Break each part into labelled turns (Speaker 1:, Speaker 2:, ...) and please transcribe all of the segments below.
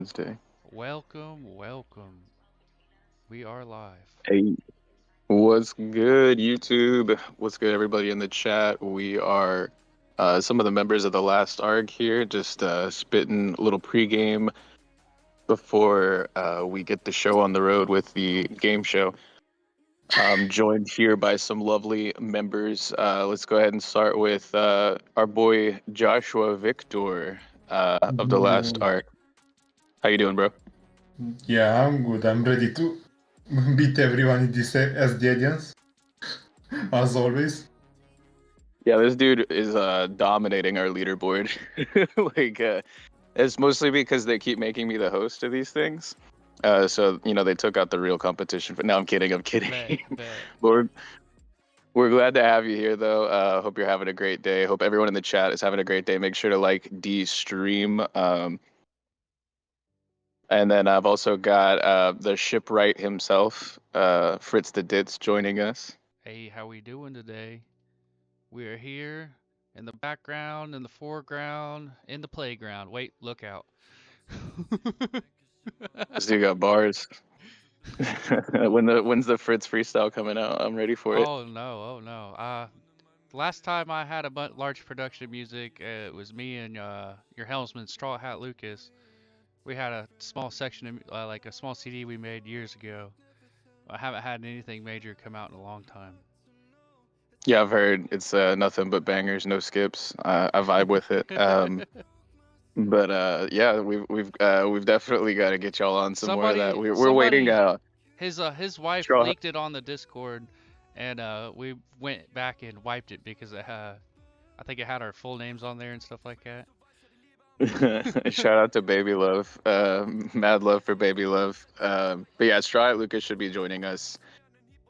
Speaker 1: Wednesday.
Speaker 2: Welcome, welcome. We are live.
Speaker 1: Hey, what's good, YouTube? What's good, everybody in the chat? We are some of the members of the last ARG here, just spitting a little pregame before we get the show on the road with the game show. I'm joined here by some lovely members. Let's go ahead and start with our boy Joshua Victor of the last
Speaker 3: Mm,
Speaker 1: ARG. How you doing, bro?
Speaker 3: Yeah, I'm good. I'm ready to beat everyone in this as the audience, as always.
Speaker 1: Yeah, this dude is dominating our leaderboard. like it's mostly because they keep making me the host of these things. So they took out the real competition. But no, I'm kidding. I'm kidding.
Speaker 2: Bet, bet.
Speaker 1: But we're glad to have you here, though. Hope you're having a great day. Hope everyone in the chat is having a great day. Make sure to like D stream. And then I've also got the shipwright himself, Fritz the Ditz, joining us.
Speaker 2: Hey, how we doing today? We are here in the background, in the foreground, in the playground. Wait, look out.
Speaker 1: This dude got bars. When's the Fritz freestyle coming out? I'm ready for it.
Speaker 2: Oh no, oh no. Last time I had a large production of music, it was me and your helmsman, Straw Hat Lucas. We had a small section of like a small CD we made years ago. I haven't had anything major come out in a long time.
Speaker 1: Yeah, I've heard it's nothing but bangers, no skips. I vibe with it. But yeah, we've definitely got to get y'all on some more of that.
Speaker 2: somebody,
Speaker 1: We're waiting.
Speaker 2: somebody, his wife
Speaker 1: Straw.
Speaker 2: leaked it on the Discord, and we went back and wiped it because I think it had our full names on there and stuff like that.
Speaker 1: Shout out to Baby Love. Mad love for Baby Love. But yeah, Straw Lucas should be joining us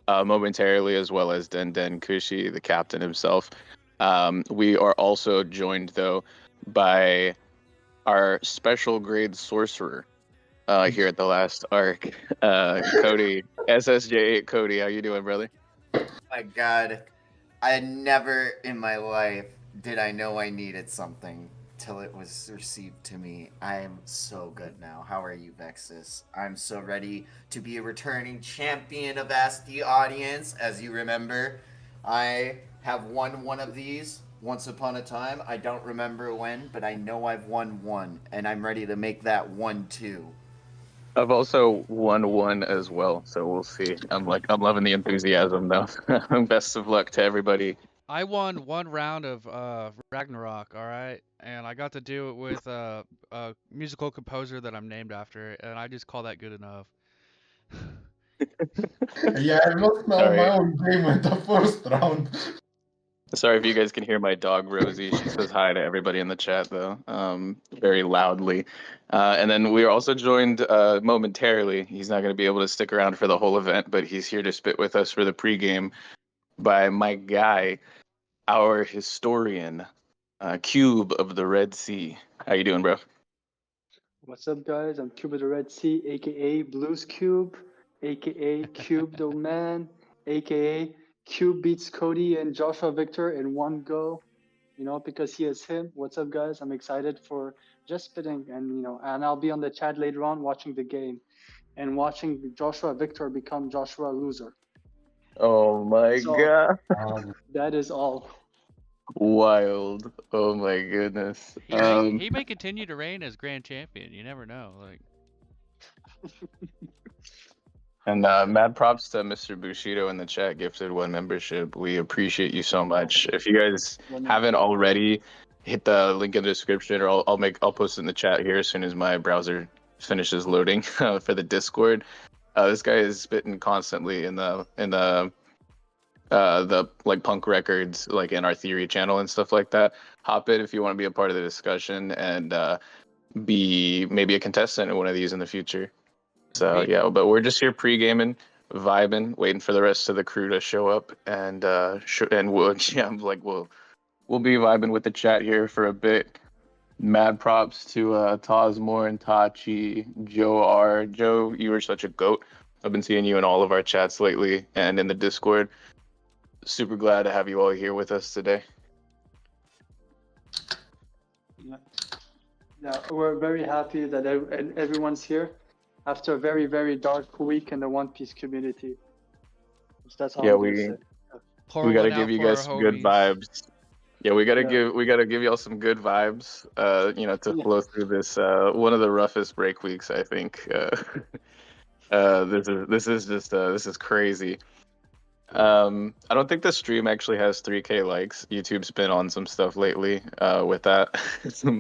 Speaker 1: momentarily, as well as Den Den Kushi, the captain himself. We are also joined though by our special grade sorcerer here at the last arc, Cody, SSJ8 Cody. How you doing, brother?
Speaker 4: My God, I never in my life did I know I needed something till it was received to me. I am so good now. How are you, Vexus? I'm so ready to be a returning champion of Ask the Audience. As you remember, I have won one of these once upon a time. I don't remember when, but I know I've won one, and I'm ready to make that one too.
Speaker 1: I've also won one as well, so we'll see. I'm loving the enthusiasm though. Best of luck to everybody.
Speaker 2: I won one round of Ragnarok, all right, and I got to do it with a musical composer that I'm named after, and I just call that good enough.
Speaker 3: Yeah, I lost now my
Speaker 1: Sorry,
Speaker 3: own game in the first round.
Speaker 1: sorry if you guys can hear my dog Rosie. She says hi to everybody in the chat though, very loudly. And then we are also joined momentarily. He's not going to be able to stick around for the whole event, but he's here to spit with us for the pregame by my guy, our historian, Cube of the Red Sea. How you doing, bro?
Speaker 5: What's up, guys? I'm Cube of the Red Sea, aka Blues Cube, aka Cube the Man, aka Cube beats Cody and Joshua Victor in one go. Because he is him. What's up, guys? I'm excited for just spitting, and I'll be on the chat later on watching the game and watching Joshua Victor become Joshua Loser.
Speaker 1: Oh my
Speaker 5: So
Speaker 1: god.
Speaker 5: that is all.
Speaker 1: Wild. Oh my goodness.
Speaker 2: He may continue to reign as grand champion. You never know. Like
Speaker 1: And mad props to Mr. Bushido in the chat, gifted one membership. We appreciate you so much. If you guys haven't already, hit the link in the description, or I'll post it in the chat here as soon as my browser finishes loading for the Discord. This guy is spitting constantly in the like punk records, like in our theory channel and stuff like that. Hop in if you want to be a part of the discussion and be maybe a contestant in one of these in the future. So yeah, but we're just here pre-gaming, vibing, waiting for the rest of the crew to show up, and we'll yeah, I'm like we'll be vibing with the chat here for a bit. Mad props to Tosmore and Tachi, Joe R. Joe, you were such a goat. I've been seeing you in all of our chats lately and in the Discord. Super glad to have you all here with us today.
Speaker 5: Yeah. Yeah, we're very happy that everyone's here after a very, very dark week in the One Piece community. That's all
Speaker 1: Yeah,
Speaker 5: I'm gonna say.
Speaker 2: Pour
Speaker 1: we gotta
Speaker 2: one
Speaker 1: give
Speaker 2: out
Speaker 1: you
Speaker 2: for our
Speaker 1: guys some good
Speaker 2: homies.
Speaker 1: vibes. Yeah,
Speaker 5: Yeah.
Speaker 1: we gotta give y'all some good vibes. To
Speaker 5: Yeah.
Speaker 1: flow through this one of the roughest break weeks, I think. This is crazy. I don't think the stream actually has 3K likes. YouTube's been on some stuff lately with that.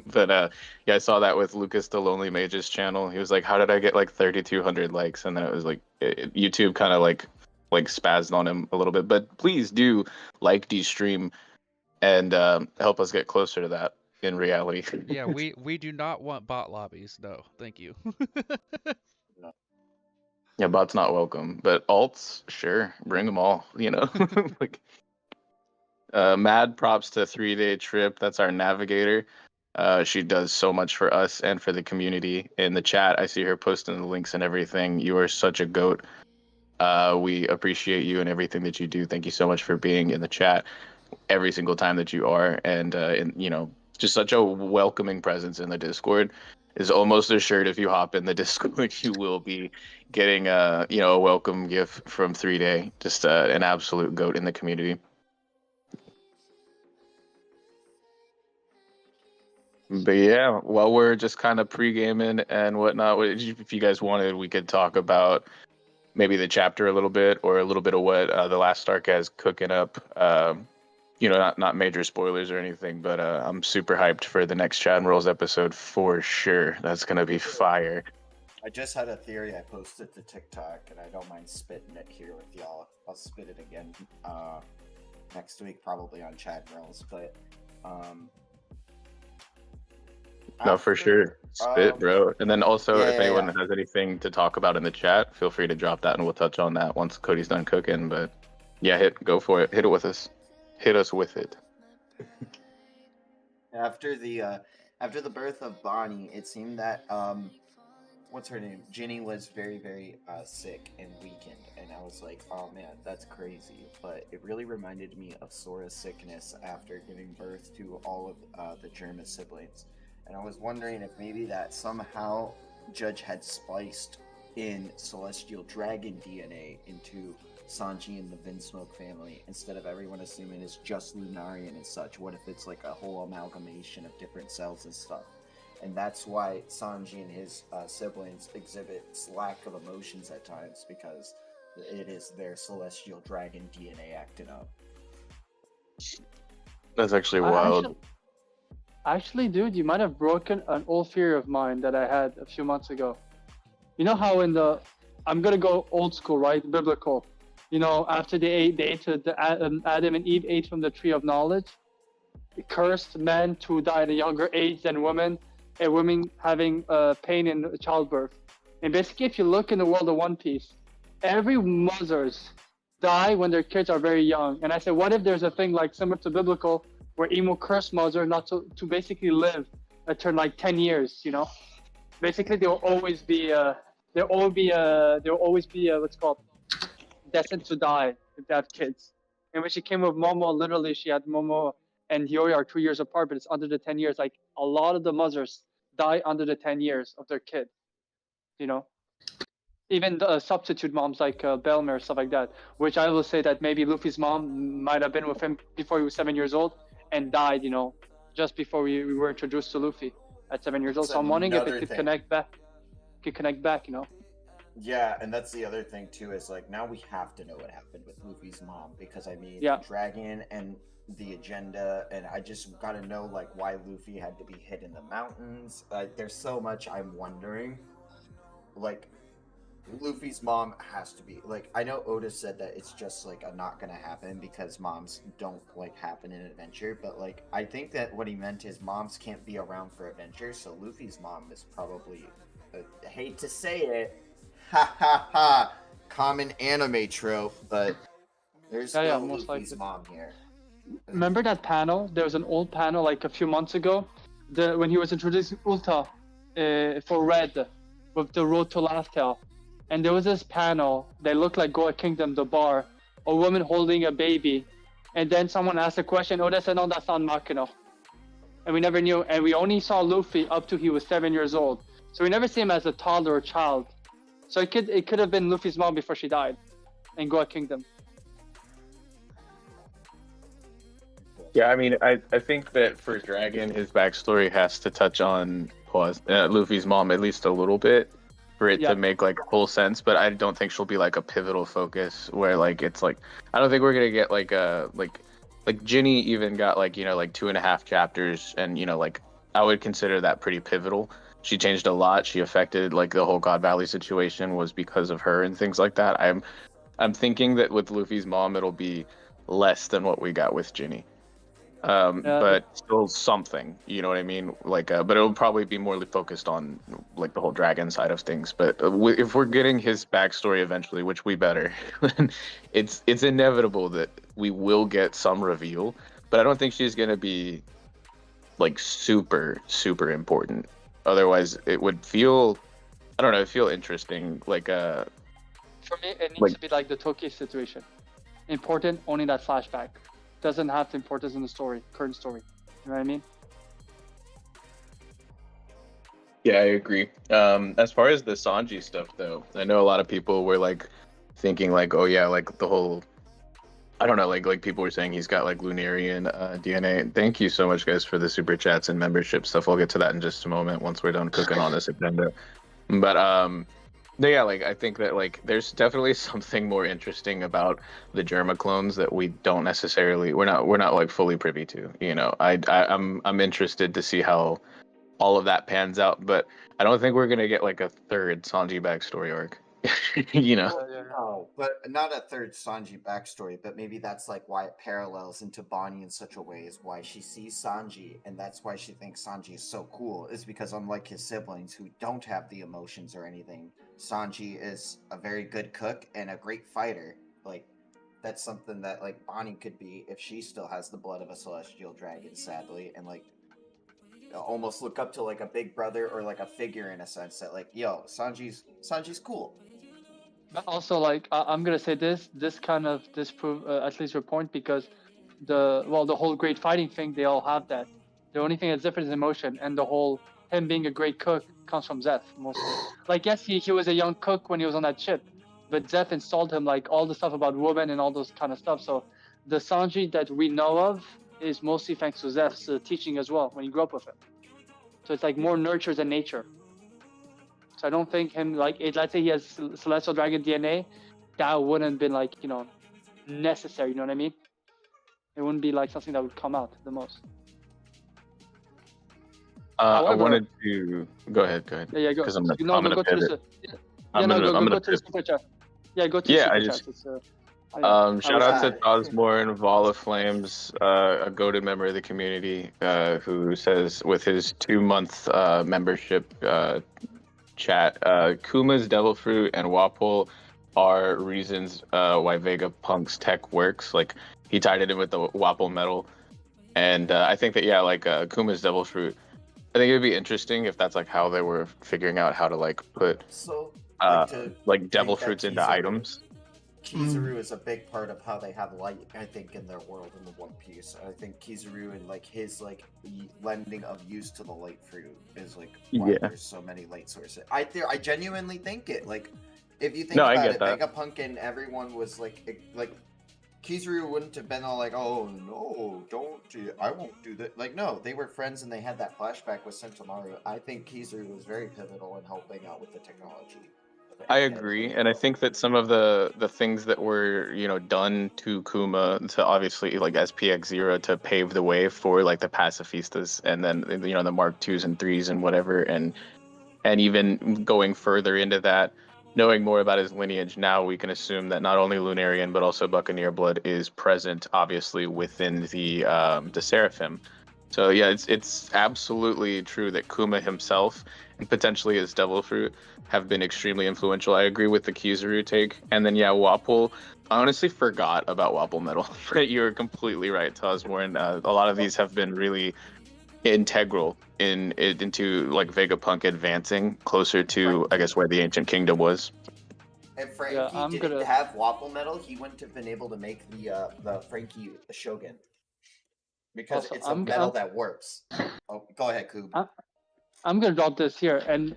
Speaker 1: But yeah, I saw that with Lucas the Lonely Mage's channel. He was like, "How did I get like 3,200 likes?" And then it was like YouTube kind of like spazzed on him a little bit. But please do like the stream and help us get closer to that in reality.
Speaker 2: Yeah, we do not want bot lobbies. No, thank you.
Speaker 1: Yeah, bots not welcome, but alts, sure, bring them all. Like mad props to 3 Day Trip. That's our navigator. She does so much for us and for the community. In the chat, I see her posting the links and everything. You are such a goat. We appreciate you and everything that you do. Thank you so much for being in the chat every single time that you are, and just such a welcoming presence in the Discord. Is almost assured if you hop in the Discord, you will be getting a welcome gift from 3 Day. Just an absolute goat in the community. But yeah, while we're just kind of pre-gaming and whatnot, if you guys wanted, we could talk about maybe the chapter a little bit, or a little bit of what the last arc has cooking up. Not major spoilers or anything, but I'm super hyped for the next Chad and Rolls episode for sure. That's gonna be fire.
Speaker 4: I just had a theory I posted to TikTok, and I don't mind spitting it here with y'all. I'll spit it again next week, probably on Chad Rolls. But
Speaker 1: No, for sure. Spit, bro. And then also, if anyone
Speaker 4: yeah.
Speaker 1: has anything to talk about in the chat, feel free to drop that, and we'll touch on that once Cody's done cooking. But yeah, go for it. Hit it with us. Hit us with it.
Speaker 4: After the birth of Bonnie, it seemed that what's her name? Ginny was very, very sick and weakened, and I was like, oh man, that's crazy. But it really reminded me of Sora's sickness after giving birth to all of the Germa siblings. And I was wondering if maybe that somehow Judge had spliced in Celestial Dragon DNA into Sanji and the Vinsmoke family, instead of everyone assuming it's just Lunarian and such. What if it's like a whole amalgamation of different cells and stuff? And that's why Sanji and his siblings exhibit lack of emotions at times, because it is their Celestial Dragon DNA acting up.
Speaker 1: That's actually wild.
Speaker 5: Actually, dude, you might have broken an old fear of mine that I had a few months ago. You know how I'm gonna go old school, right? Biblical. After they Adam and Eve ate from the tree of knowledge, it cursed men to die at a younger age than women, and women having pain in childbirth. And basically, if you look in the world of One Piece, every mothers die when their kids are very young. And I said, what if there's a thing like similar to biblical, where Emo cursed mother not to basically live a turn like 10 years, Basically, there will always be what's called destined to die if they have kids. And when she came with Momo, literally she had Momo and Hiyori are 2 years apart, but it's under the 10 years. Like a lot of the mothers die under the 10 years of their kid, Even the substitute moms like Belmer, stuff like that, which I will say that maybe Luffy's mom might have been with him before he was 7 years old and died, just before we were introduced to Luffy at 7 years old. So I'm wondering if it could connect back,
Speaker 4: Yeah, and that's the other thing too, is like now we have to know what happened with Luffy's mom, because Dragon and the agenda, and I just gotta know like why Luffy had to be hid in the mountains. There's so much I'm wondering. Like Luffy's mom has to be like, I know Otis said that it's just like not gonna happen because moms don't like happen in adventure, but like I think that what he meant is moms can't be around for adventure, so Luffy's mom is probably I hate to say it, ha ha ha, common anime trope, but there's no Luffy's mom here.
Speaker 5: Remember that panel? There was an old panel like a few months ago, when he was introducing Ulta for Red with the Road to Laugh Tale. And there was this panel that looked like Goa Kingdom, the bar, a woman holding a baby. And then someone asked a question, Oda said, no, that's not Makino. and we never knew, and we only saw Luffy up to he was 7 years old. So we never see him as a toddler or child. So it could have been Luffy's mom before she died, in Goa Kingdom.
Speaker 1: Yeah, I mean, I think that for Dragon, his backstory has to touch on Luffy's mom at least a little bit for it to make like full sense. But I don't think she'll be like a pivotal focus where like it's like I don't think we're gonna get like a like Ginny even got like 2.5 chapters, and like I would consider that pretty pivotal. She changed a lot. She affected like the whole God Valley situation was because of her and things like that. I'm thinking that with Luffy's mom, it'll be less than what we got with Ginny. But still something, you know what I mean? Like, but it'll probably be more focused on like the whole dragon side of things. But if we're getting his backstory eventually, which we better, it's inevitable that we will get some reveal. But I don't think she's gonna be like super important. Otherwise, it would feel, I don't know, feel interesting. Like
Speaker 5: For me, it needs to be like the Toki situation. Important only that flashback. Doesn't have the importance in the story, current story. You know what I mean?
Speaker 1: Yeah, I agree. As far as the Sanji stuff, though, I know a lot of people were like thinking like, oh yeah, like the whole, I don't know, like people were saying he's got like Lunarian DNA. Thank you so much, guys, for the super chats and membership stuff. We'll get to that in just a moment once we're done cooking on this agenda. But no, yeah, like I think that like there's definitely something more interesting about the Germa clones that we don't necessarily we're not like fully privy to. I'm interested to see how all of that pans out, but I don't think we're gonna get like a third Sanji backstory arc.
Speaker 4: No, but not a third Sanji backstory, but maybe that's like why it parallels into Bonnie in such a way is why she sees Sanji, and that's why she thinks Sanji is so cool, is because unlike his siblings who don't have the emotions or anything, Sanji is a very good cook and a great fighter. Like, that's something that like Bonnie could be if she still has the blood of a celestial dragon, sadly, and like almost look up to like a big brother or like a figure in a sense that like, yo, Sanji's cool.
Speaker 5: But also, like, I'm gonna say this kind of disprove at least your point, because the whole great fighting thing, they all have that. The only thing that's different is emotion, and the whole him being a great cook comes from Zeth mostly. Like, yes, he was a young cook when he was on that ship, but Zeth installed him like all the stuff about women and all those kind of stuff. So the Sanji that we know of is mostly thanks to Zeth's teaching as well when he grew up with him. So it's like more nurture than nature. So I don't think him like let's say he has Celestial Dragon DNA, that wouldn't been like necessary. You know what I mean? It wouldn't be like something that would come out the most.
Speaker 1: However, I wanted to go ahead.
Speaker 5: Yeah, go.
Speaker 1: Because I'm
Speaker 5: go
Speaker 1: gonna
Speaker 5: to
Speaker 1: pivot.
Speaker 5: go to the super chat. Yeah, go to the super chat. It's,
Speaker 1: shout out to Osmore and Vala Flames, a goated member of the community, who says with his 2-month membership chat, Kuma's Devil Fruit and Wapol are reasons why Vegapunk's tech works. Like he tied it in with the Wapol metal, and I think that like Kuma's Devil Fruit, I think it'd be interesting if that's like how they were figuring out how to like put like devil fruits into items.
Speaker 4: Kizaru is a big part of how they have light, I think, in their world in the One Piece. I think Kizaru and like his like lending of use to the light fruit is like why there's so many light sources. I genuinely think it. Like if you think about it, Vegapunk and everyone was like Kizaru wouldn't have been all like, oh no, I won't do that. Like no, they were friends and they had that flashback with Sentomaru. I think Kizaru was very pivotal in helping out with the technology.
Speaker 1: I agree, and I think that some of the things that were done to Kuma to obviously like SPX0 to pave the way for like the pacifistas, and then the Mark 2s and 3s and whatever, and even going further into that, knowing more about his lineage, now we can assume that not only Lunarian but also Buccaneer blood is present, obviously within the Seraphim. So yeah, it's absolutely true that Kuma himself and potentially his Devil Fruit have been extremely influential. I agree with the Kizaru take. And then Wapol, I honestly forgot about Wapol metal. You're completely right, Tosmore. And a lot of these have been really integral into like Vegapunk advancing closer to, I guess, where the Ancient Kingdom was.
Speaker 4: If Frankie didn't have Wapol metal, he wouldn't have been able to make the Frankie Shogun. because
Speaker 5: Also,
Speaker 4: it's a metal that warps. Oh, go ahead, Koob.
Speaker 5: I'm gonna drop this here. And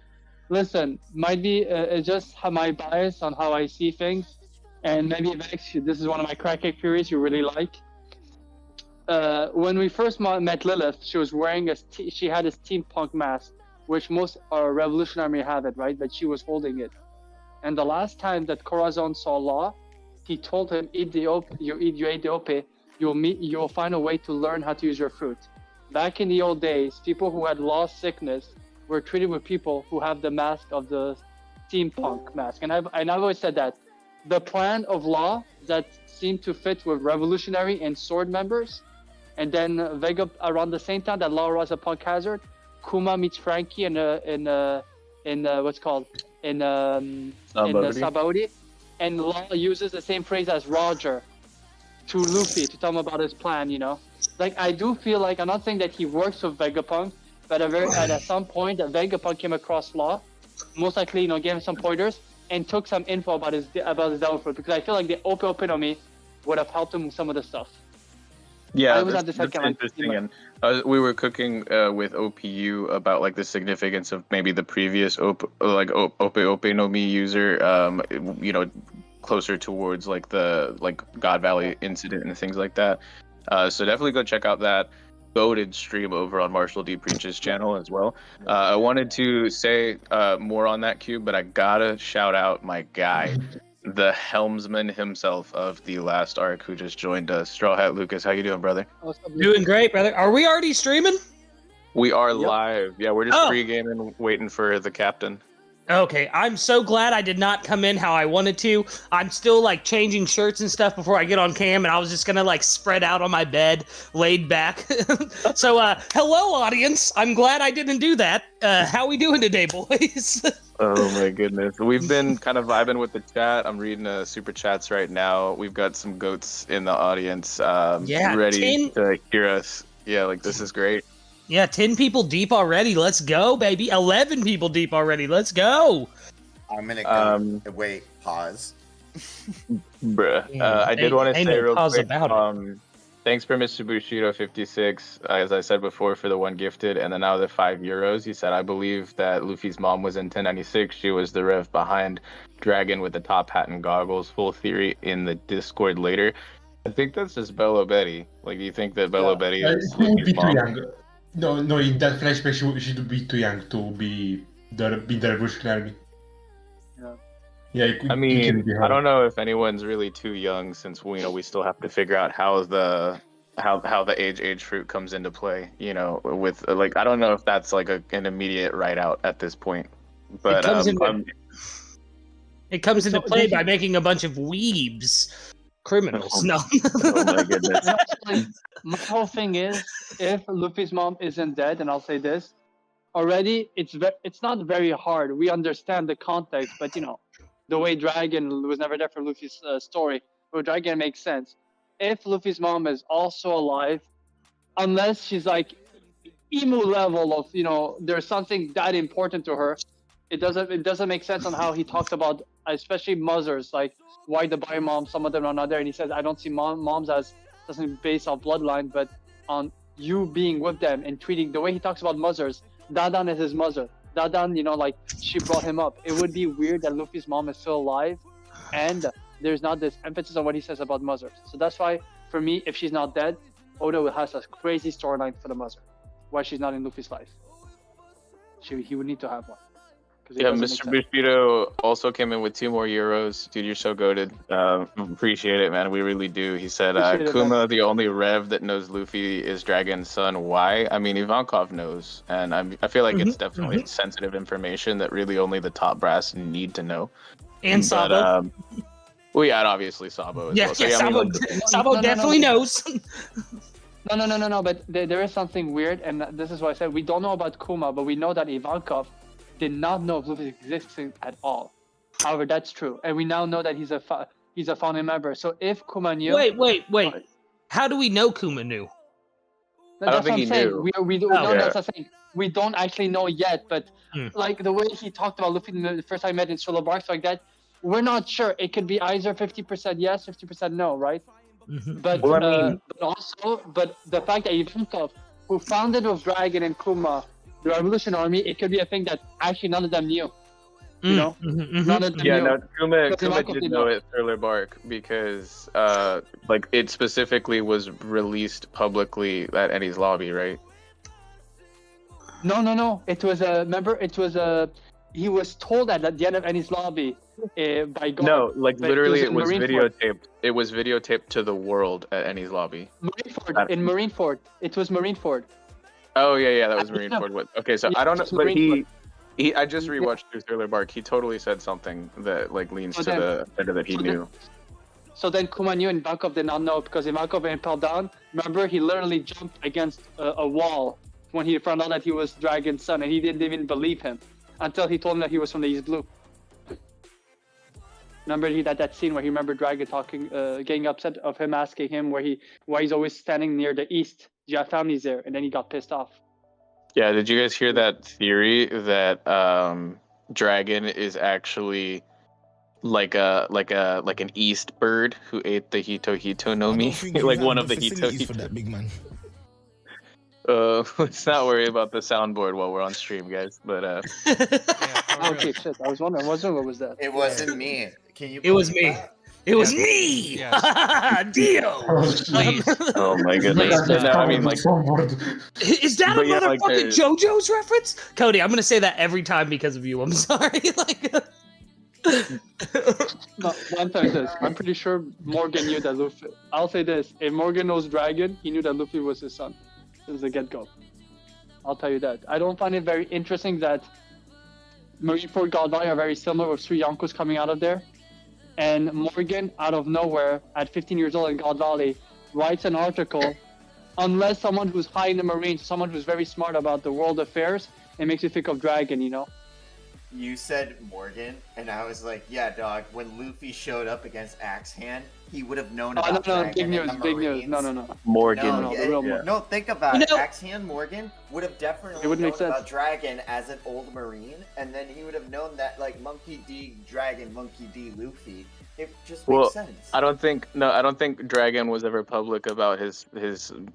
Speaker 5: listen, might be it's just my bias on how I see things, and maybe Vex, this is one of my crackhead theories you really like. When we first met Lilith, she was wearing she had a steampunk mask, which most revolutionary have it, right? But she was holding it. And the last time that Corazon saw Law, he told him, you ate the ope, you'll find a way to learn how to use your fruit. Back in the old days, people who had Law sickness were treated with people who have the mask of the steampunk mask. And I've always said that the plan of Law that seemed to fit with revolutionary and sword members, and then Vega around the same time that Law was a punk hazard, Kuma meets Frankie in what's called in Sabaody, and Law uses the same phrase as Roger to Luffy to tell him about his plan. Like I do feel like, I'm not saying that he works with Vegapunk, but at some point that Vegapunk came across Law, most likely gave him some pointers and took some info about his downfall, because I feel like the Ope no Mi would have helped him with some of the stuff.
Speaker 1: Yeah,
Speaker 5: I was at the
Speaker 1: that's
Speaker 5: second
Speaker 1: interesting. And we were cooking with OPU about like the significance of maybe the previous Ope no Mi user, closer towards like the God Valley incident and things like that. So definitely go check out that goated stream over on Marshall D. Preach's channel as well. I wanted to say more on that cube, but I gotta shout out my guy, the helmsman himself of the last arc, who just joined us. Straw Hat Lucas, how you doing, brother?
Speaker 6: Doing great, brother. Are we already streaming?
Speaker 1: We are live. Yeah, we're just pre-gaming, waiting for the captain.
Speaker 6: Okay, I'm so glad I did not come in how I wanted to. I'm still like changing shirts and stuff before I get on cam, and I was just gonna like spread out on my bed, laid back. So, hello audience. I'm glad I didn't do that. How we doing today, boys?
Speaker 1: Oh my goodness. We've been kind of vibing with the chat. I'm reading super chats right now. We've got some goats in the audience ready to hear us. Yeah, like this is great.
Speaker 6: Yeah, 10 people deep already. Let's go, baby. 11 people deep already. Let's go.
Speaker 4: I'm going to go. Wait, pause.
Speaker 1: Bruh. I did want to say real quick. Thanks for Mr. Bushido56, as I said before, for the one gifted, and then now the €5. He said, I believe that Luffy's mom was in 1096. She was the rev behind Dragon with the top hat and goggles. Full theory in the Discord later. I think that's just Bello Betty. Like, do you think that Bello Betty is Luffy's mom?
Speaker 3: No, in that flashback she would be too young to be the revolutionary. Yeah,
Speaker 1: I mean, I don't know if anyone's really too young, since we still have to figure out how the age fruit comes into play. With like, I don't know if that's like an immediate write out at this point. But
Speaker 6: it comes into play by making a bunch of weebs criminals. No.
Speaker 1: Oh my goodness.
Speaker 5: My whole thing is, if Luffy's mom isn't dead, and I'll say this already, it's not very hard. We understand the context, but the way Dragon was never there for Luffy's story, but Dragon makes sense. If Luffy's mom is also alive, unless she's like emu level of there's something that important to her, it doesn't make sense on how he talks about, especially mothers, like why the bio mom, some of them are not there, and he says I don't see moms as doesn't based on bloodline, but on you being with them and treating the way he talks about mothers. Dadan is his mother. Dadan, like she brought him up. It would be weird that Luffy's mom is still alive, and there's not this emphasis on what he says about mothers. So that's why, for me, if she's not dead, Oda has a crazy storyline for the mother. Why she's not in Luffy's life? He would need to have one.
Speaker 1: Yeah, Mr. Bushido also came in with €2 more. Dude, you're so goated. Appreciate it, man. We really do. He said, Kuma, the only rev that knows Luffy is Dragon's son. Why? I mean, Ivankov knows. And I feel like it's definitely sensitive information that really only the top brass need to know.
Speaker 6: And Sabo.
Speaker 1: Well, yeah, and obviously Sabo as well. So, yeah,
Speaker 6: Sabo definitely knows.
Speaker 5: No, but there is something weird, and this is why I said we don't know about Kuma, but we know that Ivankov did not know of Luffy's existence at all. However, that's true, and we now know that he's a founding member. So if Kuma knew,
Speaker 6: wait, how do we know Kuma knew?
Speaker 1: I don't think he knew.
Speaker 5: That's the thing. We don't actually know yet, but like the way he talked about Luffy the first time I met in Solo Barks like that, we're not sure. It could be either 50% yes, 50% no, right? But
Speaker 1: Well, I mean-
Speaker 5: but the fact that you think of who founded with Dragon and Kuma, the Revolution Army, it could be a thing that actually none of them knew. You know, none of them
Speaker 1: Yeah,
Speaker 5: knew.
Speaker 1: no, Kuma
Speaker 5: Because Michael
Speaker 1: did
Speaker 5: did
Speaker 1: know
Speaker 5: not.
Speaker 1: it Thriller Bark because like it specifically was released publicly at Eddie's lobby, right?
Speaker 5: No. It was a remember. It was a. He was told that at the end of Annie's lobby by God.
Speaker 1: No, like
Speaker 5: but
Speaker 1: literally it
Speaker 5: in
Speaker 1: was
Speaker 5: Marineford.
Speaker 1: videotaped. It was videotaped to the world at Eddie's lobby.
Speaker 5: Marineford, in Marineford. It was Marineford.
Speaker 1: Oh yeah, that was
Speaker 5: I don't
Speaker 1: Marineford.
Speaker 5: know.
Speaker 1: What? Okay, so
Speaker 5: Yeah,
Speaker 1: I don't know,
Speaker 5: it's
Speaker 1: but
Speaker 5: Marineford.
Speaker 1: he I just
Speaker 5: Yeah.
Speaker 1: rewatched through Thriller Bark. He totally said something that like leans
Speaker 5: So
Speaker 1: to
Speaker 5: then-
Speaker 1: the idea that he
Speaker 5: so
Speaker 1: knew.
Speaker 5: So then Kuma knew and Ivankov did not know because Ivankov impelled down. Remember, he literally jumped against a wall when he found out that he was Dragon's son, and he didn't even believe him until he told him that he was from the East Blue. Remember that scene where he remembered Dragon talking, getting upset of him asking him why he's always standing near the East. Do you have families there? And then he got pissed off.
Speaker 1: Yeah, did you guys hear that theory that Dragon is actually like an East bird who ate the Hito no Mi, like one of the Hito.
Speaker 7: for that, big man.
Speaker 1: Let's not worry about the soundboard while we're on stream, guys. But
Speaker 2: Yeah, for real.
Speaker 5: Okay, shit. I was wondering what was that?
Speaker 4: It wasn't me. Can you?
Speaker 6: It was
Speaker 4: believe
Speaker 6: me.
Speaker 4: that?
Speaker 6: It was
Speaker 2: Yes.
Speaker 6: me!
Speaker 2: Yes.
Speaker 6: Dio!
Speaker 2: Please.
Speaker 1: oh my goodness,
Speaker 2: Please,
Speaker 1: no, I mean like
Speaker 6: Is that a
Speaker 1: But yeah, like,
Speaker 6: motherfucking JoJo's reference? Cody, I'm gonna say that every time because of you. I'm sorry. Like,
Speaker 5: No, one time this. I'm pretty sure Morgan knew that Luffy. I'll say this: if Morgan knows Dragon, he knew that Luffy was his son. Since the get-go. I'll tell you that. I don't find it very interesting that Marineford God Valley are very similar with three Yonkos coming out of there. And Morgan, out of nowhere, at 15 years old in God Valley, writes an article. Unless someone who's high in the Marines, someone who's very smart about the world affairs, it makes you think of Dragon, you know?
Speaker 4: You said Morgan, and I was like, yeah, dog. When Luffy showed up against Axe Hand, he would have known
Speaker 5: Oh,
Speaker 4: about
Speaker 5: no,
Speaker 4: Dragon
Speaker 5: big
Speaker 4: and
Speaker 5: news,
Speaker 4: the
Speaker 5: big news.
Speaker 4: Marines.
Speaker 5: No.
Speaker 1: Morgan.
Speaker 4: No,
Speaker 5: No,
Speaker 4: yeah,
Speaker 5: the real
Speaker 1: yeah.
Speaker 5: Morgan.
Speaker 4: no, think about
Speaker 6: You
Speaker 4: it.
Speaker 6: know-
Speaker 4: Axe Hand Morgan would have definitely
Speaker 5: It would
Speaker 4: known
Speaker 5: make sense.
Speaker 4: about Dragon as an old Marine, and then he would have known that, like, Monkey D. Dragon, Monkey D. Luffy. It just
Speaker 1: Well,
Speaker 4: makes sense.
Speaker 1: I don't think Dragon was ever public about his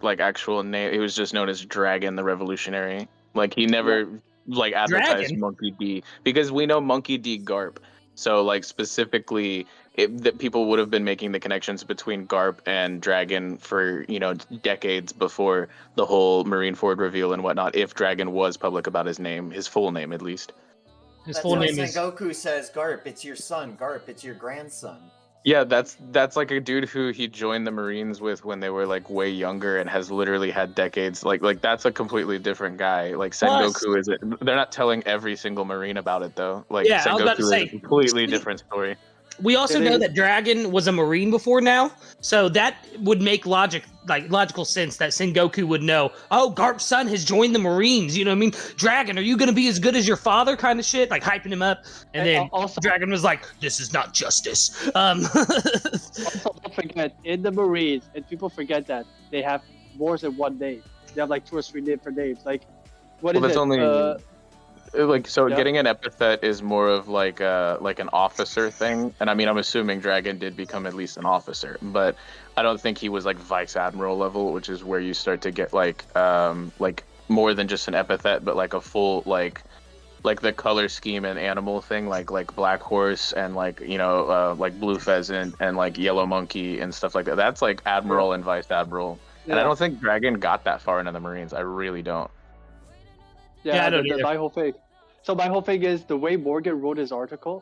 Speaker 1: like actual name. He was just known as Dragon the Revolutionary. Like he never like advertised
Speaker 6: Dragon?
Speaker 1: Monkey D because we know Monkey D Garp. So like specifically that people would have been making the connections between Garp and Dragon for, decades before the whole Marineford reveal and whatnot, if Dragon was public about his name, his full name at least.
Speaker 6: his
Speaker 4: That's
Speaker 6: full
Speaker 4: why
Speaker 6: name is.
Speaker 4: Sengoku says, Garp, it's your son. Garp, it's your grandson.
Speaker 1: Yeah, that's like a dude who he joined the Marines with when they were like way younger and has literally had decades. Like that's a completely different guy. Like
Speaker 6: Plus-
Speaker 1: Sengoku is it? They're not telling every single Marine about it though. Like
Speaker 6: Yeah, I was about to
Speaker 1: Sengoku is
Speaker 6: say-
Speaker 1: a completely different story.
Speaker 6: We also
Speaker 5: It
Speaker 6: know
Speaker 5: is.
Speaker 6: that Dragon was a Marine before now, so that would make logical sense that Sengoku would know, oh, Garp's son has joined the Marines, you know what I mean? Dragon, are you gonna be as good as your father kind of shit? Like hyping him up. And then
Speaker 5: also,
Speaker 6: Dragon was like, this is not justice.
Speaker 5: also, don't forget, in the Marines, and people forget that, they have wars in one day. They have like 2 or 3 different days. Like, what
Speaker 1: Well,
Speaker 5: is
Speaker 1: that's
Speaker 5: it?
Speaker 1: only- So
Speaker 5: Yeah.
Speaker 1: getting an epithet is more of like an officer thing, and I mean I'm assuming Dragon did become at least an officer, but I don't think he was like vice admiral level, which is where you start to get like more than just an epithet, but like a full like the color scheme and animal thing, like black horse and like blue pheasant and like yellow monkey and stuff like that. That's like admiral and vice admiral, and I don't think Dragon got that far into the Marines. I really don't.
Speaker 6: Yeah, I don't either.
Speaker 5: my whole thing. So my whole thing is the way Morgan wrote his article.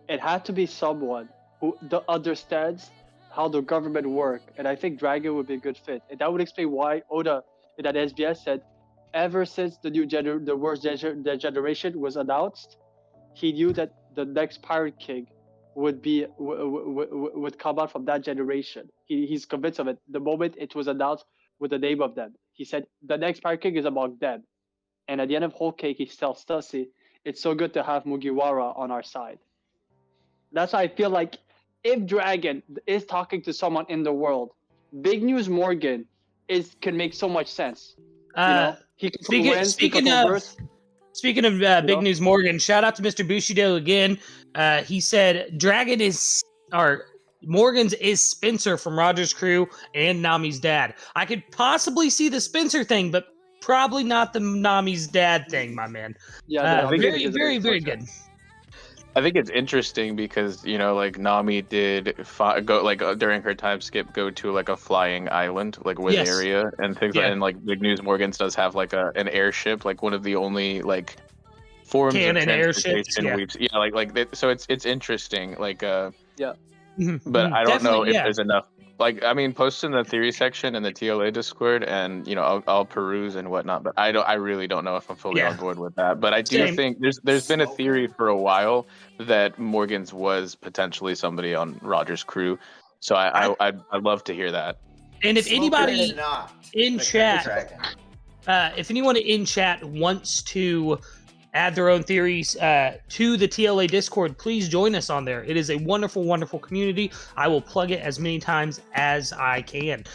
Speaker 5: It had to be someone who understands how the government work, and I think Dragon would be a good fit. And that would explain why Oda in that SBS said, ever since the worst generation was announced, he knew that the next Pirate King would come out from that generation. He's convinced of it. The moment it was announced with the name of them, he said the next Pirate King is among them. And at the end of Whole Cake, he tells Stussy, it's so good to have Mugiwara on our side. That's why I feel like if Dragon is talking to someone in the world, Big News Morgan can make so much sense. He can wins,
Speaker 6: Speaking of Big
Speaker 5: know?
Speaker 6: News Morgan, shout out to Mr. Bushido again. He said Dragon is, or Morgan's is Spencer from Roger's crew and Nami's dad. I could possibly see the Spencer thing, but probably not the Nami's dad thing, my man.
Speaker 5: Yeah,
Speaker 6: Very, very, very good.
Speaker 1: I think it's interesting because like Nami did go like during her time skip go to like a flying island like with
Speaker 6: Yes.
Speaker 1: area and things
Speaker 6: Yeah.
Speaker 1: and like Big News Morgan's does have like an airship, like one of the only like forms
Speaker 6: Canon
Speaker 1: of
Speaker 6: airships,
Speaker 1: transportation so it's interesting like
Speaker 6: Mhm,
Speaker 1: but
Speaker 6: mhm.
Speaker 1: I don't know
Speaker 6: Definitely,
Speaker 1: if
Speaker 6: yeah.
Speaker 1: there's enough. Like, I mean, post in the theory section in the TLA Discord, and I'll peruse and whatnot. But I really don't know if I'm fully
Speaker 6: Yeah.
Speaker 1: on board with that. But I do
Speaker 6: Same.
Speaker 1: think there's been a theory for a while that Morgan's was potentially somebody on Roger's crew. So I'd love to hear that.
Speaker 6: And if
Speaker 4: Smoker
Speaker 6: anybody
Speaker 4: is not
Speaker 6: in
Speaker 4: the
Speaker 6: chat,
Speaker 4: dragon.
Speaker 6: if anyone in chat wants to add their own theories to the TLA Discord, please join us on there. It is a wonderful, wonderful community. I will plug it as many times as I can.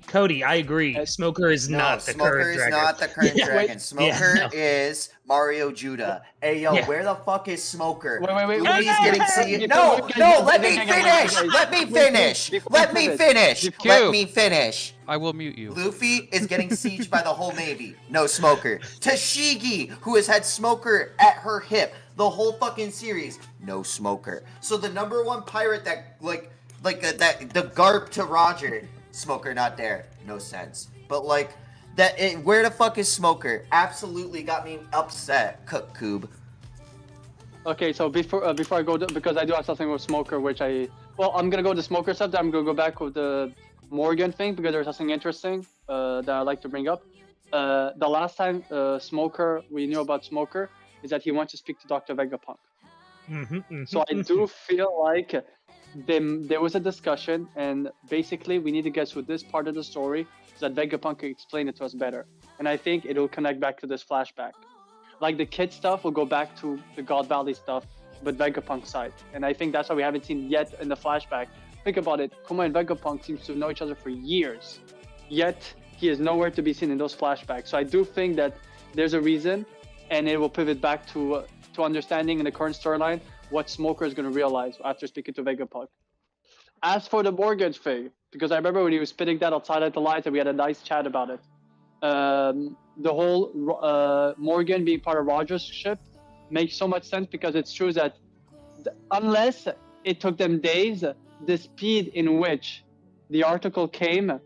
Speaker 6: Cody, I agree. Smoker is not the current dragon.
Speaker 4: Smoker is not the current dragon. Smoker
Speaker 6: no.
Speaker 4: is Mario Judah. Hey, yo,
Speaker 6: Yeah.
Speaker 4: where the fuck is Smoker?
Speaker 5: Wait.
Speaker 4: Luffy's
Speaker 6: Hey,
Speaker 4: getting
Speaker 6: hey,
Speaker 4: seen.
Speaker 5: hey,
Speaker 4: No,
Speaker 5: guys,
Speaker 4: no,
Speaker 5: guys,
Speaker 4: let
Speaker 5: guys,
Speaker 4: me
Speaker 5: guys,
Speaker 4: finish.
Speaker 5: guys,
Speaker 4: Let me
Speaker 5: wait,
Speaker 4: finish.
Speaker 5: before
Speaker 4: Let
Speaker 5: you
Speaker 4: me
Speaker 5: finish.
Speaker 4: finish.
Speaker 2: Cube.
Speaker 4: Let me finish.
Speaker 2: I will mute you.
Speaker 4: Luffy is getting sieged by the whole Navy. No Smoker. Tashigi, who has had Smoker at her hip the whole fucking series. No Smoker. So the number one pirate that that the Garp to Roger, Smoker not there. No sense. But where the fuck is Smoker? Absolutely got me upset. Cook Coob.
Speaker 5: Okay, so before I go because I do have something with Smoker, I'm gonna go to Smoker stuff. Then I'm gonna go back with the Morgan thing because there's something interesting that I'd like to bring up. The last time we knew about Smoker is that he wants to speak to Dr. Vegapunk. So I do feel like there was a discussion, and basically we need to get through this part of the story so that Vegapunk can explain it to us better. And I think it will connect back to this flashback. Like the kid stuff will go back to the God Valley stuff, but Vegapunk's side. And I think that's why we haven't seen yet in the flashback. Think about it. Kuma and Vegapunk seems to know each other for years, yet he is nowhere to be seen in those flashbacks. So I do think that there's a reason, and it will pivot back to understanding in the current storyline what Smoker is going to realize after speaking to Vegapunk. As for the mortgage thing, because I remember when he was spitting that outside at the lights and we had a nice chat about it. The whole Morgan being part of Roger's ship makes so much sense because it's true that unless it took them days, the speed in which the article came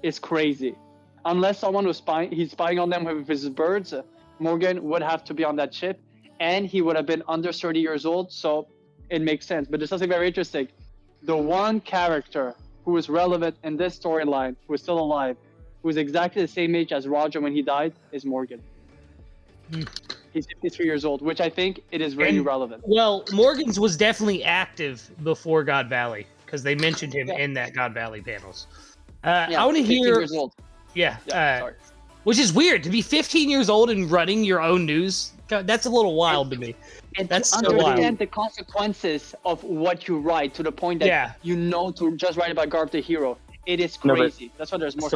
Speaker 5: is crazy. Unless someone was spying on them with his birds, Morgan would have to be on that ship, and he would have been under 30 years old, so it makes sense. But there's something very interesting. The one character who is relevant in this storyline, who is still alive, who is exactly the same age as Roger when he died, is Morgan. He's 53 years old, which I think it is really relevant.
Speaker 6: Well, Morgan's was definitely active before God Valley because they mentioned him in that God Valley panels. I want to
Speaker 5: 15
Speaker 6: hear.
Speaker 5: years old.
Speaker 6: Yeah,
Speaker 5: Sorry.
Speaker 6: which is weird to be 15 years old and running your own news. God, that's a little wild to me.
Speaker 5: And
Speaker 6: That's
Speaker 5: to
Speaker 6: so
Speaker 5: understand
Speaker 6: wild.
Speaker 5: the consequences of what you write to the point that you know to just write about Garp the hero. It is
Speaker 1: No, but
Speaker 5: crazy. That's why there's more.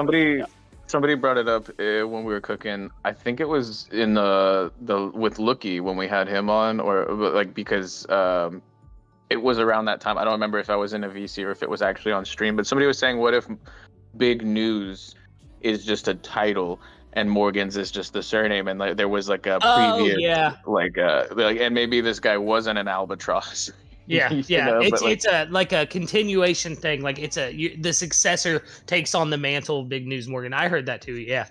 Speaker 1: Somebody brought it up when we were cooking. I think it was in the with Lookie when we had him on, or like because it was around that time. I don't remember if I was in a VC or if it was actually on stream. But somebody was saying, what if Big News is just a title and Morgan's is just the surname, and like there was like a previous and maybe this guy wasn't an albatross.
Speaker 6: Yeah,
Speaker 1: You know, but, like,
Speaker 6: it's a like a continuation thing. Like it's the successor takes on the mantle of Big News Morgan. I heard that too. Yeah,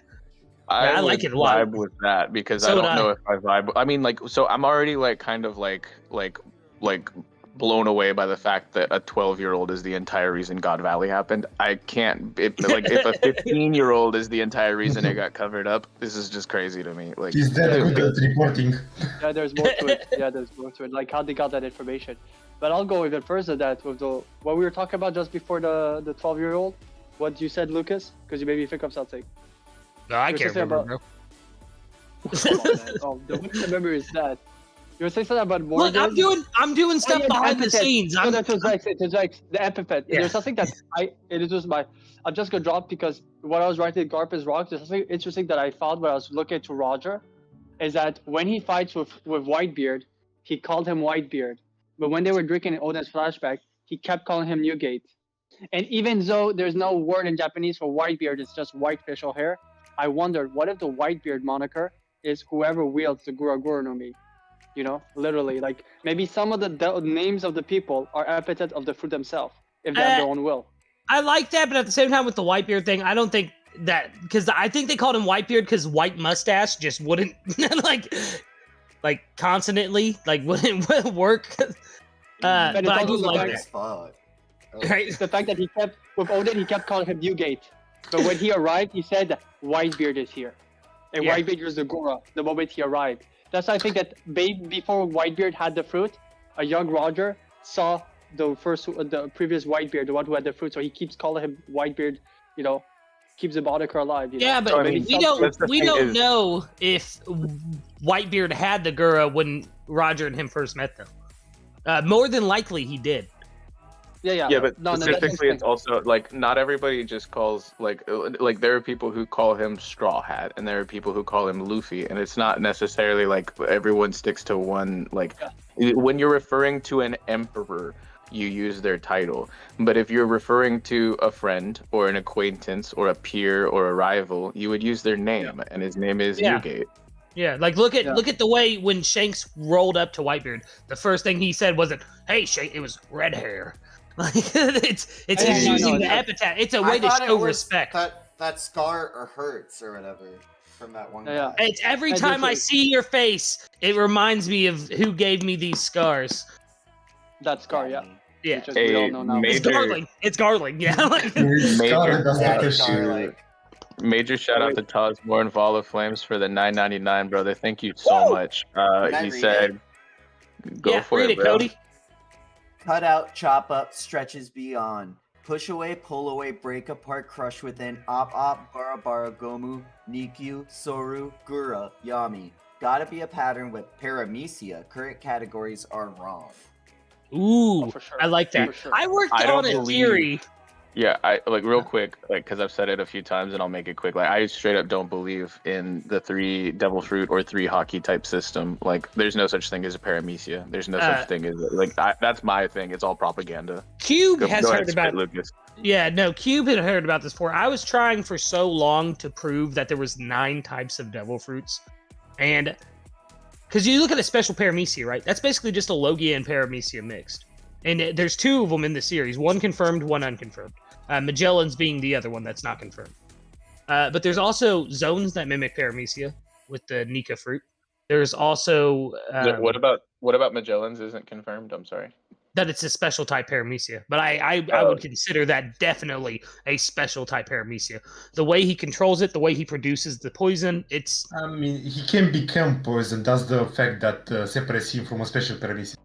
Speaker 6: I like it a lot.
Speaker 1: Vibe with that because
Speaker 6: So
Speaker 1: I
Speaker 6: would
Speaker 1: don't
Speaker 6: I.
Speaker 1: know if I vibe. I mean, like, so I'm already like kind of like blown away by the fact that a 12-year-old is the entire reason God Valley happened. I can't if a 15-year-old is the entire reason it got covered up. This is just crazy to me. Like,
Speaker 3: He's that good at reporting.
Speaker 5: Yeah, there's more to it. Yeah, there's more to it. Like how they got that information. But I'll go even further that with what we were talking about just before the 12-year-old. What you said, Lucas, because you made me think of something.
Speaker 6: No, I
Speaker 5: You were
Speaker 6: can't
Speaker 5: saying
Speaker 6: remember, bro.
Speaker 5: Come on, man. Oh, the one I remember is that. You were saying something about
Speaker 6: Look,
Speaker 5: Morgan.
Speaker 6: I'm doing stuff behind the scenes.
Speaker 5: No, that was like the epithet.
Speaker 6: Yeah.
Speaker 5: There's something that I'm just gonna drop because what I was writing Garp is Rock. There's something interesting that I found when I was looking to Roger, is that when he fights with Whitebeard, he called him Whitebeard. But when they were drinking in Odin's flashback, he kept calling him Newgate. And even though there's no word in Japanese for Whitebeard, it's just white facial hair, I wondered, what if the Whitebeard moniker is whoever wields the Gura Gura no Mi? You know, literally, like maybe some of the names of the people are epithets of the fruit themselves, if they have their own will.
Speaker 6: I like that, but at the same time with the Whitebeard thing, I don't think that, because I think they called him Whitebeard because white mustache just wouldn't like consonantly wouldn't work. But I do like that.
Speaker 4: Fuck.
Speaker 6: Right?
Speaker 5: It's the fact that he kept with Odin, he kept calling him Newgate, but when he arrived, he said Whitebeard is here, and
Speaker 6: Yeah.
Speaker 5: Whitebeard was the Gura the moment he arrived. That's why I think that before Whitebeard had the fruit, a young Roger saw the previous Whitebeard, the one who had the fruit, so he keeps calling him Whitebeard. You know, keeps the moniker alive. You know?
Speaker 6: Yeah, but
Speaker 1: So, I
Speaker 6: we
Speaker 1: mean,
Speaker 6: don't
Speaker 1: that's the thing is-
Speaker 6: know if Whitebeard had the Gura when Roger and him first met them. More than likely, he did.
Speaker 1: Yeah, but
Speaker 5: no,
Speaker 1: specifically, it's also like not everybody just calls like there are people who call him Straw Hat, and there are people who call him Luffy, and it's not necessarily like everyone sticks to one. Like when you're referring to an emperor, you use their title, but if you're referring to a friend or an acquaintance or a peer or a rival, you would use their name, and his name is Newgate.
Speaker 6: Yeah, like look at the way when Shanks rolled up to Whitebeard, the first thing he said wasn't, "Hey, Shanks," it was "red hair." Like it's
Speaker 5: Yeah,
Speaker 6: using the
Speaker 5: no,
Speaker 6: epithet. It's a way
Speaker 4: I
Speaker 6: to
Speaker 4: thought it
Speaker 6: show
Speaker 4: was
Speaker 6: respect.
Speaker 4: That scar or hurts or whatever from that one
Speaker 5: Yeah.
Speaker 4: guy.
Speaker 6: It's every
Speaker 5: I do
Speaker 6: time I
Speaker 5: too.
Speaker 6: see your face, it reminds me of who gave me these scars.
Speaker 5: that scar, yeah.
Speaker 6: Yeah,
Speaker 5: Which is we all know now.
Speaker 6: it's
Speaker 1: Major-
Speaker 6: Garling. It's Garling. Yeah. Like,
Speaker 3: Scar does
Speaker 4: Yeah,
Speaker 3: not a
Speaker 4: scar,
Speaker 3: shit.
Speaker 4: like,
Speaker 1: Major shout out to Tosborn Vol of Flames for the $9.99, brother. Thank you so much.
Speaker 4: I
Speaker 1: He
Speaker 4: read
Speaker 1: said, "Go
Speaker 6: yeah,
Speaker 1: for
Speaker 6: read it,
Speaker 1: bro."
Speaker 6: Cody.
Speaker 4: cut out, chop up, stretches beyond. Push away, pull away, break apart, crush within. Op, bara, bara, gomu, nikyu, soru, gura, yami. Gotta be a pattern with paramecia. Current categories are wrong.
Speaker 6: Ooh,
Speaker 5: for sure.
Speaker 6: I like that.
Speaker 5: For sure.
Speaker 6: I worked
Speaker 1: I don't
Speaker 6: on a
Speaker 1: believe-
Speaker 6: theory.
Speaker 1: Yeah, I like real quick, like because I've said it a few times, and I'll make it quick. Like I straight up don't believe in the 3 devil fruit or 3 hockey type system. Like there's no such thing as a paramecia. There's no such thing as that's my thing. It's all propaganda.
Speaker 6: Cube
Speaker 1: Go
Speaker 6: has
Speaker 1: ahead,
Speaker 6: heard
Speaker 1: spit,
Speaker 6: about.
Speaker 1: Lucas.
Speaker 6: Yeah, no, Cube had heard about this before. I was trying for so long to prove that there was 9 types of devil fruits, and because you look at a special paramecia, right? That's basically just a Logia and paramecia mixed, and there's 2 of them in the series. One confirmed, one unconfirmed. Magellan's being the other one that's not confirmed. But there's also zones that mimic paramecia with the Nika fruit. There's also
Speaker 1: What about Magellan's isn't confirmed? I'm sorry.
Speaker 6: that it's a special type paramecia, but I would consider that definitely a special type paramecia. The way he controls it, the way he produces the poison, it's
Speaker 3: I mean, he can become poison. That's the fact that separates him from a special paramecia.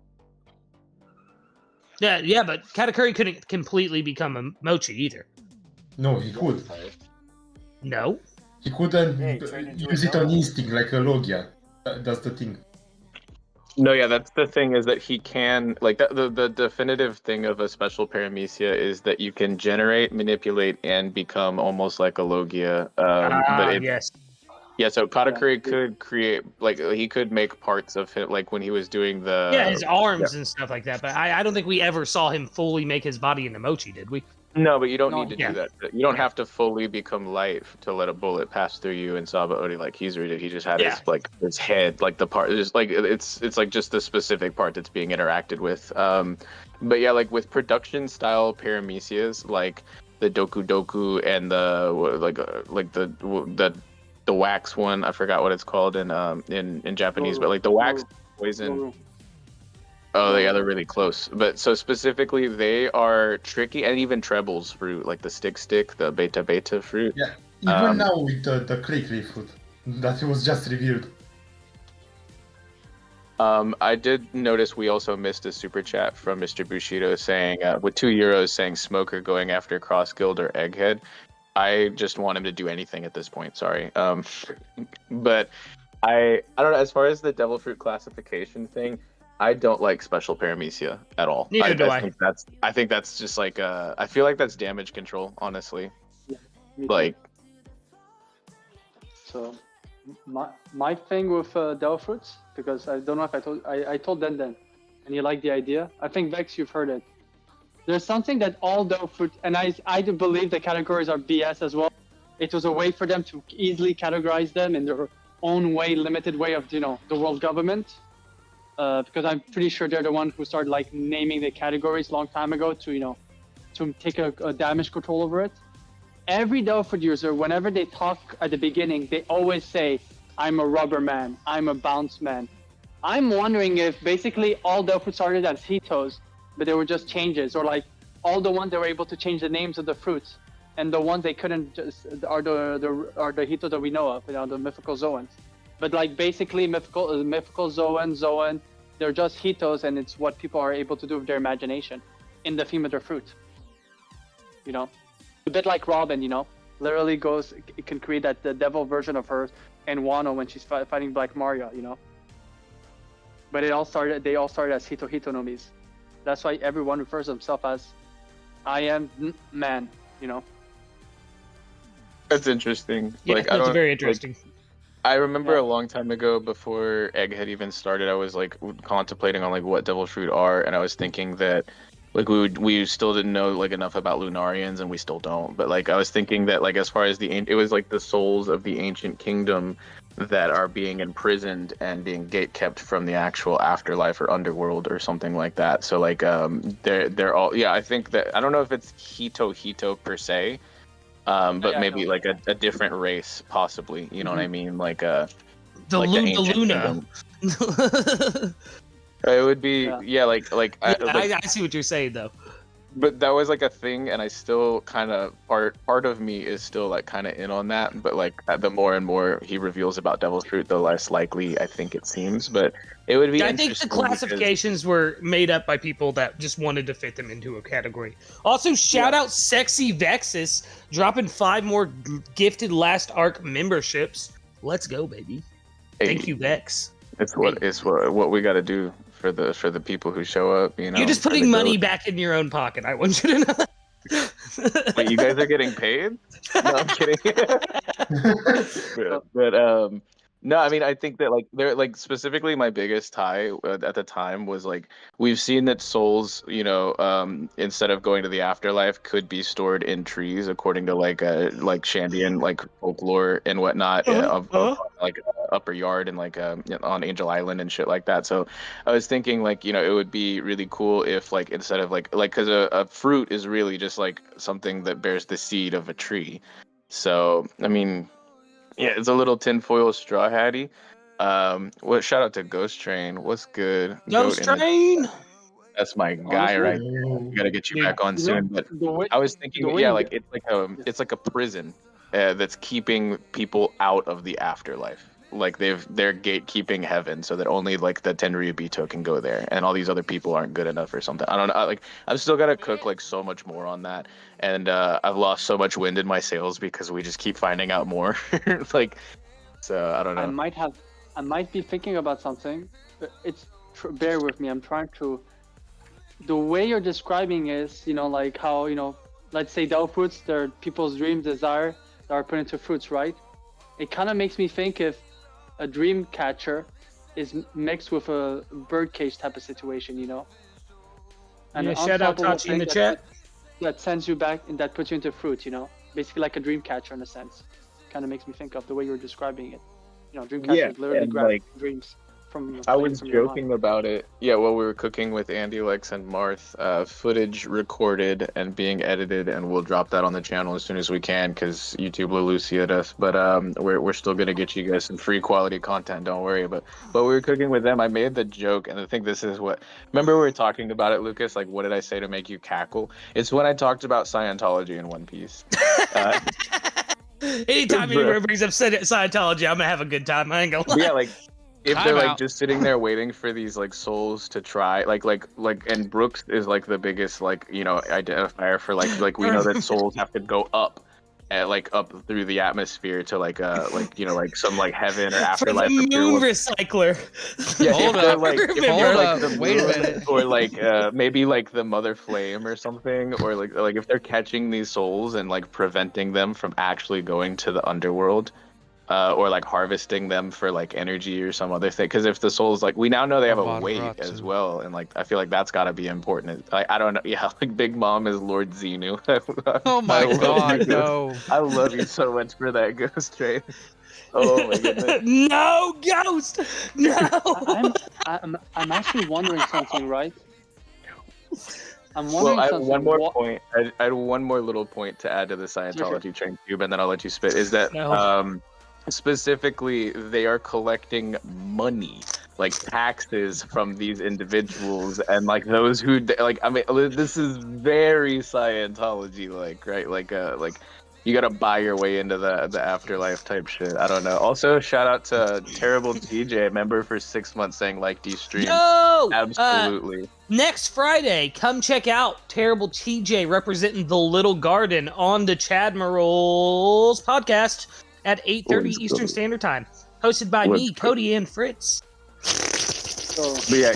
Speaker 6: yeah. But Katakuri couldn't completely become a mochi either.
Speaker 3: No, he could.
Speaker 6: No,
Speaker 3: He couldn't
Speaker 4: Yeah, he turned into a
Speaker 3: use it on
Speaker 4: dog.
Speaker 3: instinct like a Logia. That's the thing.
Speaker 1: No, yeah, that's the thing is that he can like the definitive thing of a special paramecia is that you can generate, manipulate, and become almost like a Logia. But it,
Speaker 6: yes,
Speaker 1: yeah, so Katakuri could create like he could make parts of it like when he was doing the
Speaker 6: his arms and stuff like that. But I don't think we ever saw him fully make his body into mochi, did we?
Speaker 1: No, but you don't
Speaker 5: No.
Speaker 1: need to
Speaker 6: Yeah.
Speaker 1: do that. You don't have to fully become light to let a bullet pass through you in Sabaody like Kizaru did. He just had
Speaker 6: Yeah.
Speaker 1: his head, like the part, just like it's like just the specific part that's being interacted with. But yeah, like with production style paramecias, like the Doku Doku and the wax one. I forgot what it's called in Japanese, but like the wax poison. Oh, yeah, they're really close. But so specifically, they are tricky, and even trebles fruit, like the stick, the beta fruit.
Speaker 3: Yeah, even
Speaker 1: Um,
Speaker 3: now with the clay fruit that was just revealed.
Speaker 1: I did notice we also missed a super chat from Mr. Bushido saying, with €2 saying Smoker going after Cross Guild or Egghead. I just want him to do anything at this point. Sorry. But I don't know. As far as the devil fruit classification thing, I don't like special paramecia at all.
Speaker 6: Neither do I.
Speaker 1: I think that's just like I feel like that's damage control, honestly.
Speaker 5: Me too.
Speaker 1: Like
Speaker 5: So, my thing with devil fruits, because I don't know if I told Den, and you like the idea. I think Vex, you've heard it. There's something that all the fruit, and I do believe the categories are BS as well. It was a way for them to easily categorize them in their own way, limited way of the world government. Because I'm pretty sure they're the one who started like naming the categories long time ago to to take a damage control over it. Every Delph food user, whenever they talk at the beginning, they always say, "I'm a rubber man, I'm a bounce man." I'm wondering if basically all Delph food started as Hitos, but they were just changes, or like all the ones they were able to change the names of the fruits, and the ones they couldn't just are the Hitos that we know of, the mythical Zoans. But like basically mythical Zoan, they're just Hitos, and it's what people are able to do with their imagination in the theme of their fruit. A bit like Robin, literally it can create the devil version of her and Wano when she's fighting Black Maria, But they all started as Hito nomis. That's why everyone refers to himself as I am man,
Speaker 1: That's interesting.
Speaker 6: Yeah, that's very interesting.
Speaker 1: I remember a long time ago, before Egghead even started, I was like contemplating on like what devil fruit are, and I was thinking that like we still didn't know like enough about Lunarians, and we still don't. But like I was thinking that like as far as it was like the souls of the ancient kingdom that are being imprisoned and being gate kept from the actual afterlife or underworld or something like that. So like they're all I think that I don't know if it's Hito per se. But maybe like a different race, possibly. You know what I mean? Like the
Speaker 6: Luna.
Speaker 1: Kingdom. It would be
Speaker 6: I see what you're saying though.
Speaker 1: But that was like a thing, and I still kind of part of me is still like kind of in on that. But like the more and more he reveals about Devil's Fruit, the less likely I think it seems. But it would be.
Speaker 6: I think the classifications were made up by people that just wanted to fit them into a category. Also, shout out Sexy Vexus dropping 5 more gifted Last Arc memberships. Let's go, baby!
Speaker 1: Hey,
Speaker 6: thank you, Vex.
Speaker 1: It's what we got to do for the people who show up. You're
Speaker 6: just putting money back in your own pocket. I want you to know.
Speaker 1: Wait, you guys are getting paid? No, I'm kidding. but no, I mean I think that like they're like specifically my biggest tie at the time was like we've seen that souls, instead of going to the afterlife, could be stored in trees according to like Shandian like folklore and whatnot of like upper yard and like on Angel Island and shit like that. So I was thinking like it would be really cool if like instead of like because a fruit is really just like something that bears the seed of a tree. So I mean. Yeah, it's a little tinfoil straw hatty. Shout out to Ghost Train. What's good?
Speaker 6: Ghost Train.
Speaker 1: That's my guy, right? We gotta get you back on soon. But I was thinking, like it's like a prison that's keeping people out of the afterlife. Like they're gatekeeping heaven so that only like the Tenryubito can go there, and all these other people aren't good enough or something. I don't know. I've still got to cook like so much more on that, and I've lost so much wind in my sails because we just keep finding out more. So I don't know.
Speaker 5: I might be thinking about something. Bear with me. I'm trying to. The way you're describing is, like how let's say Delph fruits, they're people's dreams, desire that are put into fruits, right? It kind of makes me think if a dream catcher is mixed with a birdcage type of situation, And
Speaker 6: shout out Tachi in the chat.
Speaker 5: That sends you back and that puts you into fruit, basically like a dream catcher in a sense. Kind of makes me think of the way you were describing it. Dream catcher literally grabs dreams from.
Speaker 1: I was joking about it. Yeah, while we were cooking with Andy, Lex, and Marth, footage recorded and being edited, and we'll drop that on the channel as soon as we can because YouTube will Luciate us. But we're still gonna get you guys some free quality content. Don't worry. But we were cooking with them. I made the joke, and I think this is what. Remember we were talking about it, Lucas? Like, what did I say to make you cackle? It's when I talked about Scientology in One Piece.
Speaker 6: Anytime anyone brings up Scientology, I'm gonna have a good time. I ain't gonna lie.
Speaker 1: Yeah, like. If they're like just sitting there waiting for these like souls to try, like, and Brooks is like the biggest like identifier for like we know that souls have to go up, up through the atmosphere to like some like heaven or afterlife.
Speaker 6: From the moon recycler.
Speaker 1: Yeah,
Speaker 2: Hold up. Wait a minute.
Speaker 1: Or like maybe like the Mother Flame or something, or like if they're catching these souls and like preventing them from actually going to the underworld. or like harvesting them for like energy or some other thing. Because if the souls like we now know they have a weight as well, and like I feel like that's got to be important. Like I don't know, yeah, like Big Mom is Lord Xenu.
Speaker 2: Oh my
Speaker 1: love
Speaker 2: god,
Speaker 1: you.
Speaker 2: no.
Speaker 1: I love you so much for that Ghost Train. Oh my goodness.
Speaker 6: No, Ghost! No!
Speaker 5: I'm actually wondering something, right? I'm
Speaker 1: Well,
Speaker 5: wondering
Speaker 1: I have
Speaker 5: something.
Speaker 1: one more
Speaker 5: What-
Speaker 1: point. I had one more little point to add to the Scientology train cube, and then I'll let you spit. Is that
Speaker 6: No.
Speaker 1: specifically they are collecting money, like taxes from these individuals, and like those who like. I mean, this is very Scientology like, right? Like you gotta buy your way into the afterlife type shit. I don't know. Also, shout out to Terrible TJ, member for 6 months, saying like these streams.
Speaker 6: Yo!
Speaker 1: Absolutely.
Speaker 6: Next Friday, come check out Terrible TJ representing the Little Garden on the Chadmirals podcast at 8:30
Speaker 1: Let's
Speaker 6: Eastern
Speaker 1: go.
Speaker 6: Standard Time. Hosted by
Speaker 1: Let's
Speaker 6: me,
Speaker 1: go.
Speaker 6: Cody, and Fritz.
Speaker 5: So,
Speaker 1: But yeah,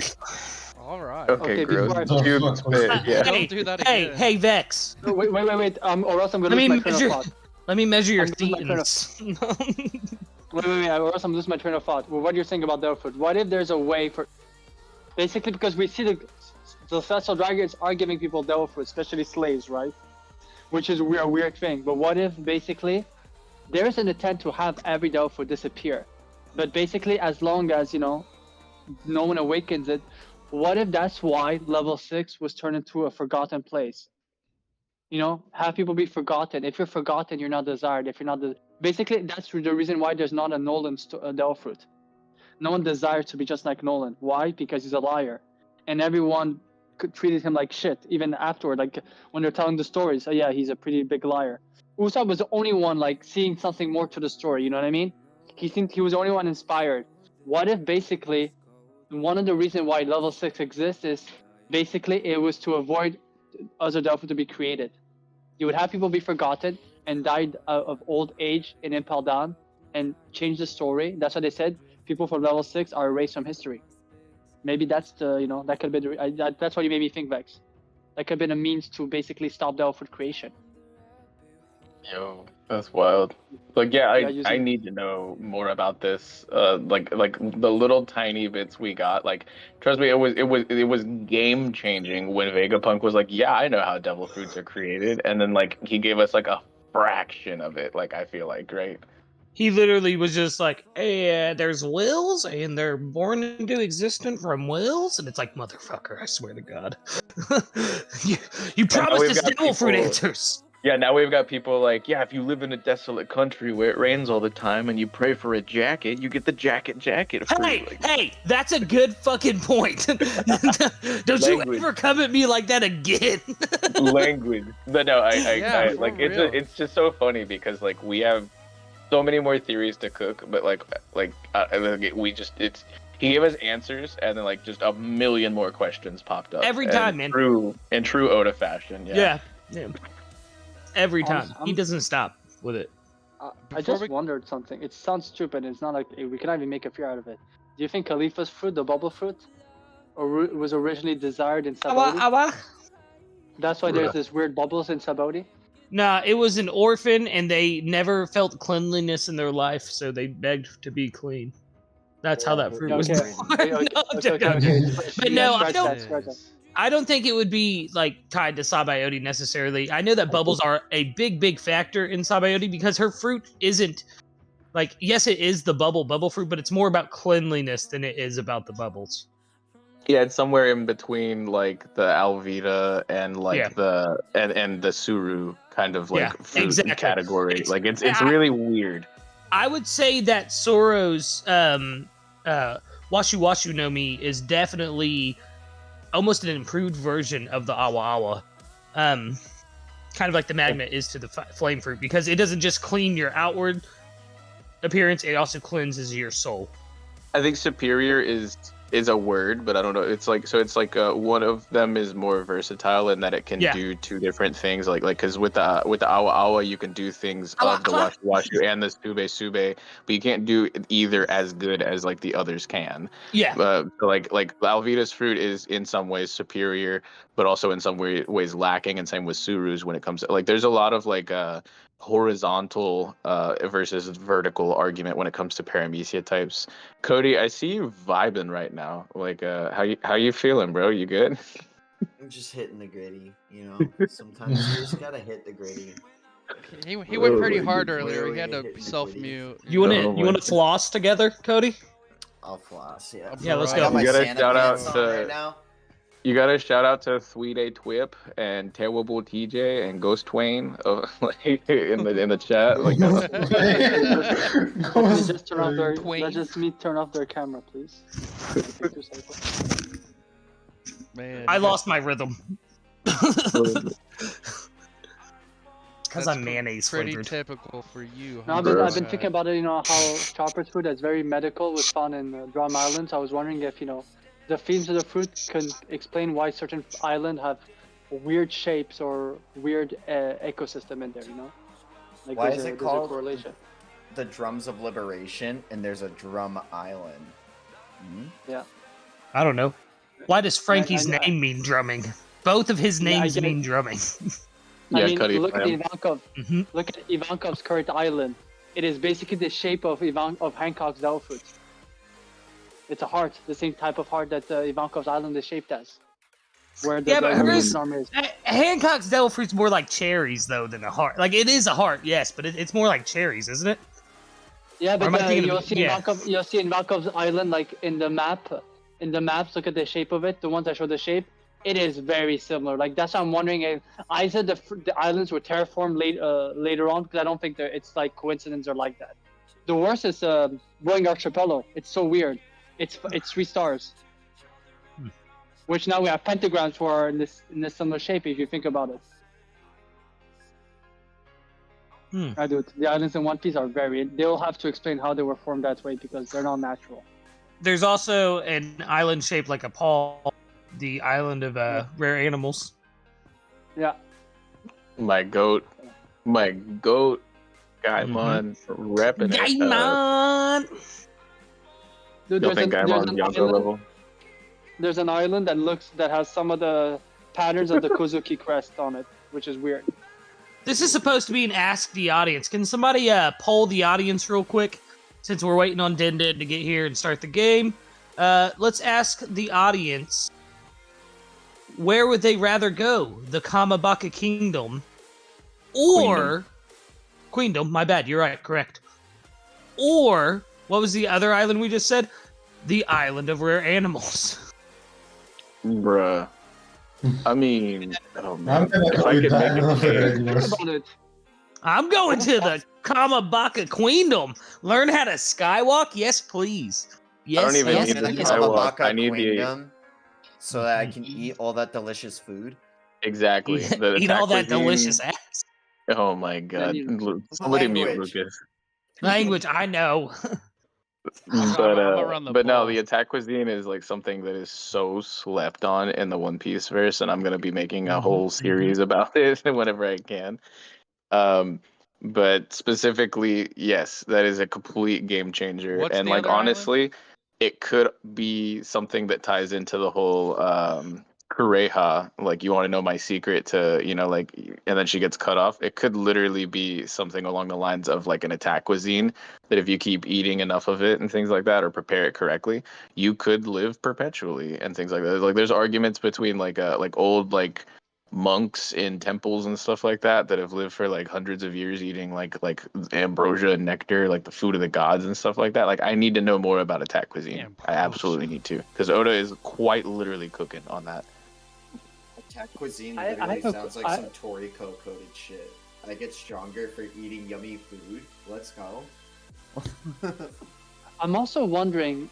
Speaker 2: All right.
Speaker 1: okay,
Speaker 5: Okay,
Speaker 1: gross.
Speaker 5: before I-
Speaker 1: Cube
Speaker 3: Fuck,
Speaker 1: spit,
Speaker 3: fuck.
Speaker 1: yeah.
Speaker 2: Don't do that
Speaker 6: Hey,
Speaker 2: again.
Speaker 6: hey, Vex.
Speaker 5: wait. Or else I'm gonna
Speaker 6: Let me
Speaker 5: lose my train
Speaker 6: measure.
Speaker 5: of thought.
Speaker 6: Let me measure your
Speaker 5: I'm losing my train of-
Speaker 6: thetans.
Speaker 5: Wait. Or else I'm losing my train of thought. Well, what you're saying about devil fruit? What if there's a way for, basically, because we see the celestial dragons are giving people devil fruit, especially slaves, right? Which is a weird thing. But what if basically there's an intent to have every devil fruit disappear, but basically as long as no one awakens it, what if that's why level 6 was turned into a forgotten place? Have people be forgotten. If you're forgotten, you're not desired. If you're not basically, that's the reason why there's not a Nolan devil fruit. No one desires to be just like Nolan. Why? Because he's a liar, and everyone treated him like shit. Even afterward, like when they're telling the stories, oh yeah, he's a pretty big liar. Usopp was the only one like seeing something more to the story. You know what I mean? He was the only one inspired. What if basically one of the reasons why level 6 exists is basically it was to avoid other Delphi to be created. You would have people be forgotten and died of old age in Impel Down and change the story. That's what they said. People from level 6 are erased from history. Maybe that's that could have been that's what you made me think, Vex. That could have been a means to basically stop Delphi creation.
Speaker 1: Yo, that's wild. Like, yeah, I
Speaker 5: using-
Speaker 1: need to know more about this. Like the little tiny bits we got. Like, trust me, it was game changing when Vegapunk was like, "Yeah, I know how devil fruits are created," and then like he gave us like a fraction of it. Like, I feel like, right?
Speaker 6: He literally was just like, hey, there's wills, and they're born into existence from wills? And it's like, motherfucker, I swear to God. you promised
Speaker 1: we've
Speaker 6: us
Speaker 1: got
Speaker 6: devil fruit
Speaker 1: people-
Speaker 6: answers.
Speaker 1: Yeah, now we've got people like, yeah, if you live in a desolate country where it rains all the time and you pray for a jacket, you get the jacket free.
Speaker 6: Hey, that's a good fucking point. Don't you
Speaker 1: Language.
Speaker 6: ever come at me like that again.
Speaker 1: Language. But no,
Speaker 2: Yeah,
Speaker 1: I
Speaker 2: for
Speaker 1: like
Speaker 2: real.
Speaker 1: it's just so funny because like we have so many more theories to cook, but we just he gave us answers and then like just a million more questions popped up
Speaker 6: Every
Speaker 1: And
Speaker 6: time, man.
Speaker 1: in true Oda fashion.
Speaker 6: Yeah. Every time.
Speaker 5: Honest-
Speaker 6: He doesn't stop with it.
Speaker 5: I
Speaker 2: Before
Speaker 5: just
Speaker 2: we-
Speaker 5: wondered something. It sounds stupid. It's not like we cannot even make a fear out of it. Do you think Khalifa's fruit, the bubble fruit, was originally desired in Sabaody? That's why there's this weird bubbles in Sabaody?
Speaker 6: Nah, it was an orphan, and they never felt cleanliness in their life, so they begged to be clean. That's how that fruit was
Speaker 5: Okay.
Speaker 6: born.
Speaker 5: Okay,
Speaker 6: No,
Speaker 5: okay.
Speaker 6: But no, I
Speaker 5: Scratch
Speaker 6: don't-
Speaker 5: that, scratch that.
Speaker 6: I don't think it would be like tied to Sabaody necessarily. I know that bubbles are a big factor in Sabaody because her fruit isn't like, yes, it is the bubble fruit, but it's more about cleanliness than it is about the bubbles.
Speaker 1: Yeah, it's somewhere in between like the Alvita and like
Speaker 6: Yeah.
Speaker 1: the and the Suru kind of like
Speaker 6: Yeah,
Speaker 1: fruit
Speaker 6: exactly.
Speaker 1: category.
Speaker 6: It's-
Speaker 1: Like it's
Speaker 6: I-
Speaker 1: really weird.
Speaker 6: I would say that Soro's Washu Washu no Mi is definitely almost an improved version of the Awa Awa. Kind of like the magnet is to the flame fruit, because it doesn't just clean your outward appearance, it also cleanses your soul.
Speaker 1: I think superior is a word, but I don't know. It's like one of them is more versatile in that it can
Speaker 6: Yeah.
Speaker 1: do two different things. Like because with the Awa Awa you can do things
Speaker 6: Awa
Speaker 1: of the
Speaker 6: Awa.
Speaker 1: Washu Washu and the Sube, but you can't do either as good as like the others can.
Speaker 6: Yeah.
Speaker 1: So like Alvita's fruit is in some ways superior, but also in some ways lacking, and same with Suru's when it comes to like there's a lot of like horizontal versus vertical argument when it comes to paramecia types. Cody, I see you vibing right now. Like, how you feeling, bro? You good?
Speaker 4: I'm just hitting the gritty, you know. Sometimes you just gotta hit the gritty.
Speaker 2: He went pretty hard
Speaker 4: Where
Speaker 2: earlier.
Speaker 4: are
Speaker 2: He
Speaker 4: we
Speaker 2: had to
Speaker 4: hitting the
Speaker 2: self-mute.
Speaker 6: You wanna
Speaker 1: Oh
Speaker 6: you wanna
Speaker 1: my-
Speaker 6: floss together, Cody?
Speaker 4: I'll floss, yeah.
Speaker 6: Yeah, let's
Speaker 4: I
Speaker 6: go.
Speaker 4: got my
Speaker 1: You gotta
Speaker 4: Santa
Speaker 1: shout out
Speaker 4: pants on
Speaker 1: to-
Speaker 4: right now.
Speaker 1: You gotta shout out to Sweet A Twip and Terrible TJ and Ghost Twain like, in the chat. Like,
Speaker 5: Let me just turn off their.
Speaker 2: Twain.
Speaker 5: Let just me turn off their camera, please. Take 2 seconds.
Speaker 2: Man,
Speaker 6: I
Speaker 2: you
Speaker 6: lost
Speaker 2: guys-
Speaker 6: my rhythm. Because
Speaker 2: that's
Speaker 6: I'm mayonnaise
Speaker 2: pretty
Speaker 6: flavored.
Speaker 2: typical for you.
Speaker 5: No,
Speaker 2: huh?
Speaker 5: I've been thinking about it. You know how Chopper's food is very medical was found in Drum Island. So I was wondering if the themes of the fruit can explain why certain islands have weird shapes or weird ecosystem in there. You know, like
Speaker 4: Why
Speaker 5: there's
Speaker 4: is
Speaker 5: a-
Speaker 4: it
Speaker 5: there's a
Speaker 4: called
Speaker 5: correlation?
Speaker 4: the Drums of Liberation and there's a Drum Island? Hmm?
Speaker 6: I don't know. Why does Frankie's
Speaker 5: I-
Speaker 6: name mean drumming? Both of his
Speaker 5: Yeah, I
Speaker 6: names
Speaker 5: get it.
Speaker 6: mean drumming.
Speaker 5: I
Speaker 1: Yeah,
Speaker 5: mean,
Speaker 1: Cuddy,
Speaker 5: look at
Speaker 1: I am.
Speaker 5: Ivankov.
Speaker 6: hmm
Speaker 5: Look at Ivankov's current island. It is basically the shape of Hancock's devil fruit. It's a heart, the same type of heart that Ivankov's island is shaped as. Where the
Speaker 6: Yeah, but hers-
Speaker 5: Russian army is.
Speaker 6: Hancock's devil fruit's more like cherries, though, than a heart. Like, it is a heart, yes, but it's more like cherries, isn't it?
Speaker 5: Yeah,
Speaker 6: Or am I
Speaker 5: but
Speaker 6: thinking
Speaker 5: you'll
Speaker 6: of-
Speaker 5: see
Speaker 6: yeah.
Speaker 5: you'll see Ivankov's island like in the map. In the maps, look at the shape of it. The ones that show the shape, it is very similar. Like that's why I'm wondering if I said the islands were terraformed later on because I don't think it's like coincidence or like that. The worst is Boeing Archipelago. It's so weird. It's 3 stars, which now we have pentagrams for in this similar shape. If you think about it. I do. The islands in One Piece are very. They'll have to explain how they were formed that way because they're not natural.
Speaker 6: There's also an island shaped like a paw, the island of rare animals.
Speaker 5: Yeah.
Speaker 1: my goat, Gaimon repping it.
Speaker 6: Gaimon!
Speaker 5: Dude,
Speaker 1: You'll think Gaimon's Yonko level?
Speaker 5: There's an island that has some of the patterns of the Kozuki crest on it, which is weird.
Speaker 6: This is supposed to be an Ask the Audience. Can somebody poll the audience real quick? Since we're waiting on Den to get here and start the game. Let's ask the audience, where would they rather go? The Kamabaka Kingdom or... Queendom, my bad, you're right, correct. Or, what was the other island we just said? The Island of Rare Animals.
Speaker 1: Bruh. I mean, oh man.
Speaker 3: I'm gonna
Speaker 1: If
Speaker 3: go
Speaker 1: I
Speaker 3: with
Speaker 1: could make
Speaker 3: that.
Speaker 1: a
Speaker 5: Think
Speaker 3: Regulars.
Speaker 5: about it.
Speaker 6: I'm going to the Kamabaka Queendom. Learn how to skywalk? Yes, please. Yes,
Speaker 1: don't even
Speaker 6: yes,
Speaker 1: need the
Speaker 4: the
Speaker 6: yes.
Speaker 1: skywalk.
Speaker 4: Kamabaka
Speaker 1: I need the-
Speaker 4: Queendom so that I can eat all that delicious food.
Speaker 1: Exactly. The
Speaker 6: Eat all that
Speaker 1: attack cuisine-
Speaker 6: delicious ass.
Speaker 1: Oh my god.
Speaker 5: you-
Speaker 1: Somebody mute
Speaker 4: Language.
Speaker 1: Lucas.
Speaker 6: Language, I know.
Speaker 1: But
Speaker 2: I'ma run the
Speaker 1: but no,
Speaker 2: poll.
Speaker 1: the attack cuisine is like something that is so slept on in the One Piece verse, and I'm gonna be making a
Speaker 6: Mhm,
Speaker 1: whole series about it whenever I can. But specifically, yes, that is a complete game changer.
Speaker 2: What's
Speaker 1: And
Speaker 2: the
Speaker 1: like
Speaker 2: other island?
Speaker 1: honestly, it could be something that ties into the whole Kureha, like you want to know my secret to, like, and then she gets cut off. It could literally be something along the lines of like an attack cuisine that if you keep eating enough of it and things like that, or prepare it correctly, you could live perpetually and things like that. Like there's arguments between like old like monks in temples and stuff like that have lived for like hundreds of years eating like ambrosia and nectar, like the food of the gods and stuff like that. Like I need to know more about attack cuisine. I
Speaker 2: Ambrosia.
Speaker 1: absolutely need to, because Oda is quite literally cooking on that.
Speaker 4: Attack cuisine
Speaker 5: I
Speaker 4: literally
Speaker 5: have a-
Speaker 4: sounds like
Speaker 5: I-
Speaker 4: some Toriko coated shit. I get stronger for eating yummy food. Let's go.
Speaker 5: I'm also wondering,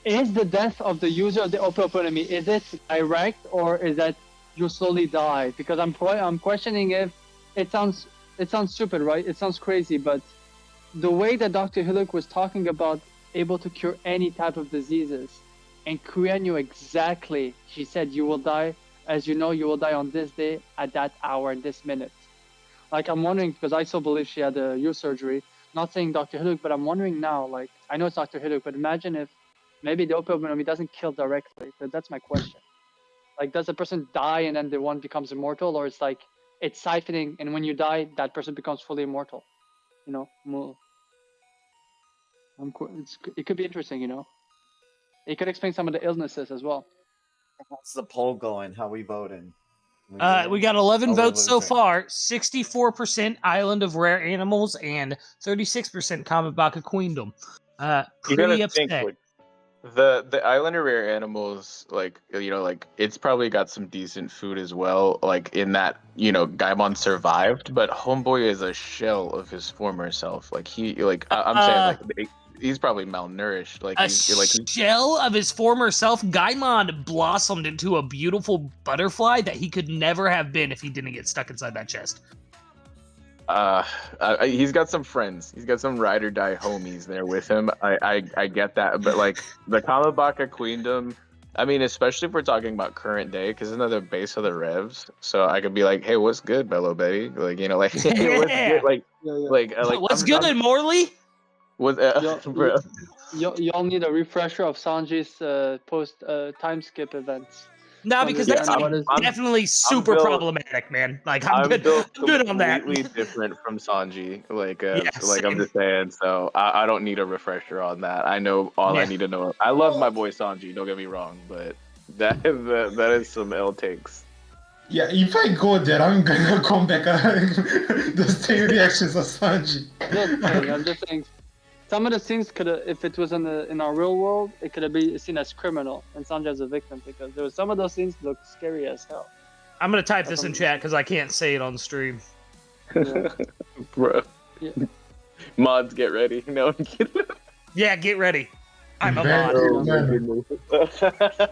Speaker 5: is the death of the user of the enemy, is it direct or is that you slowly die? Because I'm questioning if it sounds stupid, right? It sounds crazy, but the way that Dr. Hillock was talking about able to cure any type of diseases, and Kuya knew exactly. She said, "You will die, as you know, you will die on this day, at that hour, and this minute." Like I'm wondering, because I still believe she had a ear surgery. Not saying Dr. Hillock, but I'm wondering now. Like I know it's Dr. Hillock, but imagine if maybe the enemy doesn't kill directly. But that's my question. Like, does the person die and then the one becomes immortal, or it's like it's siphoning, and when you die, that person becomes fully immortal. You know, it could be interesting. You know, it could explain some of the illnesses as well.
Speaker 4: How's the poll going? How we voting?
Speaker 6: We got 11
Speaker 4: we're
Speaker 6: votes so
Speaker 4: losing.
Speaker 6: far. 64% Island of Rare Animals and 36% Kamabaka Queendom.
Speaker 1: You
Speaker 6: Pretty
Speaker 1: gotta
Speaker 6: upset.
Speaker 1: think like the island of rare animals, like like it's probably got some decent food as well. Like in that, Gaimon survived, but Homeboy is a shell of his former self. Like I'm saying like he's probably malnourished. Like
Speaker 6: a
Speaker 1: he's
Speaker 6: shell of his former self. Gaimon blossomed into a beautiful butterfly that he could never have been if he didn't get stuck inside that chest.
Speaker 1: He's got some friends. He's got some ride or die homies there with him. I get that, but like the Kamabaka Queendom, I mean, especially if we're talking about current day, because it's another base of the revs. So I could be like, hey, what's good, Bello Betty? Like, like, hey, what's
Speaker 6: Yeah.
Speaker 1: good? Like,
Speaker 6: What's good, Morley?
Speaker 1: What, bro?
Speaker 5: Y'all need a refresher of Sanji's post time skip events.
Speaker 6: No, because that's definitely super problematic, man. Like I'm good on that.
Speaker 1: Completely different from Sanji. Like,
Speaker 6: Yeah,
Speaker 1: I'm just saying. So I don't need a refresher on that. I know all I need to know. I love my boy Sanji. Don't get me wrong, but that is some L takes.
Speaker 3: Yeah, if I go there, I'm gonna come back. The same reactions of Sanji.
Speaker 5: I'm just saying. Some of the things could have, if it was in our real world, it could have been seen as criminal and Sanji as a victim because there was some of those things look scary as hell.
Speaker 6: I'm gonna type this in chat because I can't say it on stream.
Speaker 5: Yeah.
Speaker 1: Bro.
Speaker 5: Yeah.
Speaker 1: Mods, get ready. No, I'm kidding.
Speaker 6: Yeah, get ready. I'm a
Speaker 3: Man,
Speaker 6: mod.
Speaker 1: Oh, my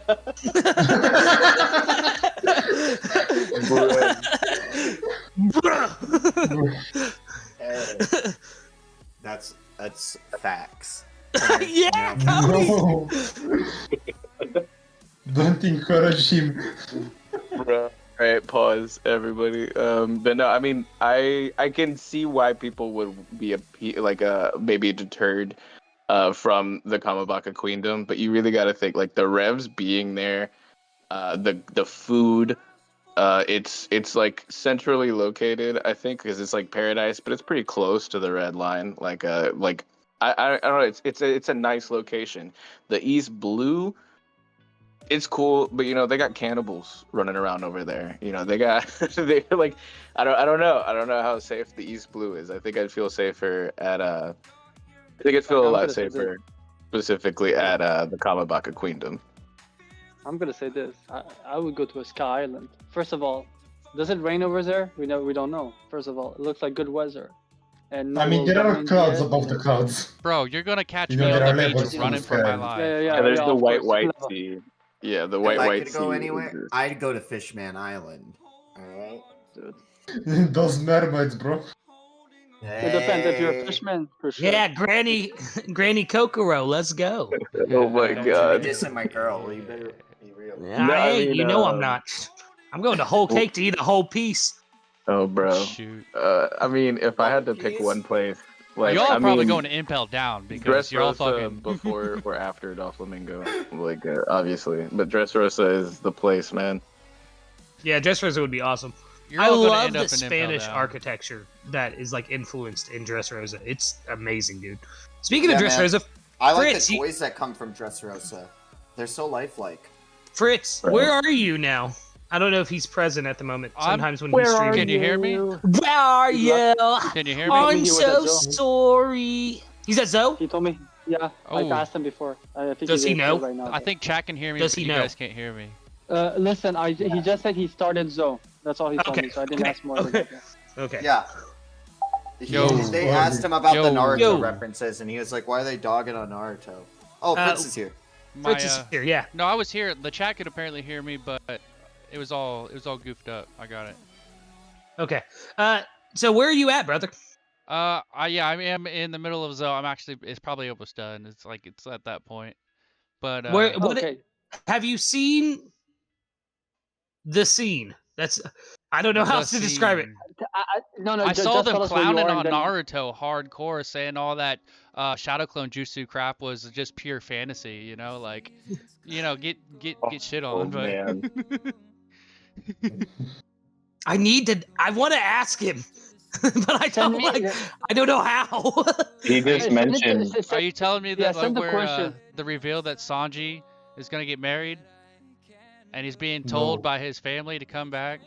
Speaker 6: Bruh.
Speaker 4: Hey, that's facts.
Speaker 6: Yeah, Cody.
Speaker 3: No. Don't encourage him.
Speaker 1: Bro. All right, pause, everybody. But no, I mean, I can see why people would be maybe deterred from the Kamabaka Queendom, but you really got to think like the revs being there, the food, it's like centrally located, I think, because it's like paradise, but it's pretty close to the red line. I don't know, it's a nice location. The East Blue, it's cool, but they got cannibals running around over there. They got they're like I don't know how safe the East Blue is. I think I'd feel safer at I think I'd feel a lot safer specifically at the Kamabaka Queendom.
Speaker 5: I'm gonna say this. I would go to a Sky Island. First of all, does it rain over there? We don't know. First of all, it looks like good weather. And
Speaker 3: I mean, there are clouds above the clouds.
Speaker 2: Bro, you're gonna catch me
Speaker 3: there
Speaker 2: on the
Speaker 3: are
Speaker 2: beach
Speaker 3: levels
Speaker 2: running
Speaker 3: in the
Speaker 2: for my
Speaker 3: sky.
Speaker 2: life.
Speaker 5: Yeah,
Speaker 1: And there's the
Speaker 5: of
Speaker 1: white
Speaker 5: course.
Speaker 1: sea. Yeah, the
Speaker 4: If
Speaker 1: white
Speaker 4: I could
Speaker 1: sea.
Speaker 4: go anywhere, I'd go to Fishman Island. Alright?
Speaker 5: Dude.
Speaker 3: Those mermaids, bro.
Speaker 5: It depends if you're a fishman, for sure.
Speaker 6: Yeah, Granny Kokoro, let's go.
Speaker 1: Oh my
Speaker 4: Don't
Speaker 1: god.
Speaker 4: be dissing my girl. You better be real.
Speaker 6: Yeah,
Speaker 1: I
Speaker 6: hey,
Speaker 1: mean,
Speaker 6: you know I'm not. I'm going to whole cake to eat a whole piece.
Speaker 1: Oh, bro.
Speaker 2: Shoot.
Speaker 1: I mean, if I had to pick one place, like,
Speaker 2: Y'all
Speaker 1: I
Speaker 2: are probably
Speaker 1: mean,
Speaker 2: going to Impel Down because you're all
Speaker 1: Dressrosa
Speaker 2: fucking.
Speaker 1: before or after Doflamingo, obviously. But Dressrosa is the place, man.
Speaker 6: Yeah, Dressrosa would be awesome.
Speaker 2: You're
Speaker 6: I
Speaker 2: all gonna
Speaker 6: love
Speaker 2: end
Speaker 6: the
Speaker 2: up in Impel
Speaker 6: Spanish
Speaker 2: Down.
Speaker 6: architecture that is like influenced in Dressrosa. It's amazing, dude. Speaking of
Speaker 4: Yeah, man.
Speaker 6: Dressrosa,
Speaker 4: I like
Speaker 6: Fritz,
Speaker 4: the toys that come from Dressrosa. They're so lifelike.
Speaker 6: Fritz,
Speaker 1: Right.
Speaker 6: where are you now? I don't know if he's present at the moment. Sometimes when he's streaming.
Speaker 2: Can you hear me?
Speaker 6: Where are you?
Speaker 2: Can you hear me?
Speaker 6: I'm
Speaker 5: He was
Speaker 6: so
Speaker 5: at Zoe.
Speaker 6: sorry. He's at Zoe?
Speaker 5: He told me, yeah, I
Speaker 2: Oh.
Speaker 5: asked him before. I think
Speaker 6: Does he
Speaker 5: did
Speaker 6: know?
Speaker 5: right now.
Speaker 2: I think chat can hear me,
Speaker 6: Does
Speaker 2: but
Speaker 6: he
Speaker 2: you
Speaker 6: know?
Speaker 2: guys can't hear me.
Speaker 5: Listen, he just said he started Zoe. That's all he told
Speaker 6: Okay,
Speaker 5: me, so I didn't
Speaker 6: okay,
Speaker 5: ask more than
Speaker 6: okay.
Speaker 5: that.
Speaker 6: Okay.
Speaker 4: Yeah.
Speaker 2: Yo.
Speaker 4: They asked him about the
Speaker 2: Yo.
Speaker 4: Naruto
Speaker 6: Yo.
Speaker 4: references, and he was like, "Why are they dogging on Naruto?" Oh, Fritz is here.
Speaker 2: My,
Speaker 6: Fritz is here, yeah.
Speaker 2: No, I was here. The chat could apparently hear me, but it was all goofed up. I got it.
Speaker 6: Okay. So where are you at, brother?
Speaker 2: I am in the middle of Zoe. It's probably almost done. It's at that point. But
Speaker 6: Where? What?
Speaker 5: Okay.
Speaker 6: Have you seen the scene? I don't know how
Speaker 2: the
Speaker 6: else to describe it.
Speaker 2: scene.
Speaker 5: No,
Speaker 2: I saw
Speaker 5: just
Speaker 2: them
Speaker 5: tell us where you
Speaker 2: clowning
Speaker 5: are,
Speaker 2: on
Speaker 5: and then-
Speaker 2: Naruto hardcore, saying all that Shadow Clone Jutsu crap was just pure fantasy. Get shit on.
Speaker 1: Oh,
Speaker 2: but
Speaker 1: man.
Speaker 6: I want to ask him, but I
Speaker 5: Send
Speaker 6: don't
Speaker 5: me-
Speaker 6: I don't know how.
Speaker 1: He just
Speaker 5: Send it to-
Speaker 1: mentioned.
Speaker 5: s-
Speaker 2: Are you telling me
Speaker 5: yeah,
Speaker 2: that like
Speaker 5: send the
Speaker 2: where
Speaker 5: question.
Speaker 2: the reveal that Sanji is gonna get married, and he's being told
Speaker 3: No.
Speaker 2: by his family to come back?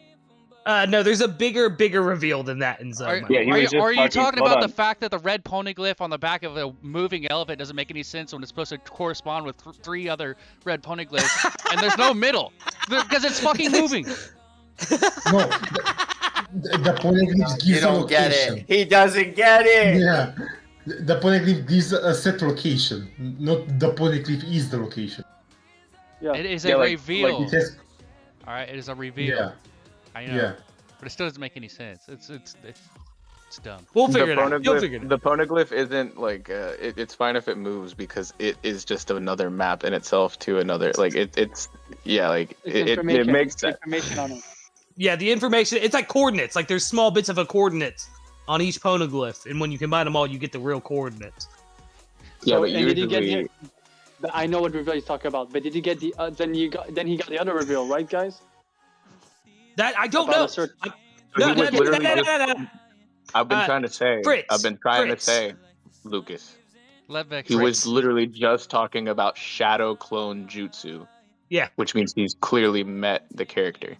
Speaker 6: No, there's a bigger reveal than that in
Speaker 2: Are,
Speaker 6: Zoma.
Speaker 1: Yeah, he was just
Speaker 2: are you
Speaker 1: talking-
Speaker 2: talking
Speaker 1: hold
Speaker 2: about
Speaker 1: on.
Speaker 2: the fact that the red poneglyph on the back of a moving elephant doesn't make any sense when it's supposed to correspond with three other red poneglyphs, and there's no middle because it's fucking moving?
Speaker 3: No, the poneglyph
Speaker 4: You
Speaker 3: gives a
Speaker 4: don't get
Speaker 3: location.
Speaker 4: it. He doesn't get it.
Speaker 3: Yeah, the poneglyph gives a set location, not the poneglyph is the location.
Speaker 5: Yeah.
Speaker 2: It is
Speaker 1: Yeah,
Speaker 2: a
Speaker 1: like-
Speaker 2: reveal.
Speaker 3: It has,
Speaker 2: All right, it is a reveal.
Speaker 3: yeah,
Speaker 2: I know,
Speaker 3: yeah.
Speaker 2: but it still doesn't make any sense. It's dumb.
Speaker 6: We'll figure it out. You'll
Speaker 1: poneglyph-
Speaker 6: figure it out.
Speaker 1: The poneglyph isn't like it's fine if it moves because it is just another map in itself to another like it's yeah like
Speaker 5: It's
Speaker 1: it
Speaker 5: information.
Speaker 1: makes
Speaker 5: It's
Speaker 1: sense.
Speaker 5: information on it.
Speaker 6: Yeah, the information, it's like coordinates. Like there's small bits of a coordinates on each poneglyph, and when you combine them all, you get the real coordinates.
Speaker 1: Yeah,
Speaker 5: So,
Speaker 1: but
Speaker 5: and did you get
Speaker 1: usually
Speaker 5: I know what reveal he's talking about, but did you get the then he got the other reveal, right, guys?
Speaker 6: That I don't
Speaker 5: About
Speaker 6: know.
Speaker 5: a certain-
Speaker 6: No,
Speaker 1: he was
Speaker 6: no,
Speaker 1: literally
Speaker 6: no,
Speaker 1: just-
Speaker 6: no, no, no.
Speaker 1: I've been trying to say
Speaker 6: Fritz,
Speaker 1: I've been trying
Speaker 6: Fritz.
Speaker 1: to say Lucas.
Speaker 2: Let Vex.
Speaker 1: He
Speaker 6: Fritz.
Speaker 1: was literally just talking about shadow clone jutsu.
Speaker 6: Yeah.
Speaker 1: Which means he's clearly met the character.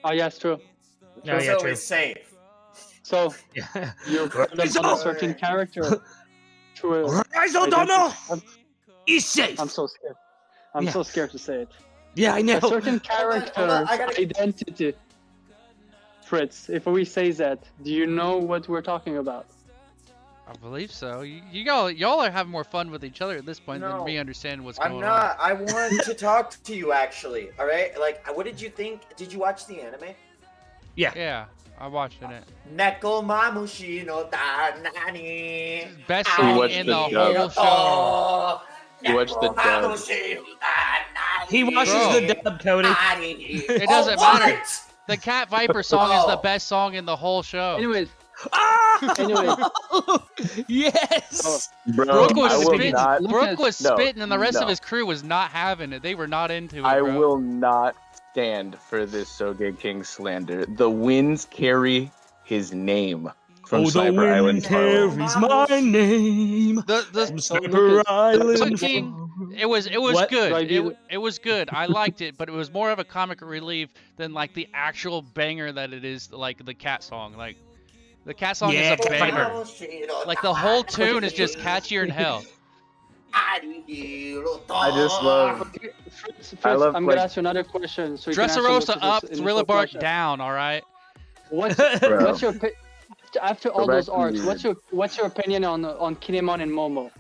Speaker 5: Oh yeah, it's true.
Speaker 6: No, yeah,
Speaker 4: so
Speaker 6: true.
Speaker 4: it's safe.
Speaker 5: So
Speaker 6: Yeah.
Speaker 5: you're about a certain character. True.
Speaker 6: Rise O'Donnell is safe.
Speaker 5: I'm so scared. I'm
Speaker 6: Yeah.
Speaker 5: so scared to say it.
Speaker 6: Yeah, I know.
Speaker 5: A certain character's
Speaker 4: hold on, I gotta-
Speaker 5: identity. Fritz, if we say that, do you know what we're talking about?
Speaker 2: I believe so. Y'all are having more fun with each other at this point
Speaker 4: No,
Speaker 2: than me understanding what's
Speaker 4: I'm
Speaker 2: going
Speaker 4: not. I want to talk to you actually. All right. Like, what did you think? Did you watch the anime?
Speaker 6: Yeah.
Speaker 2: on. Yeah, I'm watching it.
Speaker 4: Neko Mamushi no Tanani.
Speaker 2: Best
Speaker 1: He
Speaker 2: song
Speaker 1: watched
Speaker 2: in
Speaker 1: the
Speaker 2: the
Speaker 1: dub.
Speaker 2: whole show.
Speaker 4: Oh,
Speaker 1: He watched the
Speaker 4: Neko
Speaker 1: dub.
Speaker 4: Mamushi no Tanani.
Speaker 6: He watches
Speaker 2: Bro.
Speaker 6: the dub, Cody.
Speaker 2: It doesn't
Speaker 4: Oh,
Speaker 2: matter.
Speaker 4: what?
Speaker 2: The Cat Viper song is the
Speaker 4: Oh.
Speaker 2: best song in the whole show.
Speaker 5: Anyways,
Speaker 6: Ah!
Speaker 5: Anyway.
Speaker 6: Yes.
Speaker 1: Bro,
Speaker 2: Brooke was
Speaker 1: I will
Speaker 2: spitting.
Speaker 1: not
Speaker 2: Brooke was
Speaker 1: No,
Speaker 2: spitting, and the rest of
Speaker 1: no.
Speaker 2: his crew was not having it. They were not into it,
Speaker 1: I
Speaker 2: bro.
Speaker 1: will not stand for this Soge King slander. The winds carry his name from
Speaker 6: Oh, the
Speaker 1: Sniper
Speaker 6: wind
Speaker 1: Island. Parallel.
Speaker 6: carries my name.
Speaker 2: The
Speaker 6: From
Speaker 5: So
Speaker 6: Sniper
Speaker 5: Lucas,
Speaker 6: Island.
Speaker 2: fucking- it was
Speaker 6: What?
Speaker 2: good.
Speaker 5: Right,
Speaker 2: It was good. I liked it, but it was more of a comic relief than like the actual banger that it is. Like the cat song. Like the cat song
Speaker 6: Yeah,
Speaker 2: is a
Speaker 6: Cat
Speaker 2: banger.
Speaker 6: Viper.
Speaker 2: Like the whole tune is just catchier than hell.
Speaker 1: I just love.
Speaker 5: Fritz,
Speaker 1: I love,
Speaker 5: I'm
Speaker 1: like-
Speaker 5: gonna ask you another question. So you can answer
Speaker 2: Dressrosa
Speaker 5: Lucas's
Speaker 2: up,
Speaker 5: initial
Speaker 2: Thriller Bark
Speaker 5: question.
Speaker 2: down. All right.
Speaker 5: What's
Speaker 1: Bro.
Speaker 5: what's your after all
Speaker 1: Go
Speaker 5: those
Speaker 1: back to
Speaker 5: arcs?
Speaker 1: the-
Speaker 5: What's your opinion on Kinemon and Momo?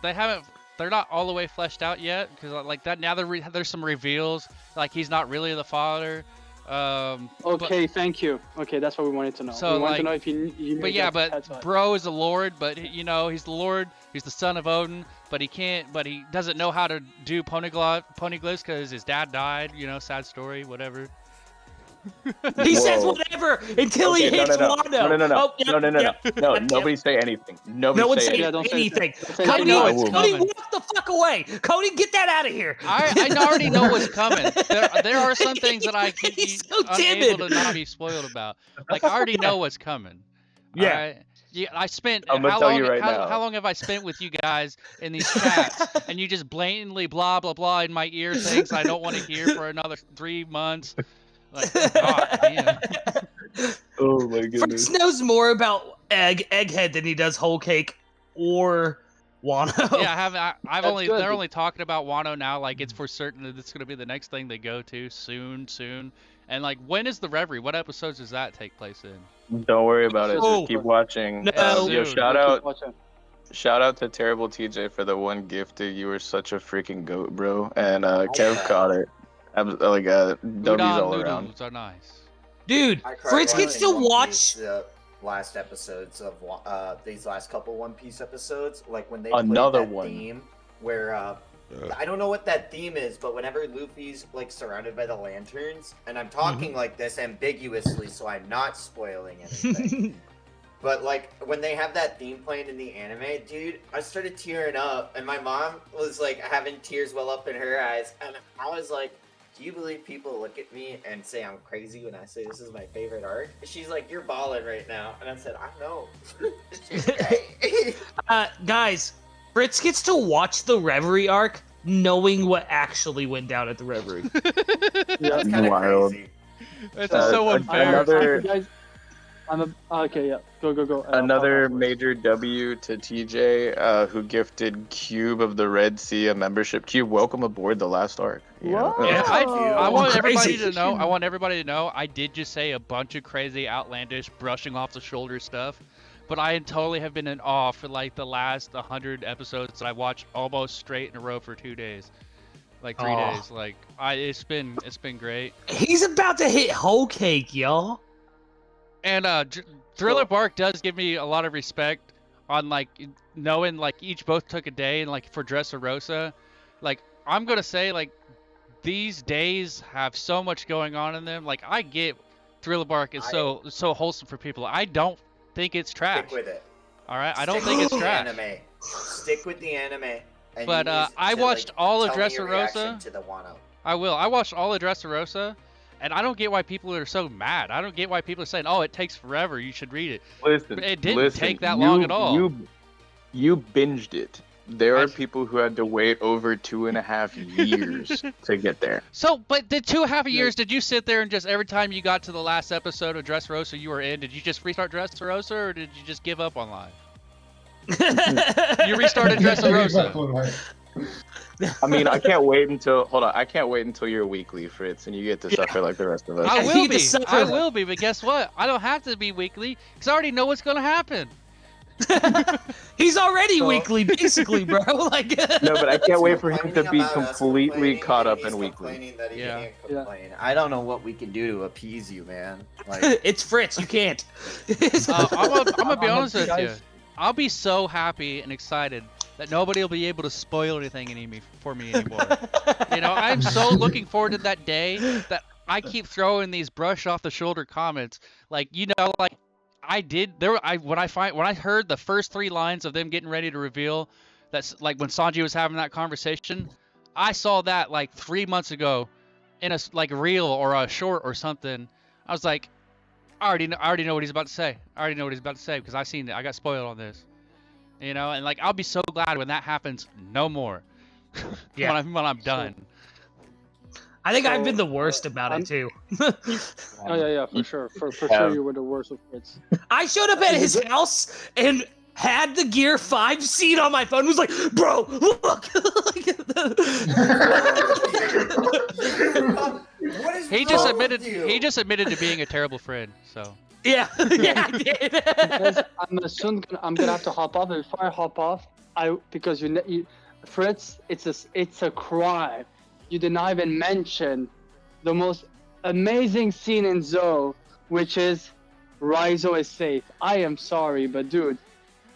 Speaker 2: They haven't. They're not all the way fleshed out yet because like that now there's some reveals. Like he's not really the father.
Speaker 5: Okay, thank you. Okay, that's what we wanted to know.
Speaker 2: So,
Speaker 5: we wanted
Speaker 2: like-
Speaker 5: to know if you knew
Speaker 2: But yeah,
Speaker 5: that's
Speaker 2: but
Speaker 5: why.
Speaker 2: bro is the Lord, but you know he's the Lord. He's the son of Odin, but he can't. But he doesn't know how to do poneglyphs because his dad died. You know, sad story, whatever.
Speaker 6: He says
Speaker 1: Whoa.
Speaker 6: whatever until he
Speaker 1: Okay,
Speaker 6: hits
Speaker 1: no.
Speaker 6: Wano.
Speaker 1: No, no.
Speaker 6: Oh, yep,
Speaker 1: No.
Speaker 6: yep,
Speaker 1: No,
Speaker 6: yep.
Speaker 1: nobody say anything.
Speaker 6: No
Speaker 1: Nobody
Speaker 6: one
Speaker 1: say
Speaker 6: say
Speaker 1: anything.
Speaker 5: Yeah, don't say
Speaker 6: anything.
Speaker 5: Don't say
Speaker 6: Cody,
Speaker 5: anything.
Speaker 2: know it's
Speaker 6: Cody,
Speaker 2: coming.
Speaker 6: walk the fuck away. Cody, get that out of here.
Speaker 2: I already know what's coming. There are some things that I can be
Speaker 6: He's so
Speaker 2: unable
Speaker 6: timid.
Speaker 2: to not be spoiled about. Like I already know what's coming.
Speaker 6: Yeah.
Speaker 2: Alright? Yeah, I spent
Speaker 1: I'm gonna
Speaker 2: how
Speaker 1: tell
Speaker 2: long?
Speaker 1: you right now.
Speaker 2: How long have I spent with you guys in these chats, and you just blatantly blah blah blah in my ear things I don't want to hear for another 3 months. Like, God damn.
Speaker 1: Oh my
Speaker 6: Fritz
Speaker 1: goodness.
Speaker 6: knows more about Egghead than he does Whole Cake or Wano.
Speaker 2: Yeah, I haven't. I've
Speaker 5: That's
Speaker 2: only.
Speaker 5: good.
Speaker 2: They're only talking about Wano now. Like it's for certain that it's gonna be the next thing they go to soon. And like, when is the Reverie? What episodes does that take place in?
Speaker 1: Don't worry about it.
Speaker 6: Oh.
Speaker 1: Just keep watching.
Speaker 6: No.
Speaker 1: Yo,
Speaker 2: Dude,
Speaker 1: shout out to Terrible TJ for the one gifted. You were such a freaking goat, bro. And Kev caught it. Like W's all around.
Speaker 2: Noodles are nice.
Speaker 6: Dude,
Speaker 4: I cried
Speaker 6: Fritz can
Speaker 4: watching
Speaker 6: still
Speaker 4: One
Speaker 6: watch.
Speaker 4: Piece, the last episodes of these last couple One Piece episodes, like when they
Speaker 1: Another
Speaker 4: played that
Speaker 1: one.
Speaker 4: theme where I don't know what that theme is, but whenever Luffy's like surrounded by the lanterns, and I'm talking like this ambiguously, so I'm not spoiling anything. But like when they have that theme playing in the anime, dude, I started tearing up, and my mom was like having tears well up in her eyes, and I was like, do you believe people look at me and say I'm crazy when I say this is my favorite arc? She's like, you're balling right now. And I said, I know. She's great.
Speaker 6: Guys, Fritz gets to watch the Reverie arc knowing what actually went down at the Reverie.
Speaker 4: That's kind of
Speaker 1: Wild.
Speaker 4: crazy.
Speaker 2: It's just so unfair.
Speaker 1: Another
Speaker 5: Guys, okay. Yeah, go.
Speaker 1: another
Speaker 5: Pop,
Speaker 1: major W to TJ, who gifted Cube of the Red Sea a membership. Cube, welcome aboard the last arc. You know?
Speaker 5: Whoa.
Speaker 2: Yeah, I want everybody
Speaker 6: Crazy.
Speaker 2: to know. I want everybody to know. I did just say a bunch of crazy, outlandish, brushing off the shoulder stuff, but I totally have been in awe for like the last 100 episodes that I watched almost straight in a row for 2 days, like 3
Speaker 6: Aw.
Speaker 2: days. Like it's been great.
Speaker 6: He's about to hit whole cake, y'all.
Speaker 2: And Thriller Bark does give me a lot of respect on like knowing like each both took a day and like for Dressrosa, like I'm gonna say like these days have so much going on in them. Like I get Thriller Bark is so wholesome for people. I don't think it's trash.
Speaker 4: Stick with it.
Speaker 2: All right, I don't
Speaker 4: Stick
Speaker 2: think it's
Speaker 4: with the
Speaker 2: trash.
Speaker 4: Anime. Stick with the anime. And
Speaker 2: But,
Speaker 4: you need
Speaker 2: I
Speaker 4: to,
Speaker 2: watched
Speaker 4: like,
Speaker 2: all of
Speaker 4: tell me your reaction
Speaker 2: Dressrosa.
Speaker 4: to the Wano.
Speaker 2: I will. I watched all of Dressrosa, and I don't get why people are so mad. I don't get why people are saying, "Oh, it takes forever. You should read it."
Speaker 1: Listen,
Speaker 2: It didn't take that long at all.
Speaker 1: You binged it. There
Speaker 2: I-
Speaker 1: are people who had to wait over 2.5 years to get there.
Speaker 2: So, but the 2.5 years, did you sit there and just every time you got to the last episode of Dressrosa you were in, did you just restart Dressrosa or did you just give up on life? You restarted Dressrosa.
Speaker 1: I mean, I can't wait until I can't wait until you're weekly, Fritz, and you get to suffer like the rest of us.
Speaker 2: I
Speaker 6: He
Speaker 2: will be.
Speaker 6: just suffered.
Speaker 2: I will be, but guess what? I don't have to be weekly because I already know what's gonna happen.
Speaker 6: He's already
Speaker 5: So-
Speaker 6: weekly, basically, bro. Like,
Speaker 1: No, but I can't wait for him to
Speaker 4: Complaining
Speaker 1: be
Speaker 4: about us
Speaker 1: completely
Speaker 4: complaining,
Speaker 1: caught
Speaker 4: and
Speaker 1: up
Speaker 4: he's
Speaker 1: in weekly.
Speaker 4: complaining that he
Speaker 2: Yeah.
Speaker 4: can't complain. I don't know what we can do to appease you, man. Like,
Speaker 6: it's Fritz. You can't.
Speaker 2: I'm gonna be honest with you.
Speaker 5: guys-
Speaker 2: I'll be so happy and excited that nobody will be able to spoil anything for me anymore. You know, I'm so looking forward to that day that I keep throwing these brush off the shoulder comments. Like, you know, like I did there. When I heard the first 3 lines of them getting ready to reveal that's like when Sanji was having that conversation, I saw that like 3 months ago in a like reel or a short or something. I was like, I already know what he's about to say. I already know what he's about to say because I seen it. I got spoiled on this. You know, and like I'll be so glad when that happens no more.
Speaker 6: Yeah.
Speaker 2: when I'm done.
Speaker 6: I think I've
Speaker 5: So,
Speaker 6: been the worst about
Speaker 5: I'm-
Speaker 6: it too.
Speaker 5: Oh yeah, for sure. For
Speaker 1: Yeah.
Speaker 5: sure, you were the worst of kids.
Speaker 6: I showed up at his house and had the Gear 5 seat on my phone. Was like, bro, look.
Speaker 4: what is
Speaker 2: He just
Speaker 4: wrong
Speaker 2: admitted
Speaker 4: with you?
Speaker 2: he just admitted to being a terrible friend. So
Speaker 6: yeah, yeah, I did.
Speaker 5: Guys, I'm gonna have to hop off. And before I hop off, because you Fritz, it's a crime. You did not even mention the most amazing scene in Zoe, which is Raizo is safe. I am sorry, but dude,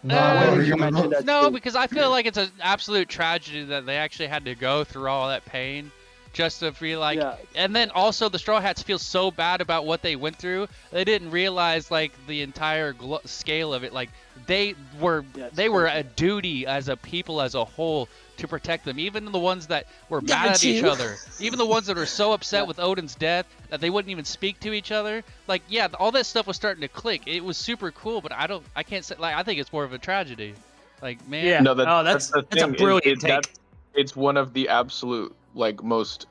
Speaker 5: why did you mention that?
Speaker 2: no,
Speaker 5: scene?
Speaker 2: because I feel like it's an absolute tragedy that they actually had to go through all that pain just to be like.
Speaker 5: Yeah.
Speaker 2: And then also the Straw Hats feel so bad about what they went through. They didn't realize like the entire scale of it. Like they were
Speaker 5: Yeah, it's
Speaker 2: a duty as a people as a whole to protect them. Even the ones that were mad at each
Speaker 6: you.
Speaker 2: other. Even the ones that were so upset
Speaker 5: Yeah.
Speaker 2: with Odin's death that they wouldn't even speak to each other. Like yeah, all that stuff was starting to click. It was super cool, but I can't say like I think it's more of a tragedy. Like man.
Speaker 6: Yeah.
Speaker 1: No,
Speaker 6: that's
Speaker 1: the
Speaker 6: a
Speaker 1: thing.
Speaker 6: brilliant take.
Speaker 1: It's one of the absolute like most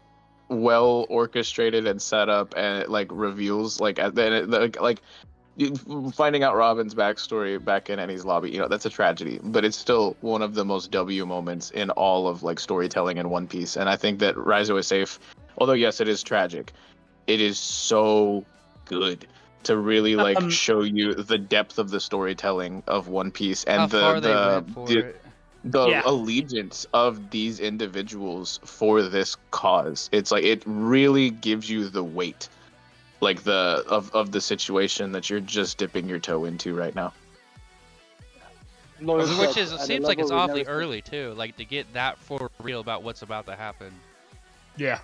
Speaker 1: well orchestrated and set up and like reveals like finding out Robin's backstory back in Annie's lobby. You know, that's a tragedy, but it's still one of the most W moments in all of like storytelling in One Piece. And I think that Raizo is safe, although yes, it is tragic. It is so good to really like show you the depth of the storytelling of One Piece and
Speaker 2: How far they went for it.
Speaker 1: the
Speaker 6: Yeah.
Speaker 1: allegiance of these individuals for this cause. It's like it really gives you the weight, like of the situation that you're just dipping your toe into right now.
Speaker 5: Loyal
Speaker 2: Which
Speaker 5: Club
Speaker 2: is, it
Speaker 5: at a
Speaker 2: seems like it's
Speaker 5: level we
Speaker 2: awfully
Speaker 5: never-
Speaker 2: early too, like to get that for real about what's about to happen.
Speaker 6: Yeah.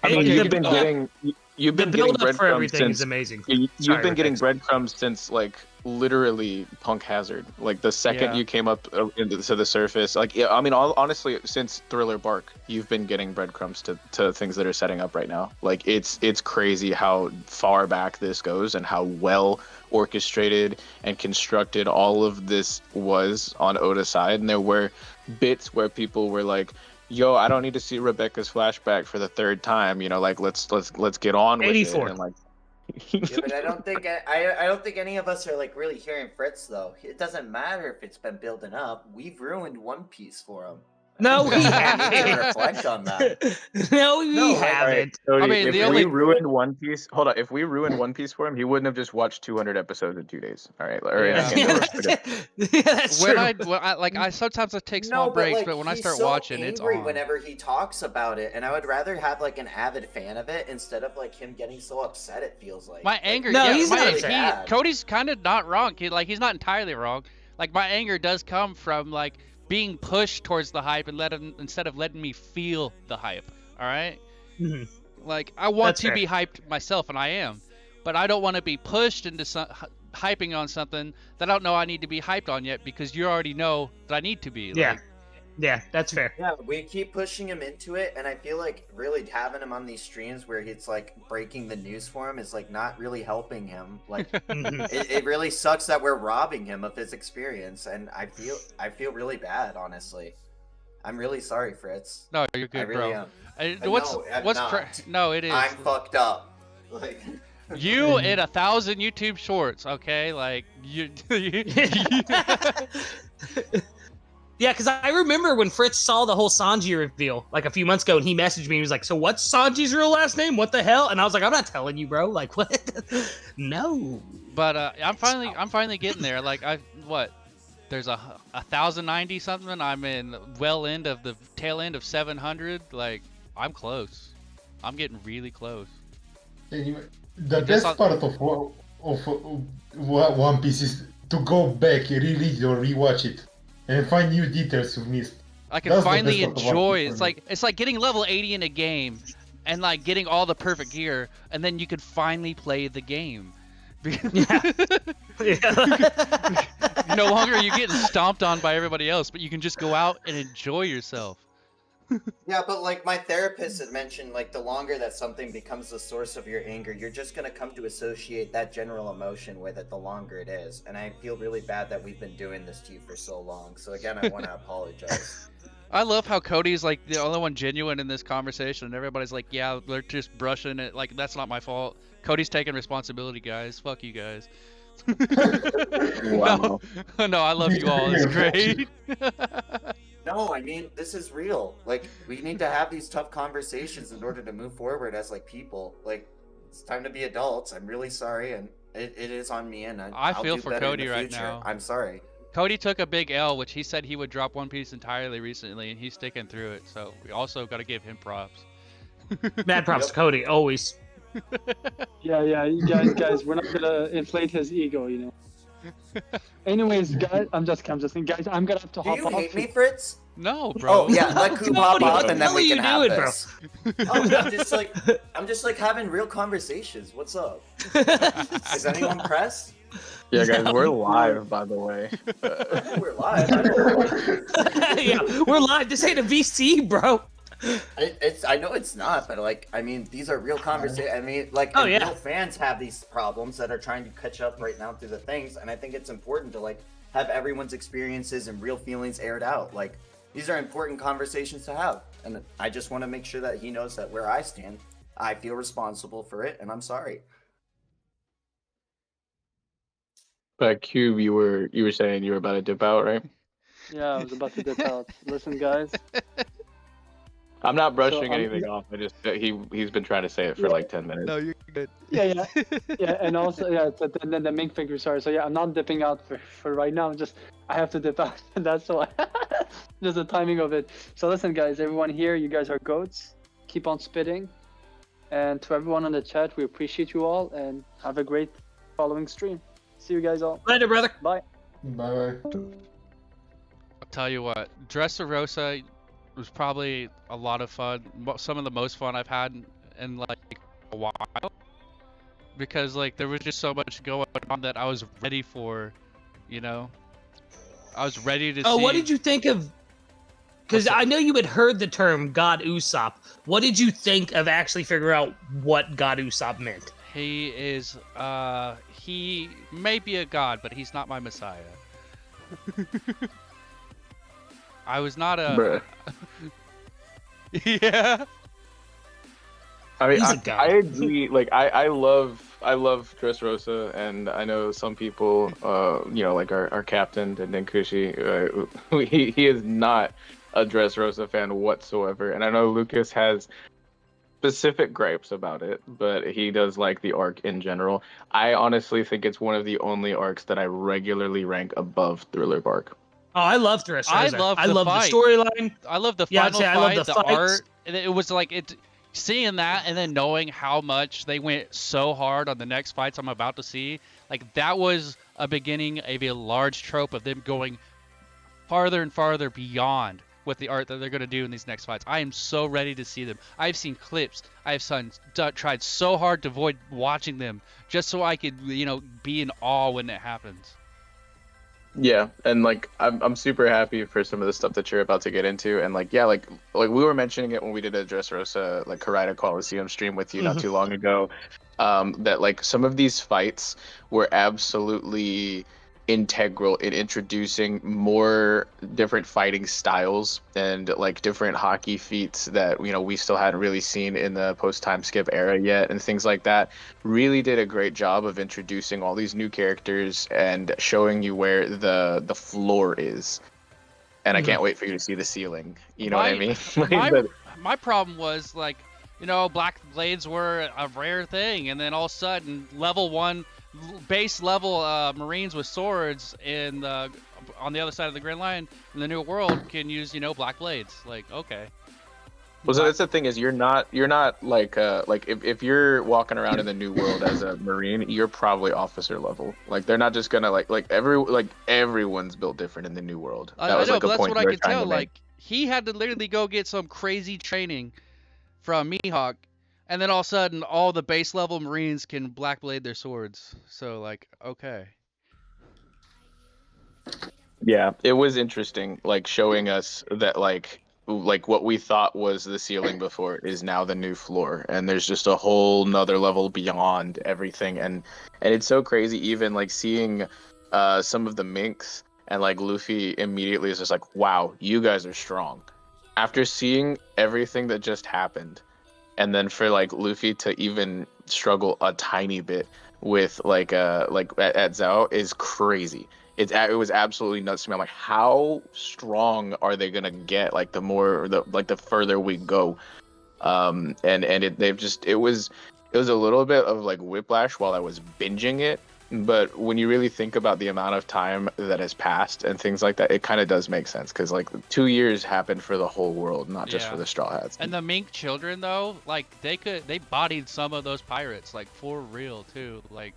Speaker 1: I mean,
Speaker 5: Okay,
Speaker 1: you've been getting You've
Speaker 6: The
Speaker 1: been getting
Speaker 6: build up for
Speaker 1: breadcrumbs
Speaker 6: everything is
Speaker 1: since
Speaker 6: amazing.
Speaker 1: you've
Speaker 6: Sorry,
Speaker 1: been getting
Speaker 6: Rebecca.
Speaker 1: breadcrumbs since like literally Punk Hazard. Like the second
Speaker 2: Yeah.
Speaker 1: you came up to the surface, like yeah, I mean, honestly, since Thriller Bark, you've been getting breadcrumbs to things that are setting up right now. Like it's crazy how far back this goes and how well orchestrated and constructed all of this was on Oda's side. And there were bits where people were like, yo, I don't need to see Rebecca's flashback for the third time. You know, like let's get on with
Speaker 6: 84.
Speaker 1: it. And like,
Speaker 4: Yeah, but I don't think any of us are like really hearing Fritz though. It doesn't matter if it's been building up. We've ruined One Piece for him.
Speaker 6: No, we
Speaker 4: We need to
Speaker 6: haven't.
Speaker 4: reflect on that.
Speaker 6: No, we
Speaker 4: No, like-
Speaker 6: haven't.
Speaker 1: Cody,
Speaker 2: I mean,
Speaker 1: if
Speaker 2: the
Speaker 1: we
Speaker 2: only-
Speaker 1: ruined One Piece, hold on. If we ruined One Piece for him, he wouldn't have just watched 200 episodes in 2 days. All right, or
Speaker 2: Yeah.
Speaker 1: in perspective.
Speaker 6: Yeah, that's
Speaker 2: when
Speaker 6: true.
Speaker 2: I like I sometimes I take small
Speaker 4: No,
Speaker 2: breaks,
Speaker 4: like,
Speaker 2: but when I
Speaker 4: he's
Speaker 2: start
Speaker 4: so
Speaker 2: watching, it's
Speaker 4: angry
Speaker 2: on.
Speaker 4: whenever he talks about it, and I would rather have like an avid fan of it instead of like him getting so upset. It feels like
Speaker 2: My anger,
Speaker 6: No,
Speaker 2: yeah,
Speaker 6: he's not
Speaker 4: upset.
Speaker 2: Cody's kind of not wrong. He's not entirely wrong. Like my anger does come from like being pushed towards the hype and instead of letting me feel the hype. All right,
Speaker 6: Mhm.
Speaker 2: like I want
Speaker 6: That's
Speaker 2: to
Speaker 6: fair.
Speaker 2: be hyped myself, and I am, but I don't want to be pushed into hyping on something that I don't know I need to be hyped on yet because you already know that I need to be.
Speaker 6: Yeah.
Speaker 2: Like,
Speaker 6: Yeah, that's fair.
Speaker 4: Yeah, we keep pushing him into it, and I feel like really having him on these streams where it's like breaking the news for him is like not really helping him. Like
Speaker 6: Mhm.
Speaker 4: it really sucks that we're robbing him of his experience, and I feel really bad, honestly. I'm really sorry, Fritz.
Speaker 2: no, you're
Speaker 4: I
Speaker 2: good,
Speaker 4: really
Speaker 2: bro.
Speaker 4: am. No, I'm not.
Speaker 2: No, it is.
Speaker 4: I'm fucked up. Like
Speaker 2: You in 1,000 YouTube shorts, okay? Like you.
Speaker 6: Yeah, because I remember when Fritz saw the whole Sanji reveal like a few months ago, and he messaged me. He was like, "So what's Sanji's real last name? What the hell?" And I was like, "I'm not telling you, bro. Like, what? No."
Speaker 2: But I'm finally getting there. Like there's a 1,090 something. I'm in end of the tail end of 700. Like I'm close. I'm getting really close.
Speaker 3: Anyway, the
Speaker 2: Because
Speaker 3: best part of One Piece is to go back, reread or rewatch it, and find new details you missed.
Speaker 2: I can
Speaker 3: That's the
Speaker 2: finally
Speaker 3: best part of One
Speaker 2: enjoy.
Speaker 3: Piece for
Speaker 2: It's like getting level 80 in a game, and like getting all the perfect gear, and then you could finally play the game. No longer are you getting stomped on by everybody else, but you can just go out and enjoy yourself.
Speaker 4: yeah, but like my therapist had mentioned, like the longer that something becomes the source of your anger, you're just gonna come to associate that general emotion with it the longer it is. And I feel really bad that we've been doing this to you for so long. So again, I want to apologize.
Speaker 2: I love how Cody's like the only one genuine in this conversation, and everybody's like, yeah, they're just brushing it. Like, that's not my fault. Cody's taking responsibility, guys. Fuck you guys.
Speaker 1: Wow.
Speaker 2: No, I love you all. It's great.
Speaker 4: No, I mean, this is real. Like, we need to have these tough conversations in order to move forward as like people. Like, it's time to be adults. I'm really sorry, and it is on me, and I'll
Speaker 2: feel
Speaker 4: do
Speaker 2: for
Speaker 4: better in
Speaker 2: Cody
Speaker 4: the
Speaker 2: right
Speaker 4: future.
Speaker 2: now.
Speaker 4: I'm sorry.
Speaker 2: Cody took a big L, which he said he would drop One Piece entirely recently, and he's sticking through it. So we also got to give him props.
Speaker 6: Mad props to Cody, always.
Speaker 5: Yeah, you guys, we're not gonna inflate his ego, you know. Anyways, guys, I'm just kidding, guys. I'm gonna have to
Speaker 4: Do
Speaker 5: hop
Speaker 4: you
Speaker 5: off.
Speaker 4: hate me, Fritz?
Speaker 2: No, bro.
Speaker 4: Oh yeah, let Coop hop
Speaker 6: Cody,
Speaker 4: off,
Speaker 6: what the
Speaker 4: and then
Speaker 6: hell
Speaker 4: we
Speaker 6: are
Speaker 4: can
Speaker 6: you
Speaker 4: have
Speaker 6: doing, bro?
Speaker 4: this. I'm just having real conversations. What's up? Is anyone pressed?
Speaker 1: Yeah, guys,
Speaker 6: No.
Speaker 1: we're live, by the way.
Speaker 4: We're live. I don't know.
Speaker 6: Yeah, we're live. This ain't a VC, bro.
Speaker 4: I know it's not, but like, I mean, these are real conversations. I mean, like,
Speaker 6: Oh,
Speaker 4: and
Speaker 6: yeah.
Speaker 4: real fans have these problems that are trying to catch up right now through the things, and I think it's important to like have everyone's experiences and real feelings aired out. Like, these are important conversations to have, and I just want to make sure that he knows that where I stand, I feel responsible for it, and I'm sorry.
Speaker 1: But Cube, you were saying you were about to dip out, right?
Speaker 5: Yeah, I was about to dip out. Listen, guys.
Speaker 1: I'm not brushing
Speaker 5: So,
Speaker 1: anything off. I just he's been trying to say it for like 10 minutes.
Speaker 2: No, you're good.
Speaker 5: Yeah, and also then the mink figure. Sorry, so yeah, I'm not dipping out for right now. I have to dip out. That's why. Just the timing of it. So listen, guys, everyone here, you guys are goats. Keep on spitting, and to everyone on the chat, we appreciate you all, and have a great following stream. See you guys all.
Speaker 6: Later, brother.
Speaker 5: Bye.
Speaker 3: Bye bye.
Speaker 2: I'll tell you what, Dressrosa was probably a lot of fun. Some of the most fun I've had in like a while because like there was just so much going on that I was ready for, you know. I was ready to see.
Speaker 6: Oh, what did you think of? Because I know you had heard the term God Usopp. What did you think of actually figuring out what God Usopp meant?
Speaker 2: He is, he may be a god, but he's not my messiah. I was not a...
Speaker 1: Bruh.
Speaker 2: Yeah.
Speaker 1: I mean,
Speaker 6: He's a god.
Speaker 1: I agree. Like, I love Dressrosa, and I know some people, you know, like our captain, Denkushi, he is not a Dressrosa fan whatsoever, and I know Lucas has specific gripes about it, but he does like the arc in general. I honestly think it's one of the only arcs that I regularly rank above Thriller Bark.
Speaker 6: Oh, I love Dressrosa.
Speaker 2: I love the fight.
Speaker 6: Storyline.
Speaker 2: I love the
Speaker 6: Yeah, I'd
Speaker 2: final
Speaker 6: say
Speaker 2: fight,
Speaker 6: I love the fights.
Speaker 2: art. And it was like it, seeing that and then knowing how much they went so hard on the next fights I'm about to see. Like that was a beginning of a large trope of them going farther and farther beyond with the art that they're going to do in these next fights. I am so ready to see them. I've seen clips. I've tried so hard to avoid watching them just so I could, you know, be in awe when it happens.
Speaker 1: Yeah, and like I'm super happy for some of the stuff that you're about to get into, and like yeah, like we were mentioning it when we did a Dressrosa like Karaita Coliseum stream with you not too long ago, that like some of these fights were absolutely integral in introducing more different fighting styles and like different hockey feats that, you know, we still hadn't really seen in the post time skip era yet, and things like that. Really did a great job of introducing all these new characters and showing you where the floor is, and I can't wait for you to see the ceiling, you know what I mean?
Speaker 2: My problem was like, you know, black blades were a rare thing, and then all of a sudden level 1 base level Marines with swords in the on the other side of the Grand Line in the New World can use, you know, black blades. Like, okay.
Speaker 1: Well, so that's the thing is you're not like if you're walking around in the New World as a Marine, you're probably officer level. Like they're not just gonna like everyone's built different in the New World. That was
Speaker 2: I know,
Speaker 1: like
Speaker 2: but
Speaker 1: a
Speaker 2: that's
Speaker 1: point
Speaker 2: what
Speaker 1: you
Speaker 2: I
Speaker 1: were
Speaker 2: could
Speaker 1: trying
Speaker 2: tell.
Speaker 1: to make.
Speaker 2: Like he had to literally go get some crazy training from Mihawk, and then all of a sudden all the base level Marines can black blade their swords. So like, okay.
Speaker 1: Yeah, it was interesting, like showing us that like what we thought was the ceiling before is now the new floor, and there's just a whole nother level beyond everything, and it's so crazy even like seeing some of the minks, and like Luffy immediately is just like, wow, you guys are strong. After seeing everything that just happened, and then for like Luffy to even struggle a tiny bit with like at Zhao is crazy. It was absolutely nuts to me. I'm like, how strong are they gonna get? Like the further we go, it was a little bit of like whiplash while I was binging it. But when you really think about the amount of time that has passed and things like that, it kind of does make sense, because like 2 years happened for the whole world, not just for the Straw Hats.
Speaker 2: And the mink children though, like they bodied some of those pirates, like for real too. Like,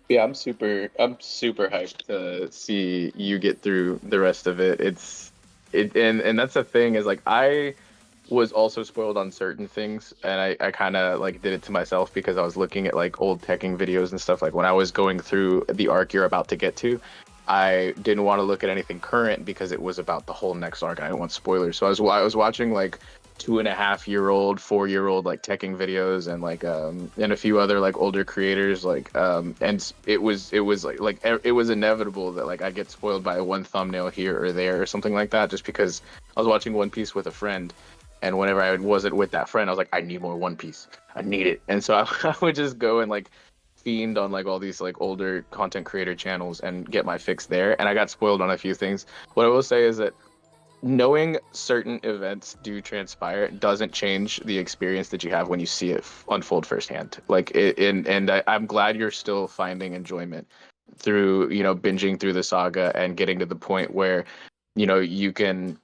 Speaker 1: yeah, I'm super hyped to see you get through the rest of it. And that's the thing is like I was also spoiled on certain things, and I kind of like did it to myself because I was looking at like old teching videos and stuff. Like when I was going through the arc you're about to get to, I didn't want to look at anything current because it was about the whole next arc and I didn't want spoilers. So I was watching like 2.5-year-old, 4-year-old like teching videos, and like and a few other like older creators, like and it was like it was inevitable that like I get spoiled by one thumbnail here or there or something like that, just because I was watching One Piece with a friend, and whenever I wasn't with that friend, I was like, I need more One Piece, I need it. And so I would just go and like fiend on like all these like older content creator channels and get my fix there, and I got spoiled on a few things. What I will say is that knowing certain events do transpire doesn't change the experience that you have when you see it unfold firsthand. Like I'm glad you're still finding enjoyment through, you know, binging through the saga and getting to the point where, you know, you can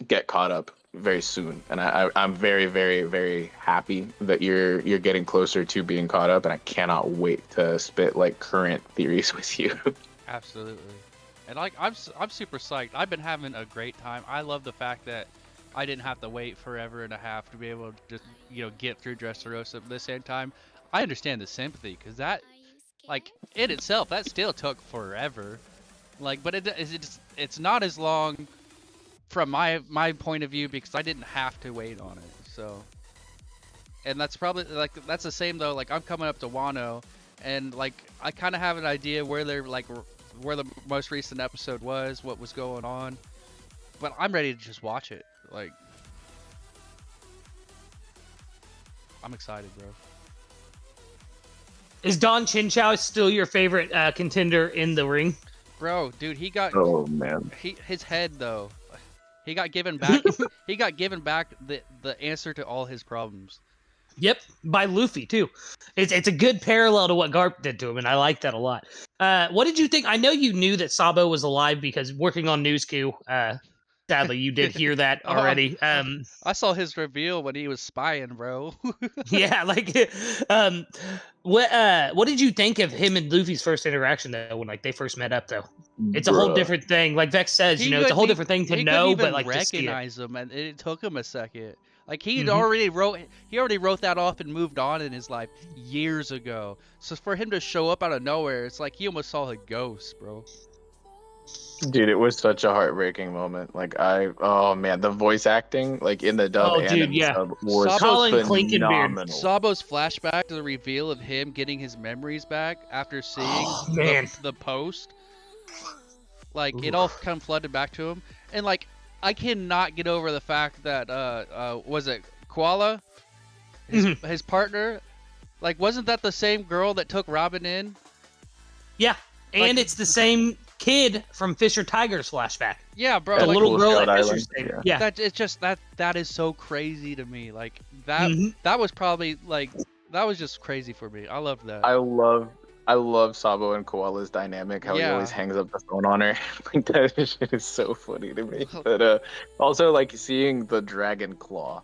Speaker 1: get caught up very soon. And I'm very, very, very happy that you're getting closer to being caught up, and I cannot wait to spit like current theories with you.
Speaker 2: absolutely. And like I'm super psyched. I've been having a great time. I love the fact that I didn't have to wait forever and a half to be able to just, get through Dressrosa. At the same time, I understand the sympathy because that, like, in itself, that still took forever. Like, but it's not as long from my point of view because I didn't have to wait on it. So, and that's probably like that's the same though. Like I'm coming up to Wano, and like I kind of have an idea where where the most recent episode was, what was going on, but I'm ready to just watch it. Like, I'm excited, bro.
Speaker 6: Is Don Chinchao still your favorite contender in the ring?
Speaker 2: Bro, dude, he got
Speaker 1: man.
Speaker 2: his head though. He got given back. He got given back the answer to all his problems.
Speaker 6: Yep, by Luffy too. It's a good parallel to what Garp did to him, and I like that a lot. What did you think? I know you knew that Sabo was alive because working on News Q. Sadly, you did hear that already.
Speaker 2: I saw his reveal when he was spying, bro.
Speaker 6: Yeah, like, what did you think of him and Luffy's first interaction though? When like they first met up, though, it's a whole different thing. Like Vex says, it's a whole different thing to know, but like
Speaker 2: recognize him, and it took him a second. Like he already wrote that off and moved on in his life years ago. So for him to show up out of nowhere, it's like he almost saw a ghost, bro.
Speaker 1: Dude, it was such a heartbreaking moment. Like oh man, the voice acting, like in the dub and in the sub, was phenomenal.
Speaker 2: Sabo's flashback to the reveal of him getting his memories back after seeing the post, like it all kind of flooded back to him, and like I cannot get over the fact that was it Koala, his partner, like wasn't that the same girl that took Robin in?
Speaker 6: Yeah, and it's the same kid from Fisher Tiger's flashback.
Speaker 2: Yeah, bro.
Speaker 6: The
Speaker 2: like,
Speaker 6: little girl at
Speaker 1: Island.
Speaker 6: Fisher State. Yeah.
Speaker 2: That is so crazy to me. Like that was probably like that was just crazy for me. I love that.
Speaker 1: I love Sabo and Koala's dynamic. How he always hangs up the phone on her. Like that shit is so funny to me. But also like seeing the dragon claw.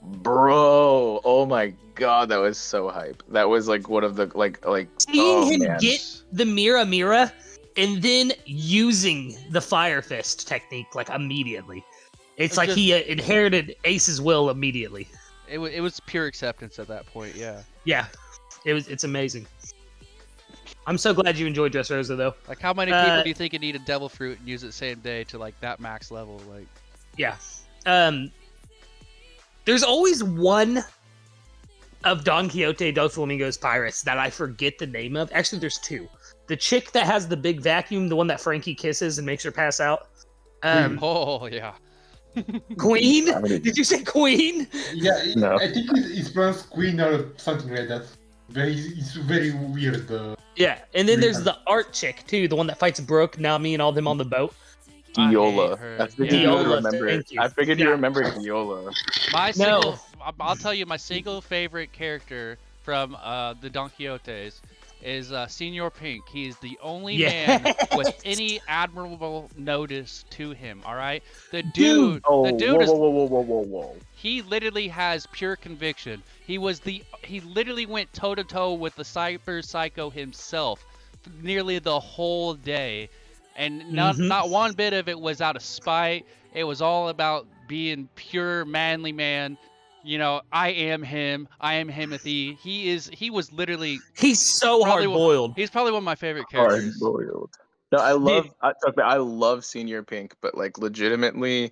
Speaker 1: Bro, oh my god, that was so hype. That was like one of the like
Speaker 6: seeing him get the Mira and then using the Fire Fist technique like immediately. It's like he inherited Ace's will immediately.
Speaker 2: It was pure acceptance at that point. Yeah.
Speaker 6: Yeah, it's amazing. I'm so glad you enjoyed Dressrosa though.
Speaker 2: Like how many people do you think would eat a devil fruit and use it same day to like that max level? Like,
Speaker 6: yeah. There's always one of Don Quixote Doflamingo's pirates that I forget the name of. Actually, there's two. The chick that has the big vacuum, the one that Frankie kisses and makes her pass out.
Speaker 2: Oh, yeah.
Speaker 6: Queen? Did you say Queen?
Speaker 3: Yeah,
Speaker 1: no.
Speaker 3: I think it's pronounced Queen or something like that. It's very weird.
Speaker 6: Yeah, and then there's the art chick, too, the one that fights Brooke, Nami, and all them on the boat.
Speaker 1: Viola. I figured you would remember it.
Speaker 6: You.
Speaker 1: I figured you remembered Viola.
Speaker 2: I'll tell you my single favorite character from the Don Quixotes is Senor Pink. He is the only man with any admirable notice to him. All right, the dude.
Speaker 1: Whoa.
Speaker 2: He literally has pure conviction. He literally went toe to toe with the Cyber Psycho himself, nearly the whole day. And not one bit of it was out of spite. It was all about being pure manly man. You know, I am him. I am Himothy. He was literally.
Speaker 6: He's so hard-boiled.
Speaker 2: He's probably one of my favorite characters.
Speaker 1: Hard-boiled. No, I love Senior Pink, but like legitimately,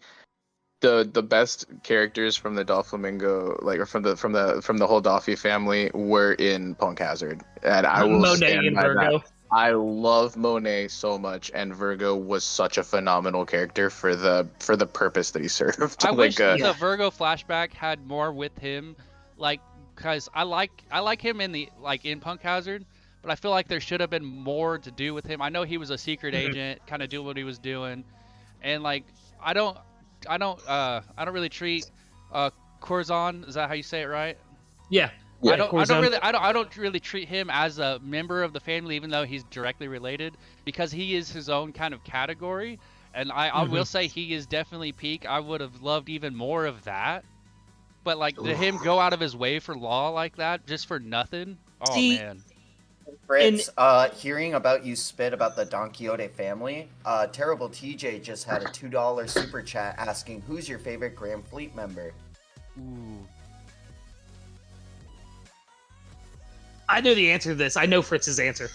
Speaker 1: the best characters from the Doflamingo, like or from the whole Doffy family, were in Punk Hazard, and I will
Speaker 6: Monet
Speaker 1: stand
Speaker 6: and
Speaker 1: by
Speaker 6: Virgo.
Speaker 1: that. I love Monet so much, and Virgo was such a phenomenal character for the purpose that he served.
Speaker 2: I wish the Virgo flashback had more with him, like, cause I like him in Punk Hazard, but I feel like there should have been more to do with him. I know he was a secret agent, kind of doing what he was doing, and like I don't really treat Corzon. Is that how you say it, right?
Speaker 6: Yeah.
Speaker 2: I don't really treat him as a member of the family, even though he's directly related, because he is his own kind of category. And I will say he is definitely peak. I would have loved even more of that. But like to him go out of his way for Law like that just for nothing. Oh man.
Speaker 4: Fritz, hearing about you spit about the Don Quixote family, Terrible TJ just had a $2 super chat asking who's your favorite Grand Fleet member.
Speaker 2: Ooh.
Speaker 6: I know the answer to this. I know Fritz's answer.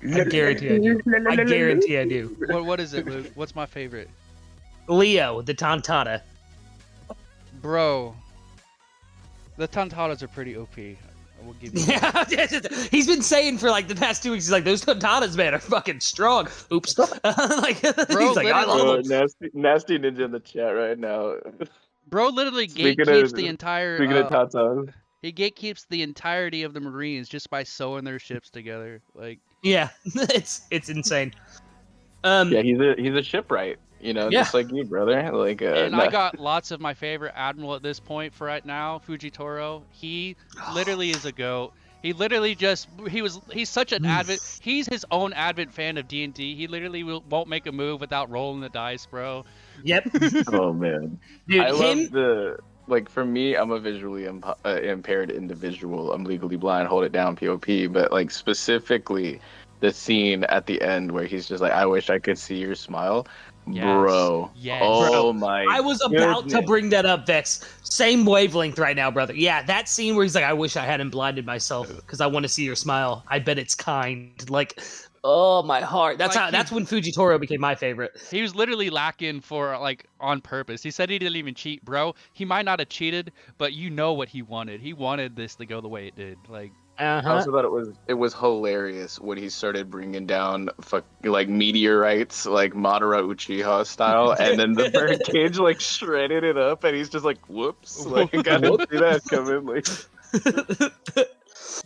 Speaker 6: I guarantee I do. I guarantee I do.
Speaker 2: What is it, Luke? What's my favorite?
Speaker 6: Leo, the Tontata.
Speaker 2: Bro, the Tontatas are pretty OP. I will give you
Speaker 6: Yeah, he's been saying for like the past 2 weeks. He's like, those Tontatas, man, are fucking strong. Oops. Like,
Speaker 2: Bro,
Speaker 6: he's like, I love them.
Speaker 1: nasty ninja in the chat right now.
Speaker 2: Bro literally
Speaker 1: Speaking
Speaker 2: gatekeeps
Speaker 1: of-
Speaker 2: the entire.
Speaker 1: Speaking of tatas.
Speaker 2: He gatekeeps the entirety of the Marines just by sewing their ships together. Like,
Speaker 6: Yeah, it's insane.
Speaker 1: Yeah, he's a shipwright. You know,
Speaker 6: Yeah.
Speaker 1: just like you, brother. Like,
Speaker 2: and I got lots of my favorite admiral at this point for right now, Fujitoro. He literally is a goat. He literally he's such an he's his own avid fan of D&D. He literally won't make a move without rolling the dice, bro.
Speaker 6: Yep.
Speaker 1: Oh man,
Speaker 6: Dude,
Speaker 1: I love like for me, I'm a visually impaired individual. I'm legally blind. Hold it down, POP. But like specifically, the scene at the end where he's just like, "I wish I could see your smile."
Speaker 2: Yes.
Speaker 1: Bro.
Speaker 2: Yes.
Speaker 1: Oh my.
Speaker 6: I was about to
Speaker 1: goodness.
Speaker 6: bring that up, Vex. Same wavelength right now, brother. Yeah, that scene where he's like, I wish I hadn't blinded myself because I want to see your smile. I bet it's kind. Like, oh, my heart. That's when Fujitoro became my favorite.
Speaker 2: He was literally lacking for, like, on purpose. He said he didn't even cheat, bro. He might not have cheated, but you know what he wanted. He wanted this to go the way it did. Like,
Speaker 1: I also thought it was hilarious when he started bringing down like meteorites, like Madara Uchiha style, and then the birdcage like shredded it up, and he's just like, "Whoops!" Like I didn't see that coming. Like,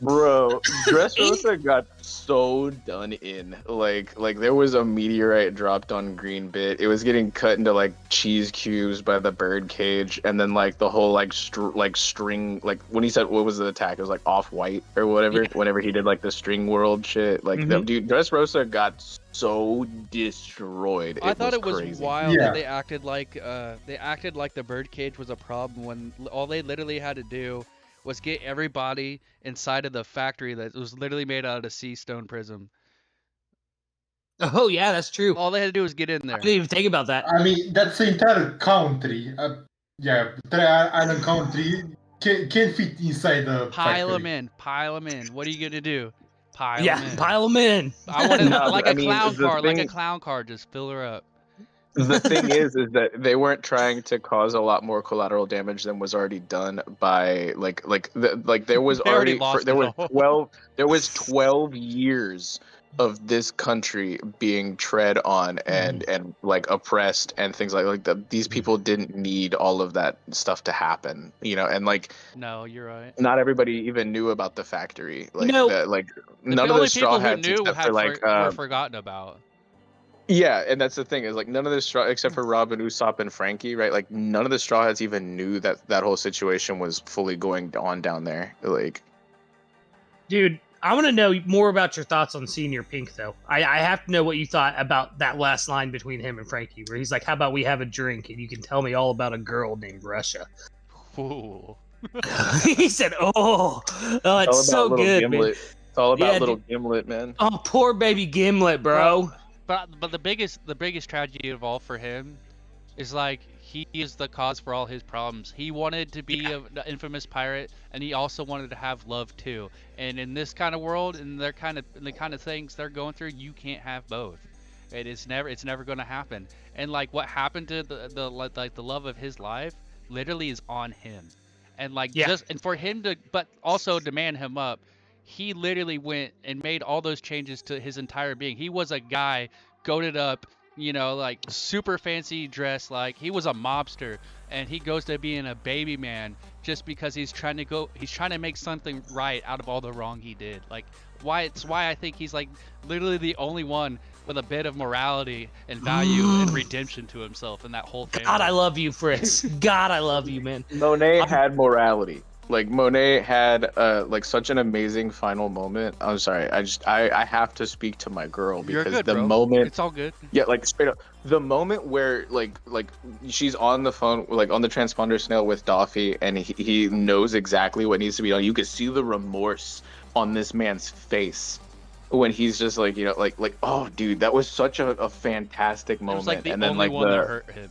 Speaker 1: bro, Dressrosa got so done in. Like there was a meteorite dropped on Green Bit. It was getting cut into like cheese cubes by the birdcage, and then like the whole like string, like when he said what was the attack, it was like off white or whatever. Yeah. Whenever he did like the string world shit, like the dude Dressrosa got so destroyed.
Speaker 2: I thought it was
Speaker 1: crazy.
Speaker 2: wild that they acted like the birdcage was a problem when all they literally had to do was get everybody inside of the factory that was literally made out of sea stone prism.
Speaker 6: Oh yeah, that's true.
Speaker 2: All they had to do was get in there.
Speaker 6: I didn't even think about that.
Speaker 3: I mean, that's the entire country. Island country can fit inside the
Speaker 2: Pile
Speaker 3: factory.
Speaker 2: them in. What are you gonna do? Pile
Speaker 6: them in.
Speaker 2: I want to like a clown car, just fill her up.
Speaker 1: The thing is that they weren't trying to cause a lot more collateral damage than was already done by there was 12 years of this country being tread on and like oppressed and things these people didn't need all of that stuff to happen, you know, and like
Speaker 2: no, you're right.
Speaker 1: Not everybody even knew about the factory,
Speaker 2: none
Speaker 1: of the straw hats
Speaker 2: were forgotten about.
Speaker 1: Yeah, and that's the thing is like none of the straw, except for Robin, Usopp, and Frankie, right? Like none of the straw hats even knew that whole situation was fully going on down there. Like,
Speaker 6: dude, I want to know more about your thoughts on Senior Pink, though. I have to know what you thought about that last line between him and Frankie, where he's like, "How about we have a drink and you can tell me all about a girl named Russia."
Speaker 2: Ooh.
Speaker 6: He said, "Oh, it's so good,
Speaker 1: Gimlet.
Speaker 6: man."
Speaker 1: It's all about little Gimlet, man.
Speaker 6: Oh, poor baby Gimlet, bro.
Speaker 2: But the biggest tragedy of all for him is like he is the cause for all his problems. He wanted to be an infamous pirate, and he also wanted to have love too. And in this kind of world, and the kind of things they're going through, you can't have both. It's never going to happen. And like what happened to the love of his life, literally is on him. And and for him to, but also to man him up. He literally went and made all those changes to his entire being. He was a guy goated up, you know, like super fancy dress, like he was a mobster, and he goes to being a baby man just because he's trying to make something right out of all the wrong he did. Like why I think he's like literally the only one with a bit of morality and value and redemption to himself in that whole family.
Speaker 6: God, I love you, Fritz. God, I love you, man.
Speaker 1: Monet had morality. Like Monet had such an amazing final moment. I'm sorry, I have to speak to my girl because moment,
Speaker 2: it's all good.
Speaker 1: Yeah, like straight up, the moment where like she's on the phone, like on the transponder snail with Doffy, and he knows exactly what needs to be done. You can see the remorse on this man's face when he's just like, like oh dude, that was such a fantastic
Speaker 2: It
Speaker 1: moment.
Speaker 2: was like the
Speaker 1: and then
Speaker 2: only
Speaker 1: like
Speaker 2: one that hurt him.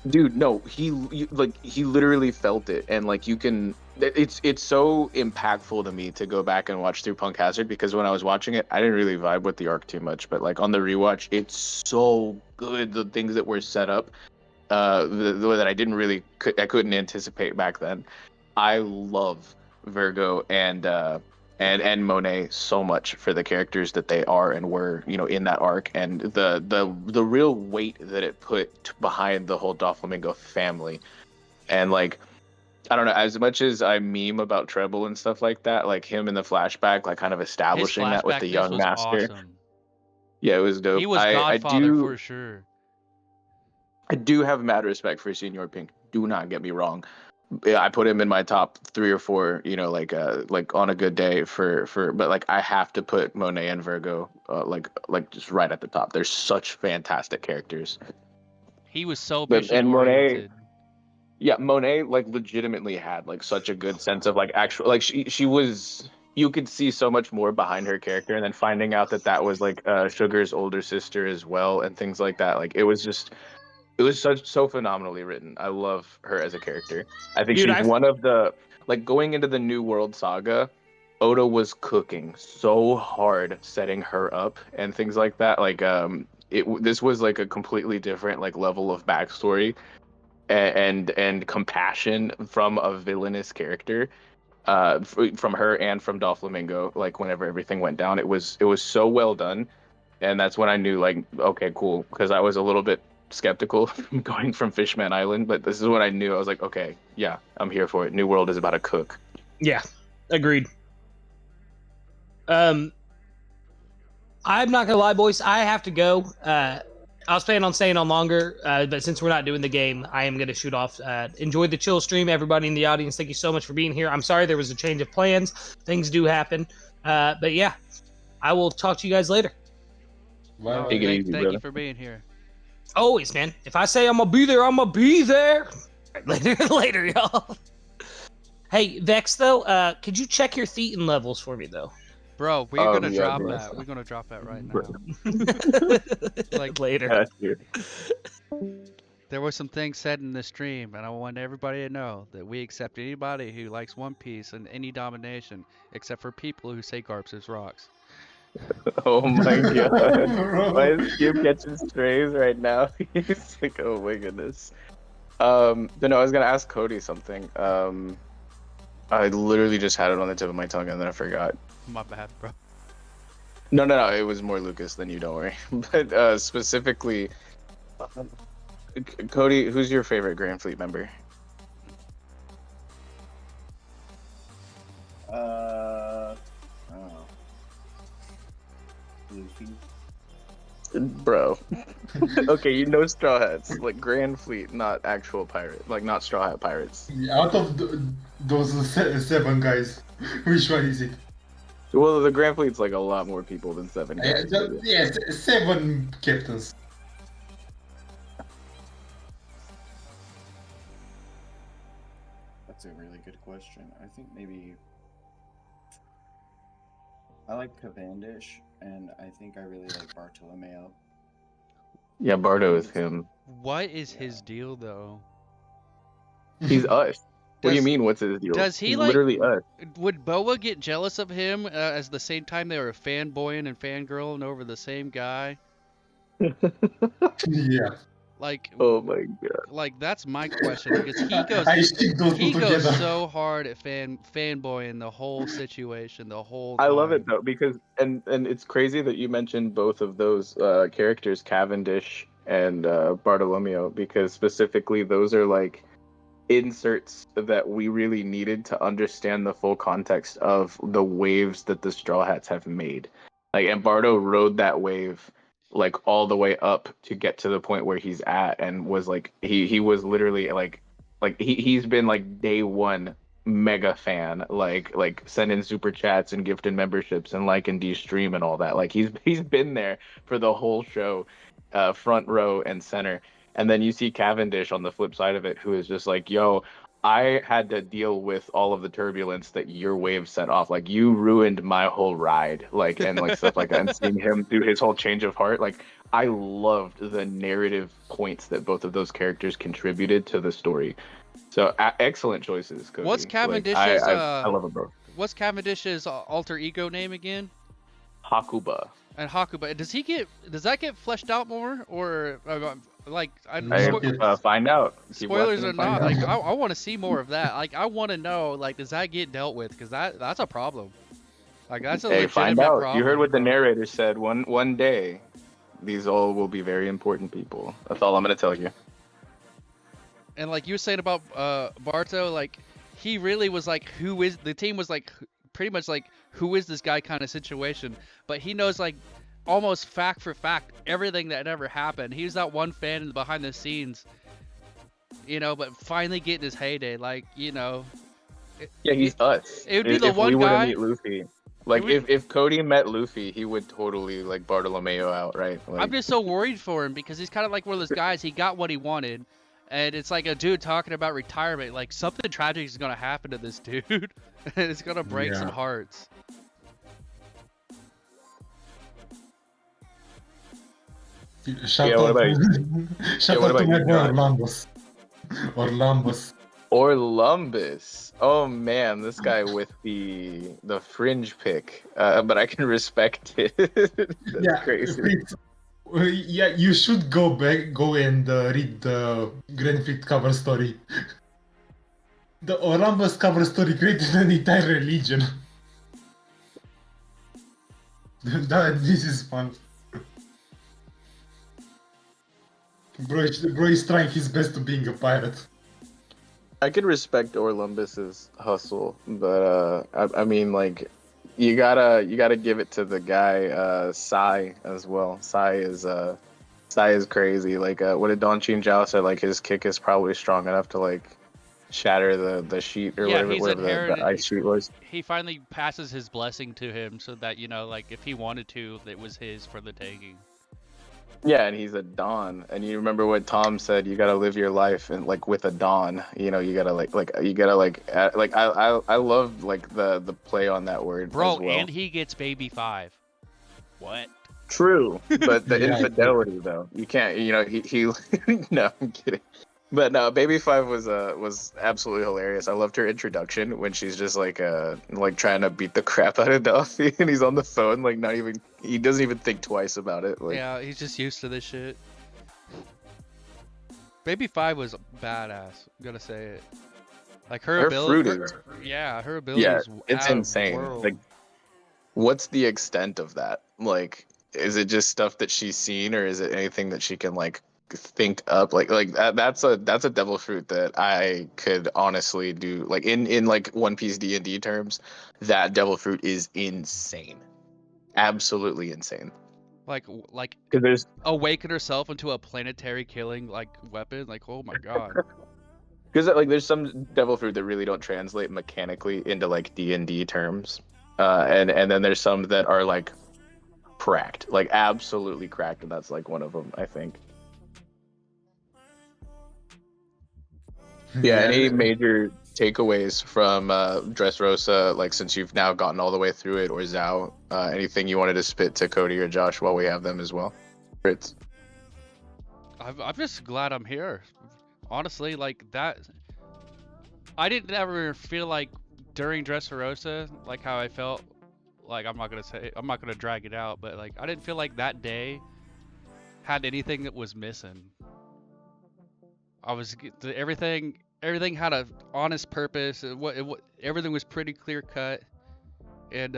Speaker 1: dude, no, he literally felt it, and like you can. It's so impactful to me to go back and watch through Punk Hazard, because when I was watching it, I didn't really vibe with the arc too much, but like on the rewatch, it's so good. The things that were set up, that I didn't really, I couldn't anticipate back then. I love Virgo and Monet so much for the characters that they are and were, in that arc, and the real weight that it put behind the whole Doflamingo family. And like, I don't know, as much as I meme about Treble and stuff like that, like him in the flashback, like kind of
Speaker 2: His
Speaker 1: establishing that with
Speaker 2: flashback,
Speaker 1: the
Speaker 2: this
Speaker 1: young
Speaker 2: was
Speaker 1: master.
Speaker 2: awesome.
Speaker 1: Yeah, it was dope.
Speaker 2: He was
Speaker 1: I
Speaker 2: Godfather
Speaker 1: do,
Speaker 2: for sure.
Speaker 1: I do have mad respect for Senior Pink. Do not get me wrong. Yeah, I put him in my top 3 or 4, like on a good day but like I have to put Monet and Virgo like just right at the top. They're such fantastic characters.
Speaker 2: He was so
Speaker 1: But
Speaker 2: mission
Speaker 1: and Monet,
Speaker 2: oriented.
Speaker 1: yeah, Monet like legitimately had like such a good sense of like actual, like she was, you could see so much more behind her character, and then finding out that was like Sugar's older sister as well and things like that. Like it was so phenomenally written. I love her as a character. I think
Speaker 6: Dude,
Speaker 1: she's one of the, like, going into the New World saga, Oda was cooking so hard setting her up and things like that. Like this was like a completely different like level of backstory and compassion from a villainous character, from her and from Doflamingo. Like whenever everything went down, it was so well done. And that's when I knew, like, okay, cool, because I was a little bit skeptical going from Fishman Island, but this is when I knew. I was like, okay, yeah, I'm here for it. New World is about to cook.
Speaker 6: Yeah, agreed. I'm not gonna lie, boys. I have to go. I was planning on staying on longer, but since we're not doing the game, I am gonna shoot off. Enjoy the chill stream, everybody in the audience. Thank you so much for being here. I'm sorry there was a change of plans. Things do happen, but yeah, I will talk to you guys later.
Speaker 3: Well,
Speaker 1: Take it easy,
Speaker 2: Thank
Speaker 1: brother.
Speaker 2: you for being here.
Speaker 6: Always, man. If I say I'm gonna be there, I'm gonna be there. Later, y'all. Hey, Vex, though, could you check your thetan levels for me, though?
Speaker 2: Bro, we're gonna
Speaker 1: yeah,
Speaker 2: drop
Speaker 1: bro.
Speaker 2: that. We're gonna drop that right
Speaker 1: Bro.
Speaker 2: now. Like,
Speaker 6: Later.
Speaker 2: there were some things said in the stream, and I want everybody to know that we accept anybody who likes One Piece and any domination, except for people who say Garps is rocks.
Speaker 1: Oh my god. Why is Cube catching strays right now? He's like, oh my goodness. No, I was gonna ask Cody something. I literally just had it on the tip of my tongue and then I forgot.
Speaker 2: My bad, bro.
Speaker 1: No, it was more Lucas than you, don't worry. But specifically, Cody, who's your favorite Grand Fleet member?
Speaker 4: I don't know. Luffy.
Speaker 1: Bro. Okay, you know Straw Hats. Like Grand Fleet, not actual pirate. Like not Straw Hat pirates.
Speaker 3: out of those 7 guys, which one is it?
Speaker 1: Well, the Grand Fleet's like a lot more people than 7 guys.
Speaker 3: Yes, 7 captains.
Speaker 4: That's a really good question. I think maybe I like Cavendish, and I think I really like Bartolomeo.
Speaker 1: Yeah, Bardo is him.
Speaker 2: What is his deal, though?
Speaker 1: He's us. What do you
Speaker 2: Does-
Speaker 1: mean, what's his deal?
Speaker 2: does he,
Speaker 1: He's
Speaker 2: like-
Speaker 1: literally us.
Speaker 2: Would Boa get jealous of him as the same time they were fanboying and fangirling over the same guy?
Speaker 3: Yeah,
Speaker 2: Like,
Speaker 1: Oh my god.
Speaker 2: like that's my question, because he goes
Speaker 3: I stick those
Speaker 2: he
Speaker 3: two
Speaker 2: goes
Speaker 3: together.
Speaker 2: so hard at fanboying the whole situation, the whole
Speaker 1: I love it
Speaker 2: time.
Speaker 1: though, because and it's crazy that you mentioned both of those characters, Cavendish and Bartolomeo, because specifically those are like inserts that we really needed to understand the full context of the waves that the Straw Hats have made. Like, and Bardo rode that wave like all the way up to get to the point where he's at, and was like he was literally like he's been like day one mega fan, like sending super chats and gifting memberships and liking D stream and all that. Like he's been there for the whole show, front row and center. And then you see Cavendish on the flip side of it, who is just like, yo, I had to deal with all of the turbulence that your wave set off. Like you ruined my whole ride, like and like stuff like that. And seeing him do his whole change of heart, like I loved the narrative points that both of those characters contributed to the story. So excellent choices, Cody.
Speaker 2: What's
Speaker 1: Like,
Speaker 2: Cavendish's
Speaker 1: I love it, bro.
Speaker 2: What's Cavendish's alter ego name again?
Speaker 1: Hakuba.
Speaker 2: And Hakuba, does that get fleshed out more, or like
Speaker 1: Find out. Keep
Speaker 2: spoilers
Speaker 1: watching
Speaker 2: or
Speaker 1: and find
Speaker 2: not?
Speaker 1: out.
Speaker 2: Like I want to see more of that. Like I want to know, like, does that get dealt with? Because that's a problem. Like that's a
Speaker 1: Hey,
Speaker 2: legitimate
Speaker 1: find out.
Speaker 2: problem.
Speaker 1: You heard what the narrator said. One day, these all will be very important people. That's all I'm gonna tell you.
Speaker 2: And like you were saying about Barto, like he really was like, the team was like pretty much like, who is this guy kind of situation. But he knows like almost fact for fact everything that ever happened. He was that one fan in the behind the scenes, you know, but finally getting his heyday. Like, you know.
Speaker 1: Yeah, he's us.
Speaker 2: It would be the
Speaker 1: if
Speaker 2: one
Speaker 1: we were
Speaker 2: guy.
Speaker 1: to meet Luffy. Like if Cody met Luffy, he would totally like Bartolomeo out, right? Like,
Speaker 2: I'm just so worried for him because he's kind of like one of those guys. He got what he wanted, and it's like a dude talking about retirement. Like something tragic is gonna happen to this dude, and it's gonna break some hearts.
Speaker 3: Shout
Speaker 1: Yeah, what
Speaker 3: out,
Speaker 1: about you?
Speaker 3: shout
Speaker 1: what
Speaker 3: out to
Speaker 1: about
Speaker 3: my
Speaker 1: you,
Speaker 3: boy
Speaker 1: John?
Speaker 3: Orlambus.
Speaker 1: Orlumbus. Oh man, this guy with the fringe pick. But I can respect it. That's crazy.
Speaker 3: Yeah, you should go and read the Grand Fleet cover story. The Orlambus cover story created an entire religion. This is fun. Bro is trying his best to being a pirate.
Speaker 1: I could respect Orlumbus's hustle, but I mean, like, you gotta give it to the guy Sai as well. Sai is crazy. Like, what did Don Chin Zhao say? Like, his kick is probably strong enough to like shatter the sheet or whatever the ice sheet was.
Speaker 2: He finally passes his blessing to him, so that, you know, like if he wanted to, it was his for the taking.
Speaker 1: Yeah, and he's a Don, and you remember what Tom said? You gotta live your life and like with a Don. You know, you gotta I love like the play on that word,
Speaker 2: Bro,
Speaker 1: as well.
Speaker 2: and he gets baby 5. What?
Speaker 1: True, but the
Speaker 3: Yeah.
Speaker 1: infidelity though, you can't. You know, he no, I'm kidding. But no, Baby 5 was absolutely hilarious. I loved her introduction when she's just like trying to beat the crap out of Duffy, and he's on the phone, like he doesn't even think twice about it. Like,
Speaker 2: Yeah, he's just used to this shit. Baby 5 was badass. I'm gonna say it. Like her ability.
Speaker 1: fruit is
Speaker 2: Her ability
Speaker 1: yeah,
Speaker 2: is
Speaker 1: it's
Speaker 2: out of
Speaker 1: insane.
Speaker 2: world.
Speaker 1: Like, what's the extent of that? Like, is it just stuff that she's seen, or is it anything that she can like think up? Like that's a devil fruit that I could honestly do. Like in like One Piece D&D terms, that devil fruit is insane, absolutely insane.
Speaker 2: Like
Speaker 1: Because there's
Speaker 2: awaken herself into a planetary killing like weapon. Like, oh my god.
Speaker 1: there's some devil fruit that really don't translate mechanically into like D&D terms, and then there's some that are like cracked, like absolutely cracked, and that's like one of them, I think. Yeah, any major takeaways from Dressrosa, like since you've now gotten all the way through it, or Zhao, anything you wanted to spit to Cody or Josh while we have them as well? It's
Speaker 2: I'm just glad I'm here. Honestly, like that. I didn't ever feel like during Dressrosa, like how I felt. Like I'm not gonna drag it out, but like I didn't feel like that day had anything that was missing. Everything had a honest purpose. Everything was pretty clear cut, and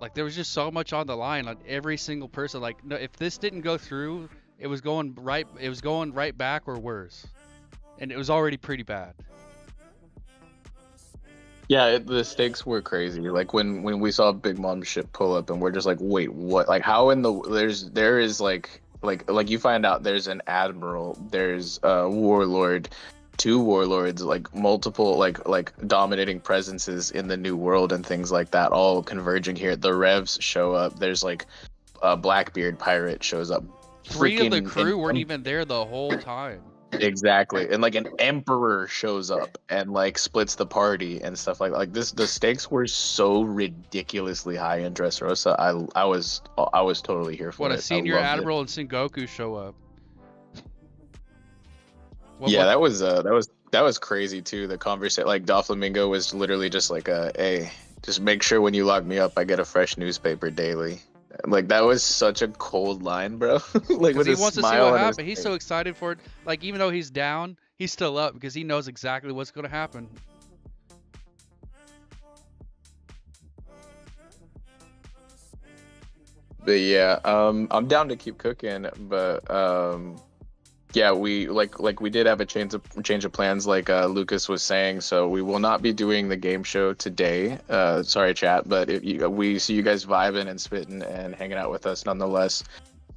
Speaker 2: like there was just so much on the line on every single person. Like, no, if this didn't go through, it was going right back or worse, and it was already pretty bad.
Speaker 1: yeah, the stakes were crazy. Like when we saw Big Mom's ship pull up, and we're just like, wait, what? Like, how in the there is like you find out there's an admiral, there's a warlord, 2 warlords, like multiple like dominating presences in the new world and things like that, all converging here. The Revs show up. There's like a Blackbeard pirate shows up.
Speaker 2: 3 of the crew weren't even there the whole time.
Speaker 1: Exactly, and like an emperor shows up and like splits the party and stuff like this. The stakes were so ridiculously high in Dressrosa. I was totally here for
Speaker 2: What, a
Speaker 1: it. I
Speaker 2: senior
Speaker 1: loved it.
Speaker 2: admiral and Sengoku show up?
Speaker 1: Yeah, that was crazy too. The conversation, like Doflamingo was literally just like hey, just make sure when you lock me up, I get a fresh newspaper daily. Like that was such a cold line, bro. Like
Speaker 2: Because
Speaker 1: with
Speaker 2: he
Speaker 1: a
Speaker 2: wants to see
Speaker 1: smile
Speaker 2: what
Speaker 1: on his
Speaker 2: happened. He's
Speaker 1: face.
Speaker 2: so excited for it. Like, even though he's down, he's still up because he knows exactly what's going to happen.
Speaker 1: But yeah, I'm down to keep cooking, but yeah, we did have a change of plans, like Lucas was saying. So we will not be doing the game show today. Sorry, chat, but we see you guys vibing and spitting and hanging out with us nonetheless.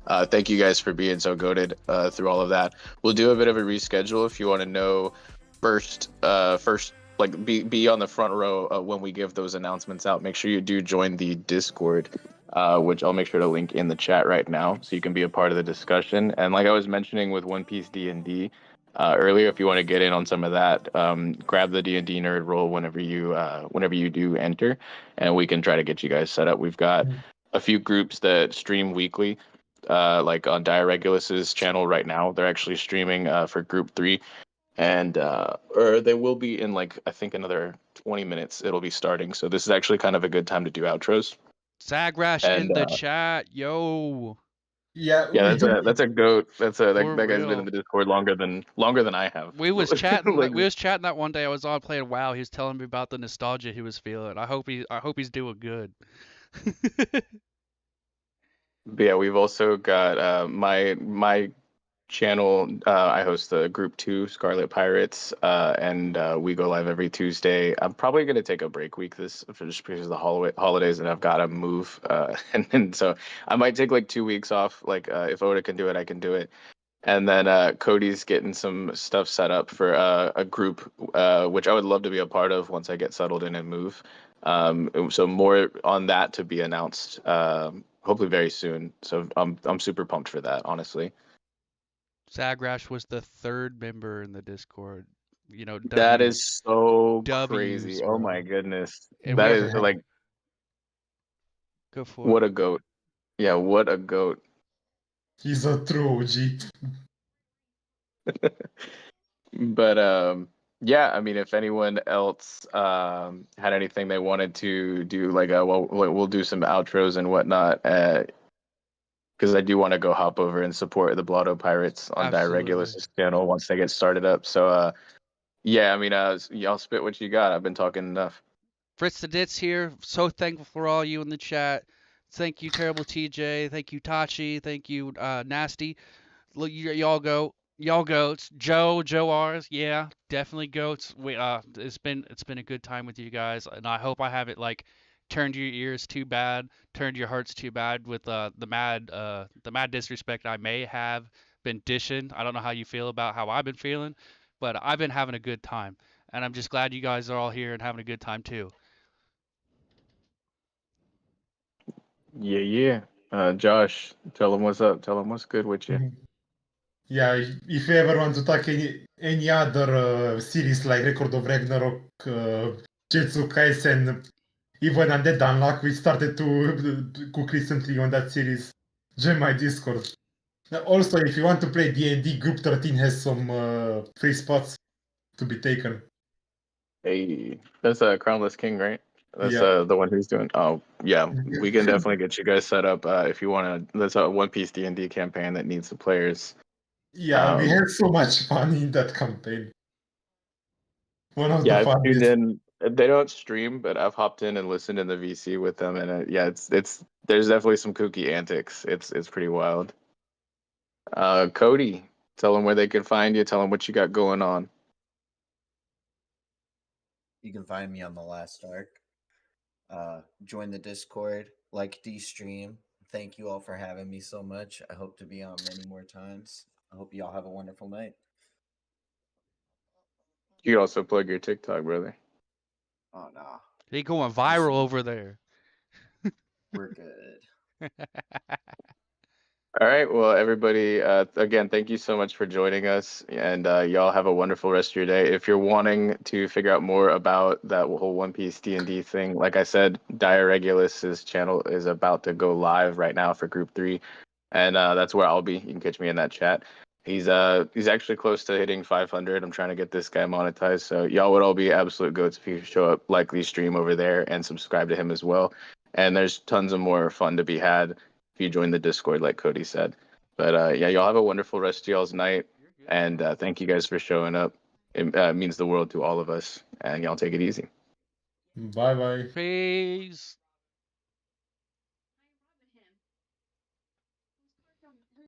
Speaker 1: Thank you guys for being so goated through all of that. We'll do a bit of a reschedule if you want to know first. Like be on the front row when we give those announcements out. Make sure you do join the Discord, which I'll make sure to link in the chat right now, so you can be a part of the discussion. And like I was mentioning with One Piece D&D earlier, if you want to get in on some of that, grab the D&D nerd role whenever you do enter, and we can try to get you guys set up. We've got a few groups that stream weekly. Like on Dire Regulus's channel right now, they're actually streaming for Group 3, and or they will be in like I think another 20 minutes. It'll be starting, so this is actually kind of a good time to do outros.
Speaker 2: Zagrash
Speaker 1: And
Speaker 2: in the chat, yo.
Speaker 3: Yeah,
Speaker 1: yeah,
Speaker 3: we do.
Speaker 1: that's a goat. That
Speaker 2: For
Speaker 1: guy's been
Speaker 2: real.
Speaker 1: in the Discord longer than I have.
Speaker 2: We was chatting.
Speaker 1: Like,
Speaker 2: We was chatting that one day I was on playing WoW. He was telling me about the nostalgia he was feeling. I hope he's doing good.
Speaker 1: but yeah, we've also got my channel. I host the Group 2 Scarlet Pirates, and we go live every Tuesday. I'm probably gonna take a break week this for just because of the holidays, and I've got to move, and so I might take like 2 weeks off. Like if Oda can do it, I can do it. And then Cody's getting some stuff set up for a group, which I would love to be a part of once I get settled in and move. So more on that to be announced, hopefully very soon. So I'm super pumped for that, honestly.
Speaker 2: Zagrash was the third member in the Discord. You know,
Speaker 1: That is so
Speaker 2: W's,
Speaker 1: crazy.
Speaker 2: bro.
Speaker 1: Oh my goodness.
Speaker 2: And
Speaker 1: That
Speaker 2: we
Speaker 1: is like,
Speaker 2: go for
Speaker 1: what
Speaker 2: it.
Speaker 1: a goat. Yeah, what a goat.
Speaker 3: He's a true OG.
Speaker 1: But yeah, I mean, if anyone else had anything they wanted to do, like we'll do some outros and whatnot, because I do want to go hop over and support the Blotto Pirates on Dire
Speaker 2: Absolutely.
Speaker 1: Regulus channel once they get started up. So yeah, I mean, y'all spit what you got. I've been talking enough.
Speaker 2: Fritz the Ditz here. So thankful for all you in the chat. Thank you, Terrible TJ. Thank you, Tachi. Thank you, Nasty. Look, y'all goats. Joe R's, yeah, definitely goats. It's been a good time with you guys, and I hope I haven't like turned your ears too bad, turned your hearts too bad with the mad disrespect I may have been dishing. I don't know how you feel about how I've been feeling, but I've been having a good time, and I'm just glad you guys are all here and having a good time too.
Speaker 1: Yeah. Josh, tell them what's up. Tell them what's good with you.
Speaker 3: Yeah, if you ever want to talk any other series like Record of Ragnarok, Jetsu Kaisen, even Undead Unluck, we started to cook recently on that series. Join my Discord. Also, if you want to play D&D, Group 13 has some free spots to be taken.
Speaker 1: Hey, that's a Crownless King, right? That's
Speaker 3: Yeah.
Speaker 1: the one who's doing. Oh, yeah, we can definitely get you guys set up if you want to. That's a One Piece D&D campaign that needs the players.
Speaker 3: Yeah, we had so much fun in that campaign. One of
Speaker 1: Yeah,
Speaker 3: the
Speaker 1: I've tuned
Speaker 3: funniest.
Speaker 1: in. They don't stream, but I've hopped in and listened in the VC with them, and yeah, it's there's definitely some kooky antics. It's pretty wild. Cody, tell them where they can find you. Tell them what you got going on.
Speaker 4: You can find me on the last arc. Join the Discord, like D-Stream. Thank you all for having me so much. I hope to be on many more times. I hope you all have a wonderful night.
Speaker 1: You can also plug your TikTok, brother.
Speaker 4: Oh, no.
Speaker 2: They going viral over there.
Speaker 4: We're good.
Speaker 1: All right. Well, everybody, again, thank you so much for joining us, and y'all have a wonderful rest of your day. If you're wanting to figure out more about that whole One Piece D&D thing, like I said, Dire Regulus's channel is about to go live right now for Group 3, and that's where I'll be. You can catch me in that chat. He's actually close to hitting 500. I'm trying to get this guy monetized, so y'all would all be absolute goats if you show up, likely stream over there, and subscribe to him as well. And there's tons of more fun to be had if you join the Discord, like Cody said. But yeah, y'all have a wonderful rest of y'all's night, and thank you guys for showing up. It means the world to all of us, and y'all take it easy.
Speaker 3: Bye bye.
Speaker 2: Peace.